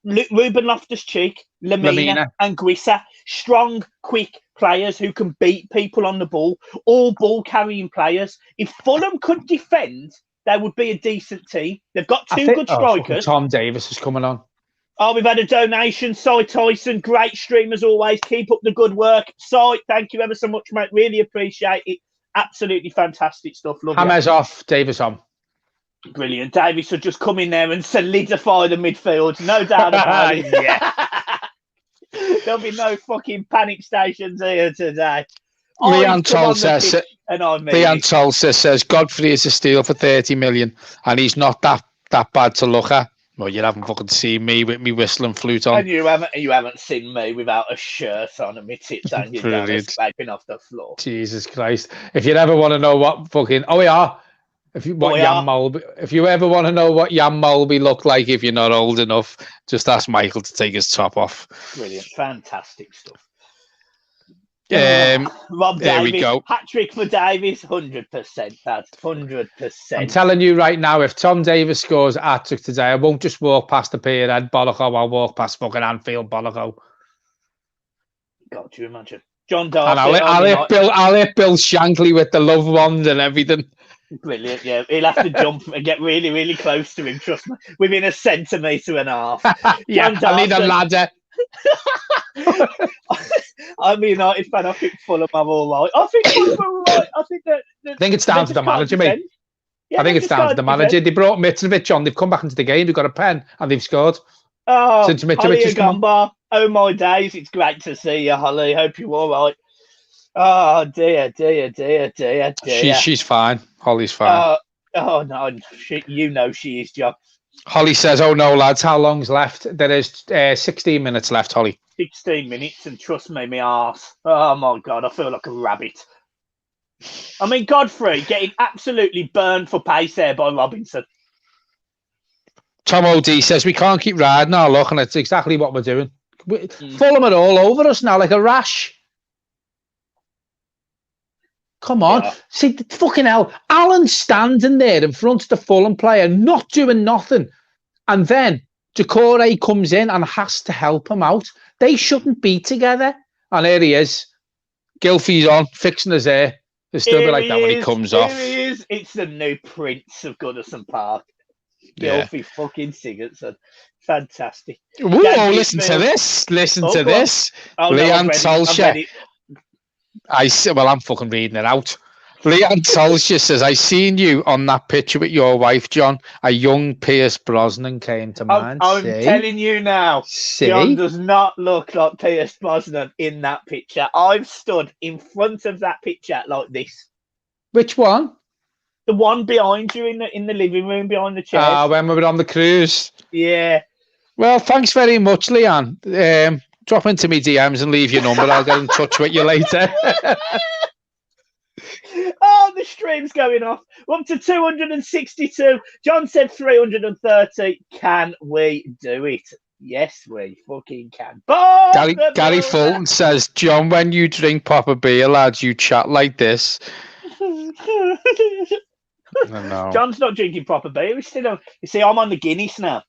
[SPEAKER 1] Ruben Loftus-Cheek, Lamina, and Grissa. Strong, quick players who can beat people on the ball. All ball-carrying players. If Fulham could defend, they would be a decent team. They've got two good strikers.
[SPEAKER 4] Tom Davis is coming on.
[SPEAKER 1] Oh, we've had a donation. Cy Tyson, great stream as always. Keep up the good work. Cy, thank you ever so much, mate. Really appreciate it. Absolutely fantastic stuff. Love
[SPEAKER 4] Hammers off, Davis on.
[SPEAKER 1] Brilliant. Davis should just come in there and solidify the midfield. No doubt about it.
[SPEAKER 4] Yeah.
[SPEAKER 1] There'll be no fucking panic stations here today.
[SPEAKER 4] Leon Tulsa says Godfrey is a steal for 30 million and he's not that bad to look at. Well, you haven't fucking seen me with me whistling flute on.
[SPEAKER 1] And you haven't seen me without a shirt on and my tits hanging down and scraping off the floor.
[SPEAKER 4] Jesus Christ. If you ever want to know what fucking... Oh, we are. If you ever want to know what Jan Mulby looked like if you're not old enough, just ask Michael to take his top off.
[SPEAKER 1] Brilliant. Fantastic stuff.
[SPEAKER 4] Rob there
[SPEAKER 1] Davis,
[SPEAKER 4] we go.
[SPEAKER 1] Hat-trick for Davis, 100%. That's 100%.
[SPEAKER 4] I'm telling you right now, if Tom Davis scores a hat-trick today, I won't just walk past the pier head Bolloco, I'll walk past fucking Anfield Bolloco.
[SPEAKER 1] God, do you imagine? John Darcy.
[SPEAKER 4] And I'll hit Bill Shankly with the love wand and everything.
[SPEAKER 1] Brilliant, yeah. He'll have to jump and get really, really close to him, trust me. Within a centimetre and a half.
[SPEAKER 4] Yeah, I need a ladder.
[SPEAKER 1] I'm a United fan. I think Fulham are all right. I think Fulham are all right. I think
[SPEAKER 4] it's down to the manager, mate. Yeah, I think it's down to the manager. They brought Mitrovic on. They've come back into the game. They've got a pen and they've scored.
[SPEAKER 1] Oh,
[SPEAKER 4] since Mitrovic has come on.
[SPEAKER 1] Oh my days! It's great to see you, Holly. Hope you're all right. Oh dear.
[SPEAKER 4] She's fine. Holly's fine.
[SPEAKER 1] Oh no, she is, John.
[SPEAKER 4] Holly says, "Oh no, lads, how long's left? There is 16 minutes left, Holly.
[SPEAKER 1] 16 minutes, and trust me, my arse. Oh my God, I feel like a rabbit. I mean, Godfrey getting absolutely burned for pace there by Robinson.
[SPEAKER 4] Tom O.D. says, we can't keep riding our luck, and it's exactly what we're doing. Fulham are all over us now like a rash. Come on. Yeah. See, fucking hell. Alan's standing there in front of the Fulham player, not doing nothing. And then Decore comes in and has to help him out. They shouldn't be together. And here he is. Gilfie's on, fixing his hair. He'll still be like that when he comes off.
[SPEAKER 1] Here he is. It's the new Prince of Goodison Park. Gilfie fucking Sigurdsson. Fantastic.
[SPEAKER 4] Ooh, listen to this. Listen to this. Leon Solskjaer. I'm fucking reading it out. Leon Solskjaer says, I seen you on that picture with your wife, John. A young Pierce Brosnan came to mind.
[SPEAKER 1] I'm telling you now, John does not look like Pierce Brosnan in that picture. I've stood in front of that picture like this.
[SPEAKER 4] Which one?
[SPEAKER 1] The one behind you in the living room behind the chair.
[SPEAKER 4] Ah, when we were on the cruise.
[SPEAKER 1] Yeah.
[SPEAKER 4] Well, thanks very much, Leon. Drop into me DMs and leave your number. I'll get in touch with you later.
[SPEAKER 1] Oh, the stream's going off. We're up to 262. John said 330. Can we do it? Yes, we fucking can.
[SPEAKER 4] Gary Fulton says, John, when you drink proper beer, lads, you chat like this. No.
[SPEAKER 1] John's not drinking proper beer. He's still on. You see, I'm on the Guinness now.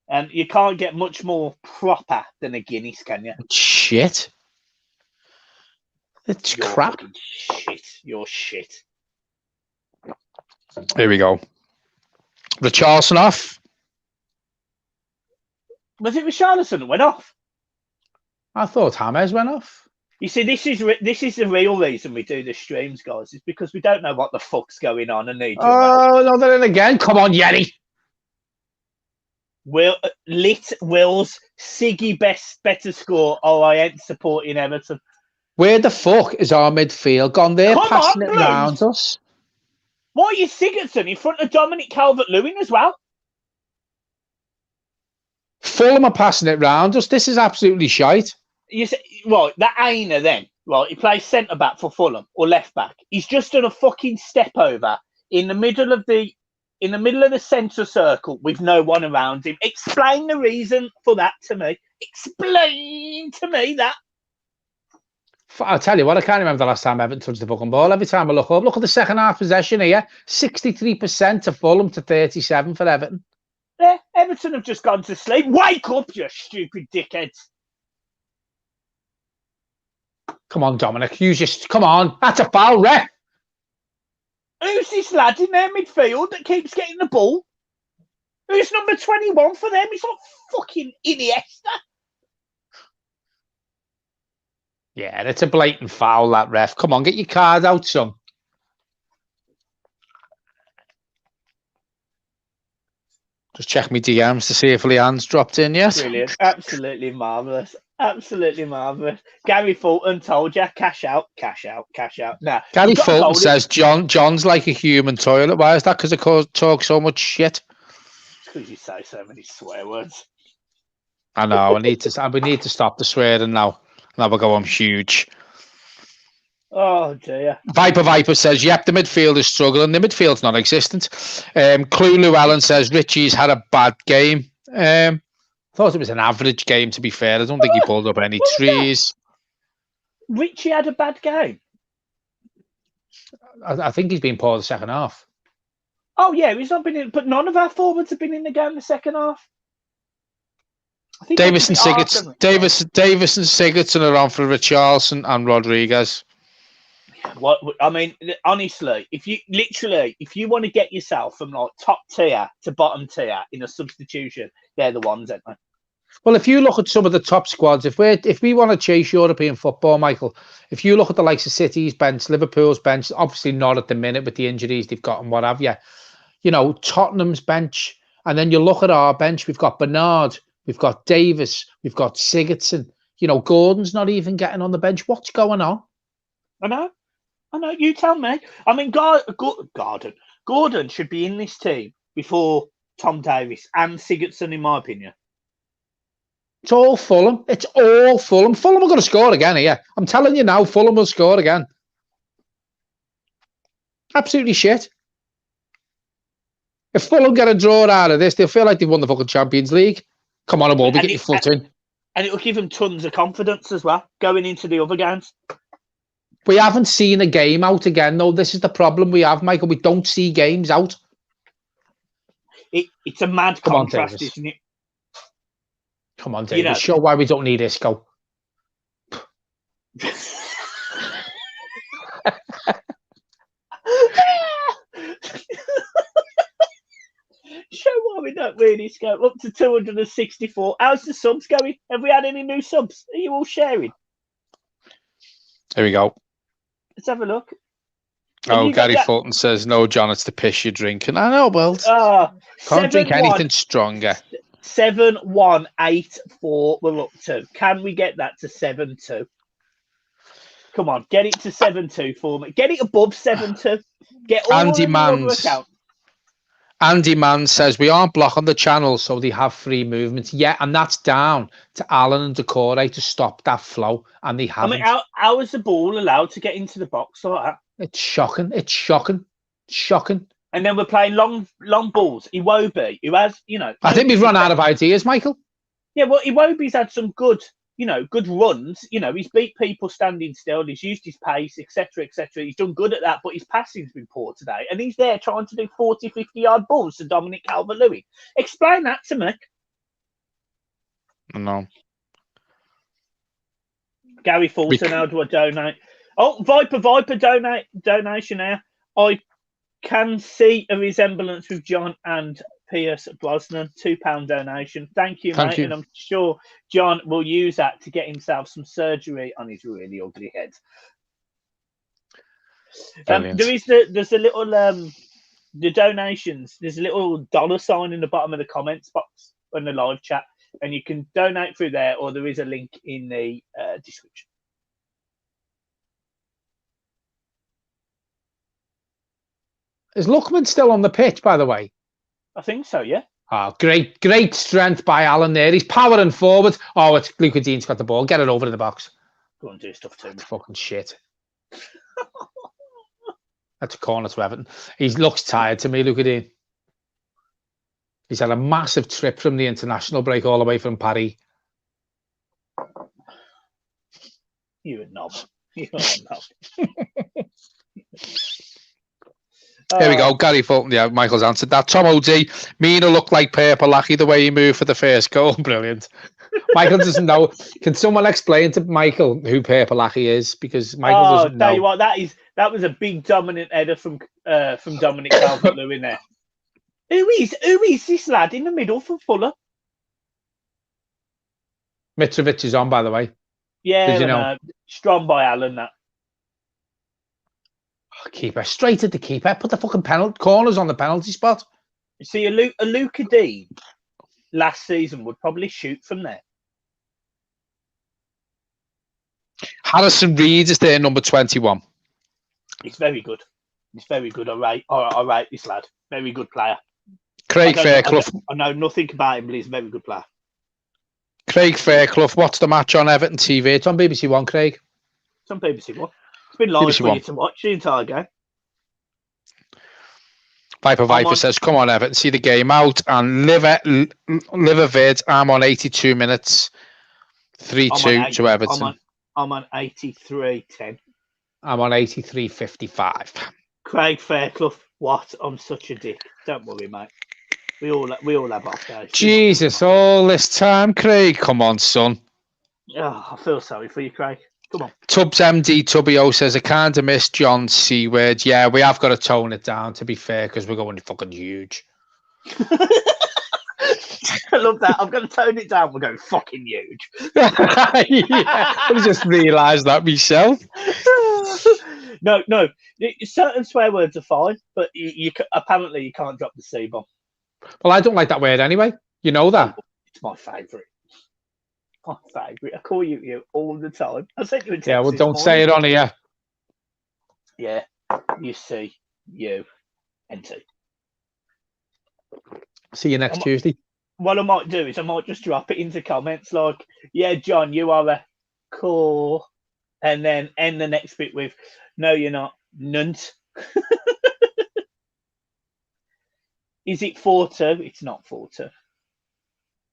[SPEAKER 1] And you can't get much more proper than a Guinness, can you?
[SPEAKER 4] Shit. It's crap.
[SPEAKER 1] Shit. You're shit.
[SPEAKER 4] Here we go. Richarlison off.
[SPEAKER 1] Was it Richarlison that went off?
[SPEAKER 4] I thought James went off.
[SPEAKER 1] You see, this is the real reason we do the streams, guys. Is because we don't know what the fuck's going on and need your help.
[SPEAKER 4] Oh, no, then again. Come on, Yeti.
[SPEAKER 1] Will's Siggy better score. Oh, I ain't supporting Everton.
[SPEAKER 4] Where the fuck is our midfield gone? They're passing it around us.
[SPEAKER 1] Why are you Sigurdsson in front of Dominic Calvert-Lewin as well?
[SPEAKER 4] Fulham are passing it round us. This is absolutely shite.
[SPEAKER 1] You say, right, that Aina then, right, he plays centre-back for Fulham or left-back. He's just done a fucking step over in the middle of the centre circle with no one around him. Explain the reason for that to me. Explain to me that.
[SPEAKER 4] I'll tell you what, I can't remember the last time Everton touched the fucking ball. Every time I look up, look at the second half possession here. 63% to Fulham to 37 for Everton.
[SPEAKER 1] Yeah, Everton have just gone to sleep. Wake up, you stupid dickheads.
[SPEAKER 4] Come on, Dominic. You just come on. That's a foul, ref.
[SPEAKER 1] Who's this lad in their midfield that keeps getting the ball? Who's number 21 for them? It's not fucking Iniesta.
[SPEAKER 4] Yeah, it's a blatant foul, that ref. Come on, get your card out, son. Just check my DMs to see if Leanne's dropped in yet.
[SPEAKER 1] Brilliant. Absolutely marvellous. Absolutely marvellous. Gary Fulton told you, cash out, cash out, cash out. Now,
[SPEAKER 4] Gary Fulton says John's like a human toilet. Why is that? Because they talk so much shit.
[SPEAKER 1] It's because you say so many swear words.
[SPEAKER 4] I know. We need to stop the swearing now. Now we'll go on huge.
[SPEAKER 1] Oh dear.
[SPEAKER 4] Viper says, yep, the midfield is struggling. The midfield's non-existent. Clue Llewellyn says Richie's had a bad game. Thought it was an average game, to be fair. I don't think he pulled up any trees.
[SPEAKER 1] Richie had a bad game.
[SPEAKER 4] I think he's been poor the second half.
[SPEAKER 1] Oh yeah, he's not been in, but none of our forwards have been in the game the second half.
[SPEAKER 4] Davis and Sigurdsson are on for Richarlison and Rodriguez.
[SPEAKER 1] What I mean, honestly, if you want to get yourself from like top tier to bottom tier in a substitution, they're the ones, aren't they?
[SPEAKER 4] Well, if you look at some of the top squads, if we want to chase European football, Michael, if you look at the likes of City's bench, Liverpool's bench, obviously not at the minute with the injuries they've got and what have you, you know, Tottenham's bench, and then you look at our bench, we've got Bernard, we've got Davis, we've got Sigurdsson, you know, Gordon's not even getting on the bench. What's going on?
[SPEAKER 1] I know, you tell me. I mean, Gordon should be in this team before Tom Davis and Sigurdsson, in my opinion.
[SPEAKER 4] It's all Fulham. It's all Fulham. Fulham are going to score again here. I'm telling you now, Fulham will score again. Absolutely shit. If Fulham get a draw out of this, they'll feel like they've won the fucking Champions League. Come on, Bobby, get your foot in.
[SPEAKER 1] And it'll give them tons of confidence as well, going into the other games.
[SPEAKER 4] We haven't seen a game out again, though. This is the problem we have, Michael. We don't see games out.
[SPEAKER 1] It's a mad contrast, isn't it?
[SPEAKER 4] Come on, David. You know, show why we don't need Isco.
[SPEAKER 1] Show why we don't need Isco. Up to 264. How's the subs going? Have we had any new subs? Are you all sharing?
[SPEAKER 4] There we go.
[SPEAKER 1] Let's have a look.
[SPEAKER 4] Gary Fulton says, no, John, it's the piss you're drinking. I know, well, can't drink anything stronger.
[SPEAKER 1] 7184 we're up to. Can we get that to 72? Come on, get it to 72 for me. Get it above 72. Get all
[SPEAKER 4] Andy Mann says we aren't blocking the channel, so they have free movement. Yeah, and that's down to Allen and Decore to stop that flow, and they haven't.
[SPEAKER 1] I mean, how is the ball allowed to get into the box like that?
[SPEAKER 4] It's shocking. It's shocking. Shocking.
[SPEAKER 1] And then we're playing long balls. Iwobi, who has, you know...
[SPEAKER 4] I think we've run out of ideas, Michael.
[SPEAKER 1] Yeah, well, Iwobi's had some good runs. You know, he's beat people standing still. He's used his pace, etc., etc. He's done good at that, but his passing's been poor today. And he's there trying to do 40, 50-yard balls to Dominic Calvert-Lewin. Explain that to me.
[SPEAKER 4] No.
[SPEAKER 1] Gary Fulton, how do I donate? Oh, Viper donation there. I can see a resemblance with John and Pierce Brosnan. £2 donation. Thank you, mate. And I'm sure John will use that to get himself some surgery on his really ugly head. There's a little the donations. There's a little $sign in the bottom of the comments box on the live chat, and you can donate through there, or there is a link in the description.
[SPEAKER 4] Is Lookman still on the pitch, by the way?
[SPEAKER 1] I think so, yeah.
[SPEAKER 4] Oh, great strength by Alan there. He's powering forward. Oh, it's Luca Dean's got the ball. Get it over to the box.
[SPEAKER 1] Go and do stuff to me.
[SPEAKER 4] Fucking shit. That's a corner to Everton. He looks tired to me, Luca Dean. He's had a massive trip from the international break all the way from Paris.
[SPEAKER 1] You're a knob. You're a knob.
[SPEAKER 4] Here we go. Gary Fulton. Yeah, Michael's answered that. Tom O.D. Mina looked like Purple Lucky the way he moved for the first goal. Brilliant. Michael doesn't know. Can someone explain to Michael who Purple Lucky is? Because Michael doesn't know.
[SPEAKER 1] Tell you what, that was a big dominant header from Dominic Calvert-Lewin there. Who is this lad in the middle from Fulham?
[SPEAKER 4] Mitrovic is on, by the way.
[SPEAKER 1] Yeah, you know? Strong by Alan, that.
[SPEAKER 4] Oh, keeper. Straight at the keeper. Put the fucking corners on the penalty spot.
[SPEAKER 1] You see, a Luca Dean last season would probably shoot from there.
[SPEAKER 4] Harrison Reed is there, number 21.
[SPEAKER 1] He's very good. He's very good. All right, this lad. Very good player.
[SPEAKER 4] Craig Fairclough.
[SPEAKER 1] I know nothing about him, but he's a very good player.
[SPEAKER 4] Craig Fairclough, what's the match on Everton TV? It's on BBC One, Craig.
[SPEAKER 1] It's on BBC One. It's been live for you to watch the entire game.
[SPEAKER 4] Viper says, come on, Everton, see the game out. And Liver Vid, I'm on 82 minutes. 3-2 to Everton.
[SPEAKER 1] I'm on 83-10.
[SPEAKER 4] I'm on 83-55.
[SPEAKER 1] Craig Fairclough, what? I'm such a dick. Don't worry, mate. We all have our days.
[SPEAKER 4] Jesus, all this time, Craig. Come on, son.
[SPEAKER 1] Oh, I feel sorry for you, Craig. Come on.
[SPEAKER 4] Tubbs MD Tubbio says, I kind of miss John's C word. Yeah, we have got to tone it down, to be fair, because we're going fucking huge.
[SPEAKER 1] I love that. I'm going to tone it down. We're going fucking huge.
[SPEAKER 4] Yeah, I just realised that myself.
[SPEAKER 1] No. Certain swear words are fine, but apparently you can't drop the C-bomb.
[SPEAKER 4] Well, I don't like that word anyway. You know that.
[SPEAKER 1] It's my favourite. My favourite. I call you all the time. I sent you a text.
[SPEAKER 4] Yeah, well, don't say it on here.
[SPEAKER 1] Yeah, you see, you, NT.
[SPEAKER 4] See you next Tuesday.
[SPEAKER 1] What I might do is I might just drop it into comments like, yeah, John, you are a core, and then end the next bit with, no, you're not, nunt. Is it 4-2? It's not 4-2.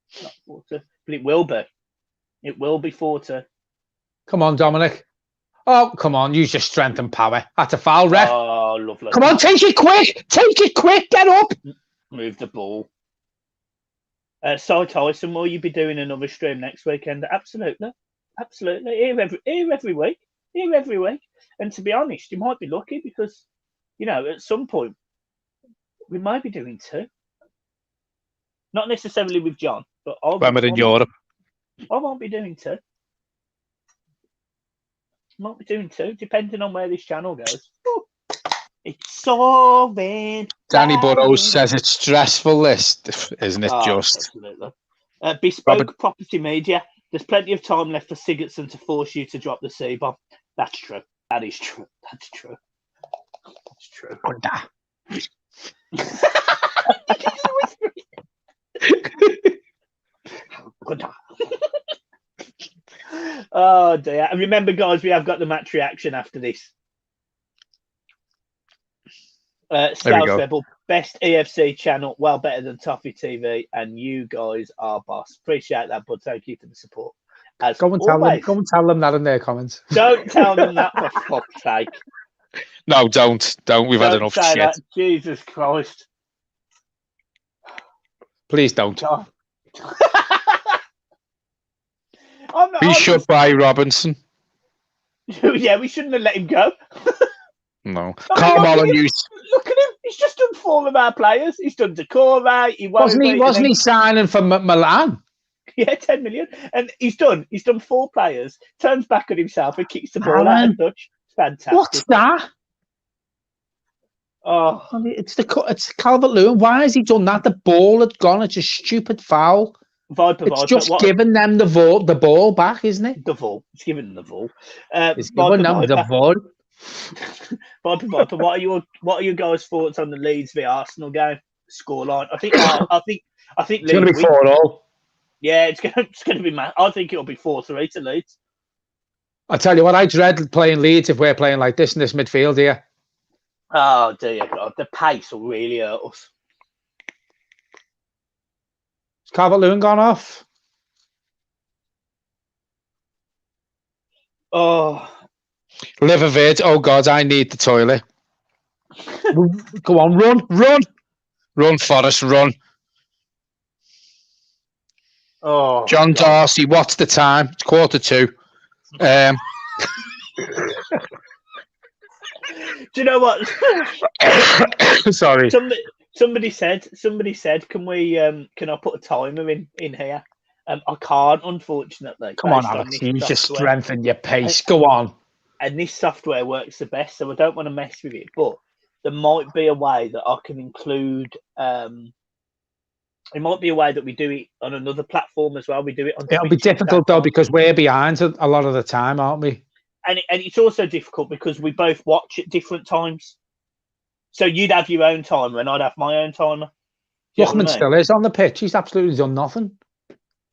[SPEAKER 1] It's not 4-2, but it will be. It will be 4-2.
[SPEAKER 4] Come on, Dominic. Oh, come on. Use your strength and power. That's a foul, ref.
[SPEAKER 1] Oh, lovely.
[SPEAKER 4] Come on, take it quick. Take it quick. Get up.
[SPEAKER 1] Move the ball. Cy Tyson, will you be doing another stream next weekend? Absolutely. Absolutely. Here every week. Here every week. And to be honest, you might be lucky because, you know, at some point, we might be doing 2. Not necessarily with John, but
[SPEAKER 4] when we're in Europe.
[SPEAKER 1] I won't be doing 2. Might be doing 2, depending on where this channel goes. Ooh. It's soaring.
[SPEAKER 4] Danny Burrows says it's stressful, this, isn't it? Just
[SPEAKER 1] absolutely. Bespoke Property Media. There's plenty of time left for Sigurdsson to force you to drop the C-bomb. That's true. That is true. That's true. That's true. Oh dear. And remember, guys, we have got the match reaction after this. South Rebel, best EFC channel, well better than Toffee TV, and you guys are boss. Appreciate that, but thank you for the support.
[SPEAKER 4] Go and tell them that in their comments.
[SPEAKER 1] Don't tell them that, for fuck's sake.
[SPEAKER 4] No, don't. We've had enough shit. That.
[SPEAKER 1] Jesus Christ.
[SPEAKER 4] Please don't. Be shut by Robinson.
[SPEAKER 1] Yeah, we shouldn't have let him go.
[SPEAKER 4] No. Carmelo used.
[SPEAKER 1] Look at him. He's just done 4 of our players. He's done Decore.
[SPEAKER 4] Wasn't he signing for Milan?
[SPEAKER 1] Yeah, 10 million. And he's done 4 players, turns back on himself and kicks the ball out of touch. It's fantastic.
[SPEAKER 4] What's that?
[SPEAKER 1] Oh,
[SPEAKER 4] it's Calvert-Lewin. Why has he done that? The ball had gone. It's a stupid foul. It's just giving them the ball back, isn't it?
[SPEAKER 1] The ball. It's giving them the ball.
[SPEAKER 4] It's giving them the ball.
[SPEAKER 1] Viper, what are your guys' thoughts on the Leeds v Arsenal game scoreline? I think
[SPEAKER 4] it's going to be 4-4.
[SPEAKER 1] Yeah, it's going to be mad. I think it'll be 4-3 to Leeds.
[SPEAKER 4] I tell you what, I dread playing Leeds if we're playing like this in this midfield here.
[SPEAKER 1] Oh dear God, the pace will really hurt us.
[SPEAKER 4] Has Calvert-Lewin gone off?
[SPEAKER 1] Oh.
[SPEAKER 4] Liver vid. Oh God, I need the toilet. Go on, run, Forrest, run.
[SPEAKER 1] Oh,
[SPEAKER 4] John
[SPEAKER 1] God.
[SPEAKER 4] Darcy, what's the time? It's 1:45.
[SPEAKER 1] Do you know what?
[SPEAKER 4] Sorry.
[SPEAKER 1] Somebody said, can I put a timer in here? I can't, unfortunately.
[SPEAKER 4] Come on,
[SPEAKER 1] based
[SPEAKER 4] Alex.
[SPEAKER 1] this
[SPEAKER 4] Use your
[SPEAKER 1] software.
[SPEAKER 4] strength and your pace. Go on.
[SPEAKER 1] And this software works the best, so I don't want to mess with it. But there might be a way that I can include. It might be a way that we do it on another platform as well. We do it on.
[SPEAKER 4] It'll be difficult though because we're behind a lot of the time, aren't we?
[SPEAKER 1] And it's also difficult because we both watch at different times. So you'd have your own timer and I'd have my own timer.
[SPEAKER 4] Lookman still is on the pitch. He's absolutely done nothing.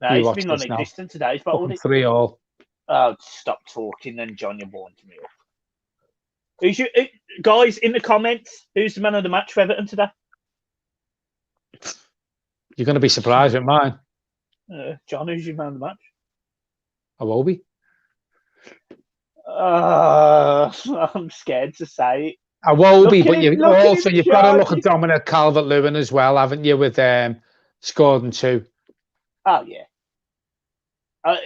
[SPEAKER 1] No, he's been non-existent today. He's bottled it.
[SPEAKER 4] 3-3.
[SPEAKER 1] Oh, stop talking then, John. You're winding me up. Who's your guys in the comments? Who's the man of the match for Everton today?
[SPEAKER 4] You're going to be surprised with mine.
[SPEAKER 1] John, who's your man of the match?
[SPEAKER 4] Iwobi.
[SPEAKER 1] I'm scared to say it.
[SPEAKER 4] Iwobi, but you've got to look at Dominic Calvert-Lewin as well, haven't you? With scored in 2.
[SPEAKER 1] Oh yeah.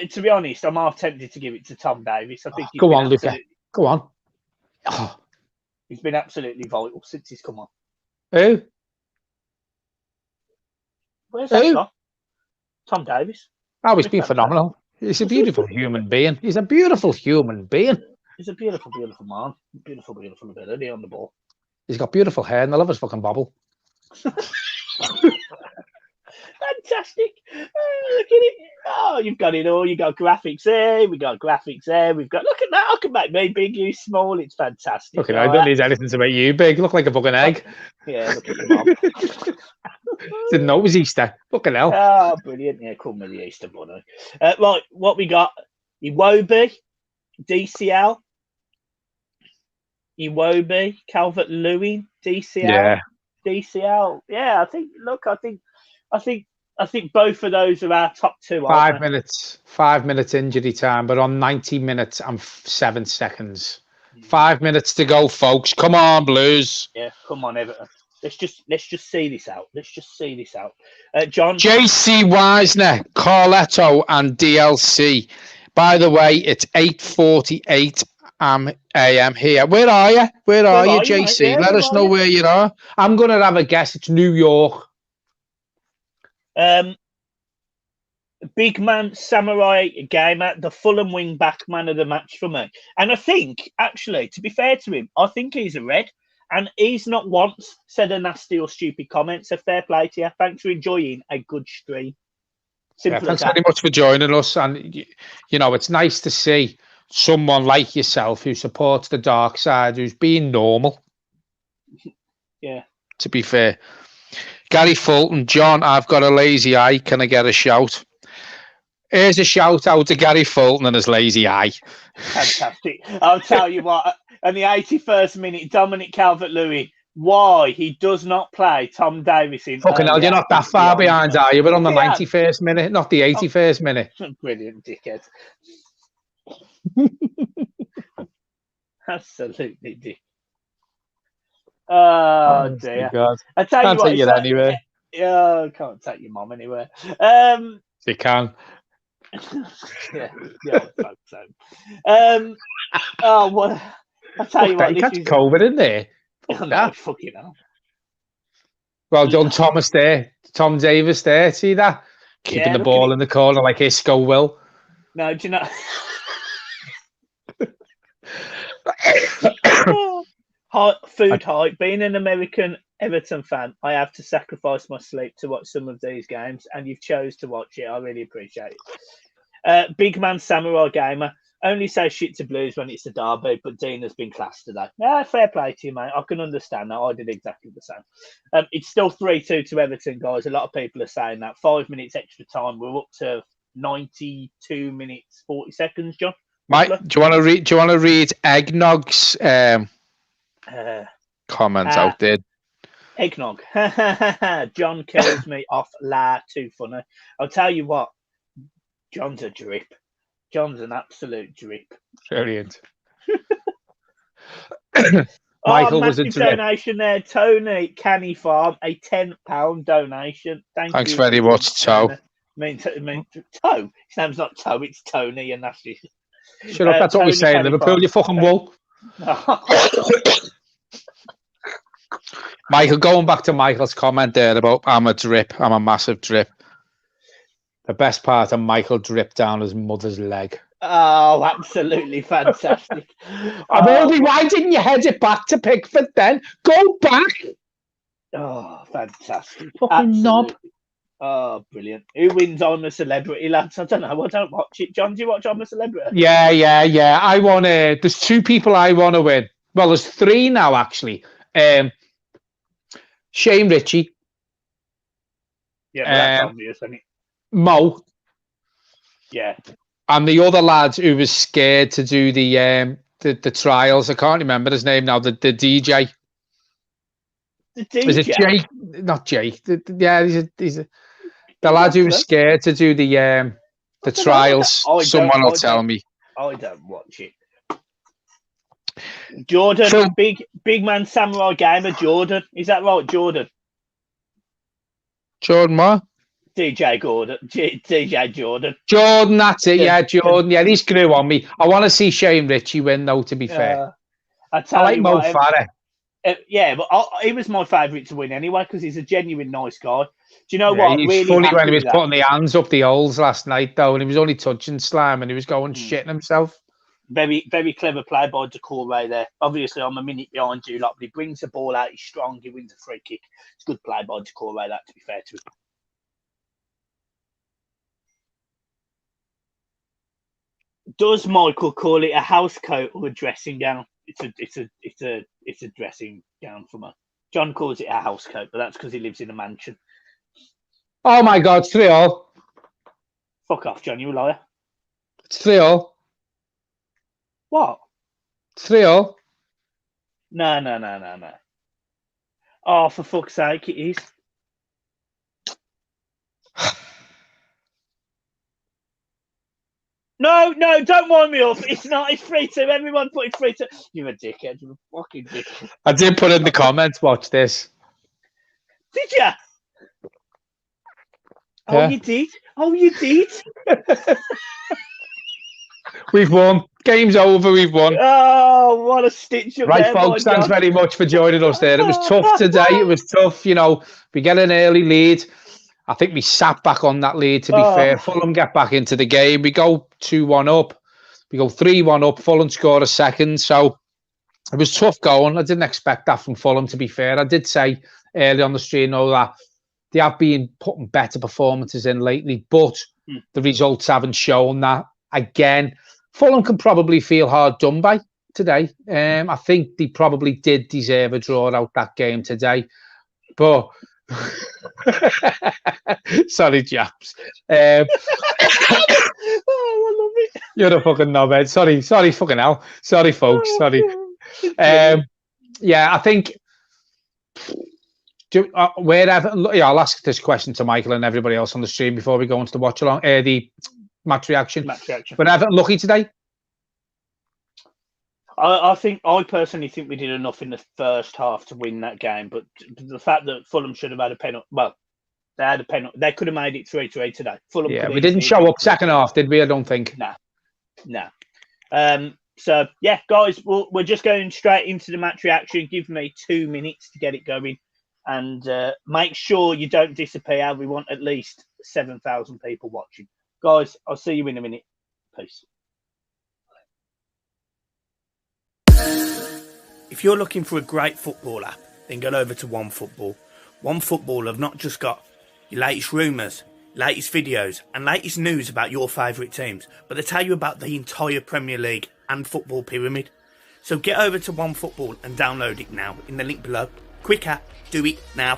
[SPEAKER 1] To be honest, I'm half tempted to give it to Tom Davies. I think.
[SPEAKER 4] Go on, Luca. Go on. Oh.
[SPEAKER 1] He's been absolutely vital since he's come on.
[SPEAKER 4] Who?
[SPEAKER 1] Where's that gone? Tom Davies.
[SPEAKER 4] Oh, he's been phenomenal. He's a beautiful human being. He's a beautiful human being.
[SPEAKER 1] He's a beautiful, beautiful man. Beautiful, beautiful ability on the ball.
[SPEAKER 4] He's got beautiful hair and I love his fucking bobble.
[SPEAKER 1] Fantastic. Look at it. Oh, you've got it all. You've got graphics there. We've got graphics there. Look at that. I can make me big, you small. It's fantastic.
[SPEAKER 4] Look, I don't need anything to make you big. Look like a fucking egg.
[SPEAKER 1] Yeah, look at the mom.
[SPEAKER 4] Didn't know it was Easter. Fucking hell.
[SPEAKER 1] Oh, brilliant. Yeah, call me the Easter Bunny. Right, what we got? Iwobi, DCL. Iwobi, Calvert-Lewin, DCL.
[SPEAKER 4] Yeah.
[SPEAKER 1] DCL. Yeah, I think both of those are our top 2.
[SPEAKER 4] 5 minutes. 5 minutes injury time, but on 90 minutes and 7 seconds. 5 minutes to go, folks. Come on, Blues.
[SPEAKER 1] Yeah, come on, Everton. Let's just see this out. John.
[SPEAKER 4] JC Wisner, Carletto, and DLC. By the way, it's 8:48 a.m. here. Where are you? Where are you, JC? Yeah, let us know where you are. I'm going to have a guess. It's New York.
[SPEAKER 1] Big man, Samurai Gamer, the Fulham wing back man of the match for me. And I think, actually, to be fair to him, I think he's a red. And he's not once said a nasty or stupid comment. So fair play to you. Thanks for enjoying a good stream.
[SPEAKER 4] Thanks very much for joining us. And, you know, it's nice to see someone like yourself who supports the dark side, who's being normal.
[SPEAKER 1] Yeah.
[SPEAKER 4] To be fair. Gary Fulton, John, I've got a lazy eye. Can I get a shout? Here's a shout out to Gary Fulton and his lazy eye.
[SPEAKER 1] Fantastic. I'll tell you what. And the 81st minute, Dominic Calvert-Lewin, why he does not play Tom Davies in.
[SPEAKER 4] Fucking hell, you're not that far behind, are you? But on the 91st minute, not the 81st minute.
[SPEAKER 1] Brilliant, dickhead. Absolutely dick. Oh dear.
[SPEAKER 4] God.
[SPEAKER 1] I tell you
[SPEAKER 4] can't
[SPEAKER 1] what,
[SPEAKER 4] take you anywhere.
[SPEAKER 1] Yeah, I can't take your mum anywhere.
[SPEAKER 4] You can.
[SPEAKER 1] yeah, I hope so. Oh, what? I tell you what,
[SPEAKER 4] you catch COVID in there.
[SPEAKER 1] Oh, no, fucking hell.
[SPEAKER 4] Well done, Thomas there. Tom Davis there. See that? Keeping the ball in the corner like Isco will.
[SPEAKER 1] No, do you know? Food hype. Being an American Everton fan, I have to sacrifice my sleep to watch some of these games, and you've chose to watch it. I really appreciate it. Big man Samurai Gamer. Only say shit to Blues when it's a derby, but Dean has been classed today. Yeah, fair play to you, mate. I can understand that. I did exactly the same. It's still 3-2 to Everton, guys. A lot of people are saying that. 5 minutes extra time. We're up to 92 minutes 40 seconds, John.
[SPEAKER 4] Mike, do you want to read Eggnog's comments out there?
[SPEAKER 1] Eggnog. John kills me off. Too funny. I'll tell you what. John's a drip. John's an absolute drip.
[SPEAKER 4] Brilliant. Michael was a
[SPEAKER 1] massive
[SPEAKER 4] drip.
[SPEAKER 1] donation there. Tony Canny Farm, a £10 donation.
[SPEAKER 4] Thanks
[SPEAKER 1] you
[SPEAKER 4] very much, Toe.
[SPEAKER 1] Toe. His name's not Toe, it's Tony, and that's it.
[SPEAKER 4] Shut up, that's what we say in Liverpool, you fucking wool. Michael, going back to Michael's comment there about I'm a drip, I'm a massive drip. The best part of Michael dripped down his mother's leg.
[SPEAKER 1] Oh, absolutely fantastic.
[SPEAKER 4] Why didn't you head it back to Pickford then? Go back.
[SPEAKER 1] Oh, fantastic.
[SPEAKER 4] Fucking knob.
[SPEAKER 1] Oh, brilliant. Who wins I'm a Celebrity, lads? I don't know. I don't watch it. John, do you watch I'm a Celebrity?
[SPEAKER 4] Yeah. I want to... There's 2 people I want to win. Well, there's 3 now, actually. Shane Ritchie.
[SPEAKER 1] Yeah, but that's obvious, isn't it?
[SPEAKER 4] Mo.
[SPEAKER 1] Yeah.
[SPEAKER 4] And the other lad who was scared to do the trials. I can't remember his name now. The DJ.
[SPEAKER 1] The DJ?
[SPEAKER 4] Is it Jake? Not Jake. He's a the lad who was scared to do the trials. Someone will tell me.
[SPEAKER 1] I don't watch it. Jordan, so, big man samurai gamer, Jordan. Is that right, Jordan?
[SPEAKER 4] Jordan what?
[SPEAKER 1] DJ Gordon. DJ Jordan.
[SPEAKER 4] Jordan, that's it. Yeah, Jordan. Yeah, he's grew on me. I want to see Shane Ritchie win, though, to be fair.
[SPEAKER 1] I
[SPEAKER 4] like Mo Farah.
[SPEAKER 1] Yeah, but he was my favourite to win anyway because he's a genuine nice guy. Do you know what?
[SPEAKER 4] He's
[SPEAKER 1] really
[SPEAKER 4] funny when he was putting the hands up the holes last night, though, and he was only touching slime and he was going shitting himself.
[SPEAKER 1] Very, very clever play by Decore there. Obviously, I'm a minute behind you, but he brings the ball out. He's strong. He wins a free kick. It's good play by Decore that, to be fair to him. Does Michael call it a house coat or a dressing gown? It's a dressing gown for me. John calls it a house coat, but that's because he lives in a mansion.
[SPEAKER 4] Oh my God, 3-3.
[SPEAKER 1] Fuck off, John, you a liar.
[SPEAKER 4] It's 3-3.
[SPEAKER 1] What?
[SPEAKER 4] 3-3.
[SPEAKER 1] No. Oh, for fuck's sake, it is. No, don't wind me up. It's not. It's 3-2. Everyone put it 3-2. You're a dickhead. You're a fucking dickhead.
[SPEAKER 4] I did put in the comments, watch this.
[SPEAKER 1] Did you? Oh, you did? Oh, you did?
[SPEAKER 4] We've won. Game's over. We've won.
[SPEAKER 1] Oh, what a stitch up
[SPEAKER 4] right,
[SPEAKER 1] there,
[SPEAKER 4] folks. Thanks very much for joining us there. It was tough today. It was tough. You know, we get an early lead. I think we sat back on that lead, to be fair. Fulham get back into the game. We go 2-1 up. We go 3-1 up. Fulham score a second. So it was tough going. I didn't expect that from Fulham, to be fair. I did say early on the stream, that they have been putting better performances in lately, but the results haven't shown that. Again, Fulham can probably feel hard done by today. I think they probably did deserve a draw out that game today. But... Sorry, chaps.
[SPEAKER 1] I love it.
[SPEAKER 4] You're a fucking knobhead. Sorry, fucking hell. Sorry, folks. Sorry. Yeah, I think I'll ask this question to Michael and everybody else on the stream before we go into the watch along. The match reaction. But Everton lucky today.
[SPEAKER 1] I personally think we did enough in the first half to win that game, but the fact that Fulham should have had a penalty, well, they had a penalty. They could have made it 3-3 today. Fulham.
[SPEAKER 4] Yeah, we didn't show up second half, did we? I don't think.
[SPEAKER 1] No. So yeah, guys, we're just going straight into the match reaction. Give me 2 minutes to get it going, and make sure you don't disappear. We want at least 7,000 people watching. Guys, I'll see you in a minute. Peace.
[SPEAKER 5] If you're looking for a great football app, then get over to OneFootball. OneFootball have not just got your latest rumours, latest videos and latest news about your favourite teams, but they tell you about the entire Premier League and football pyramid. So get over to OneFootball and download it now in the link below. Quick app, do it now.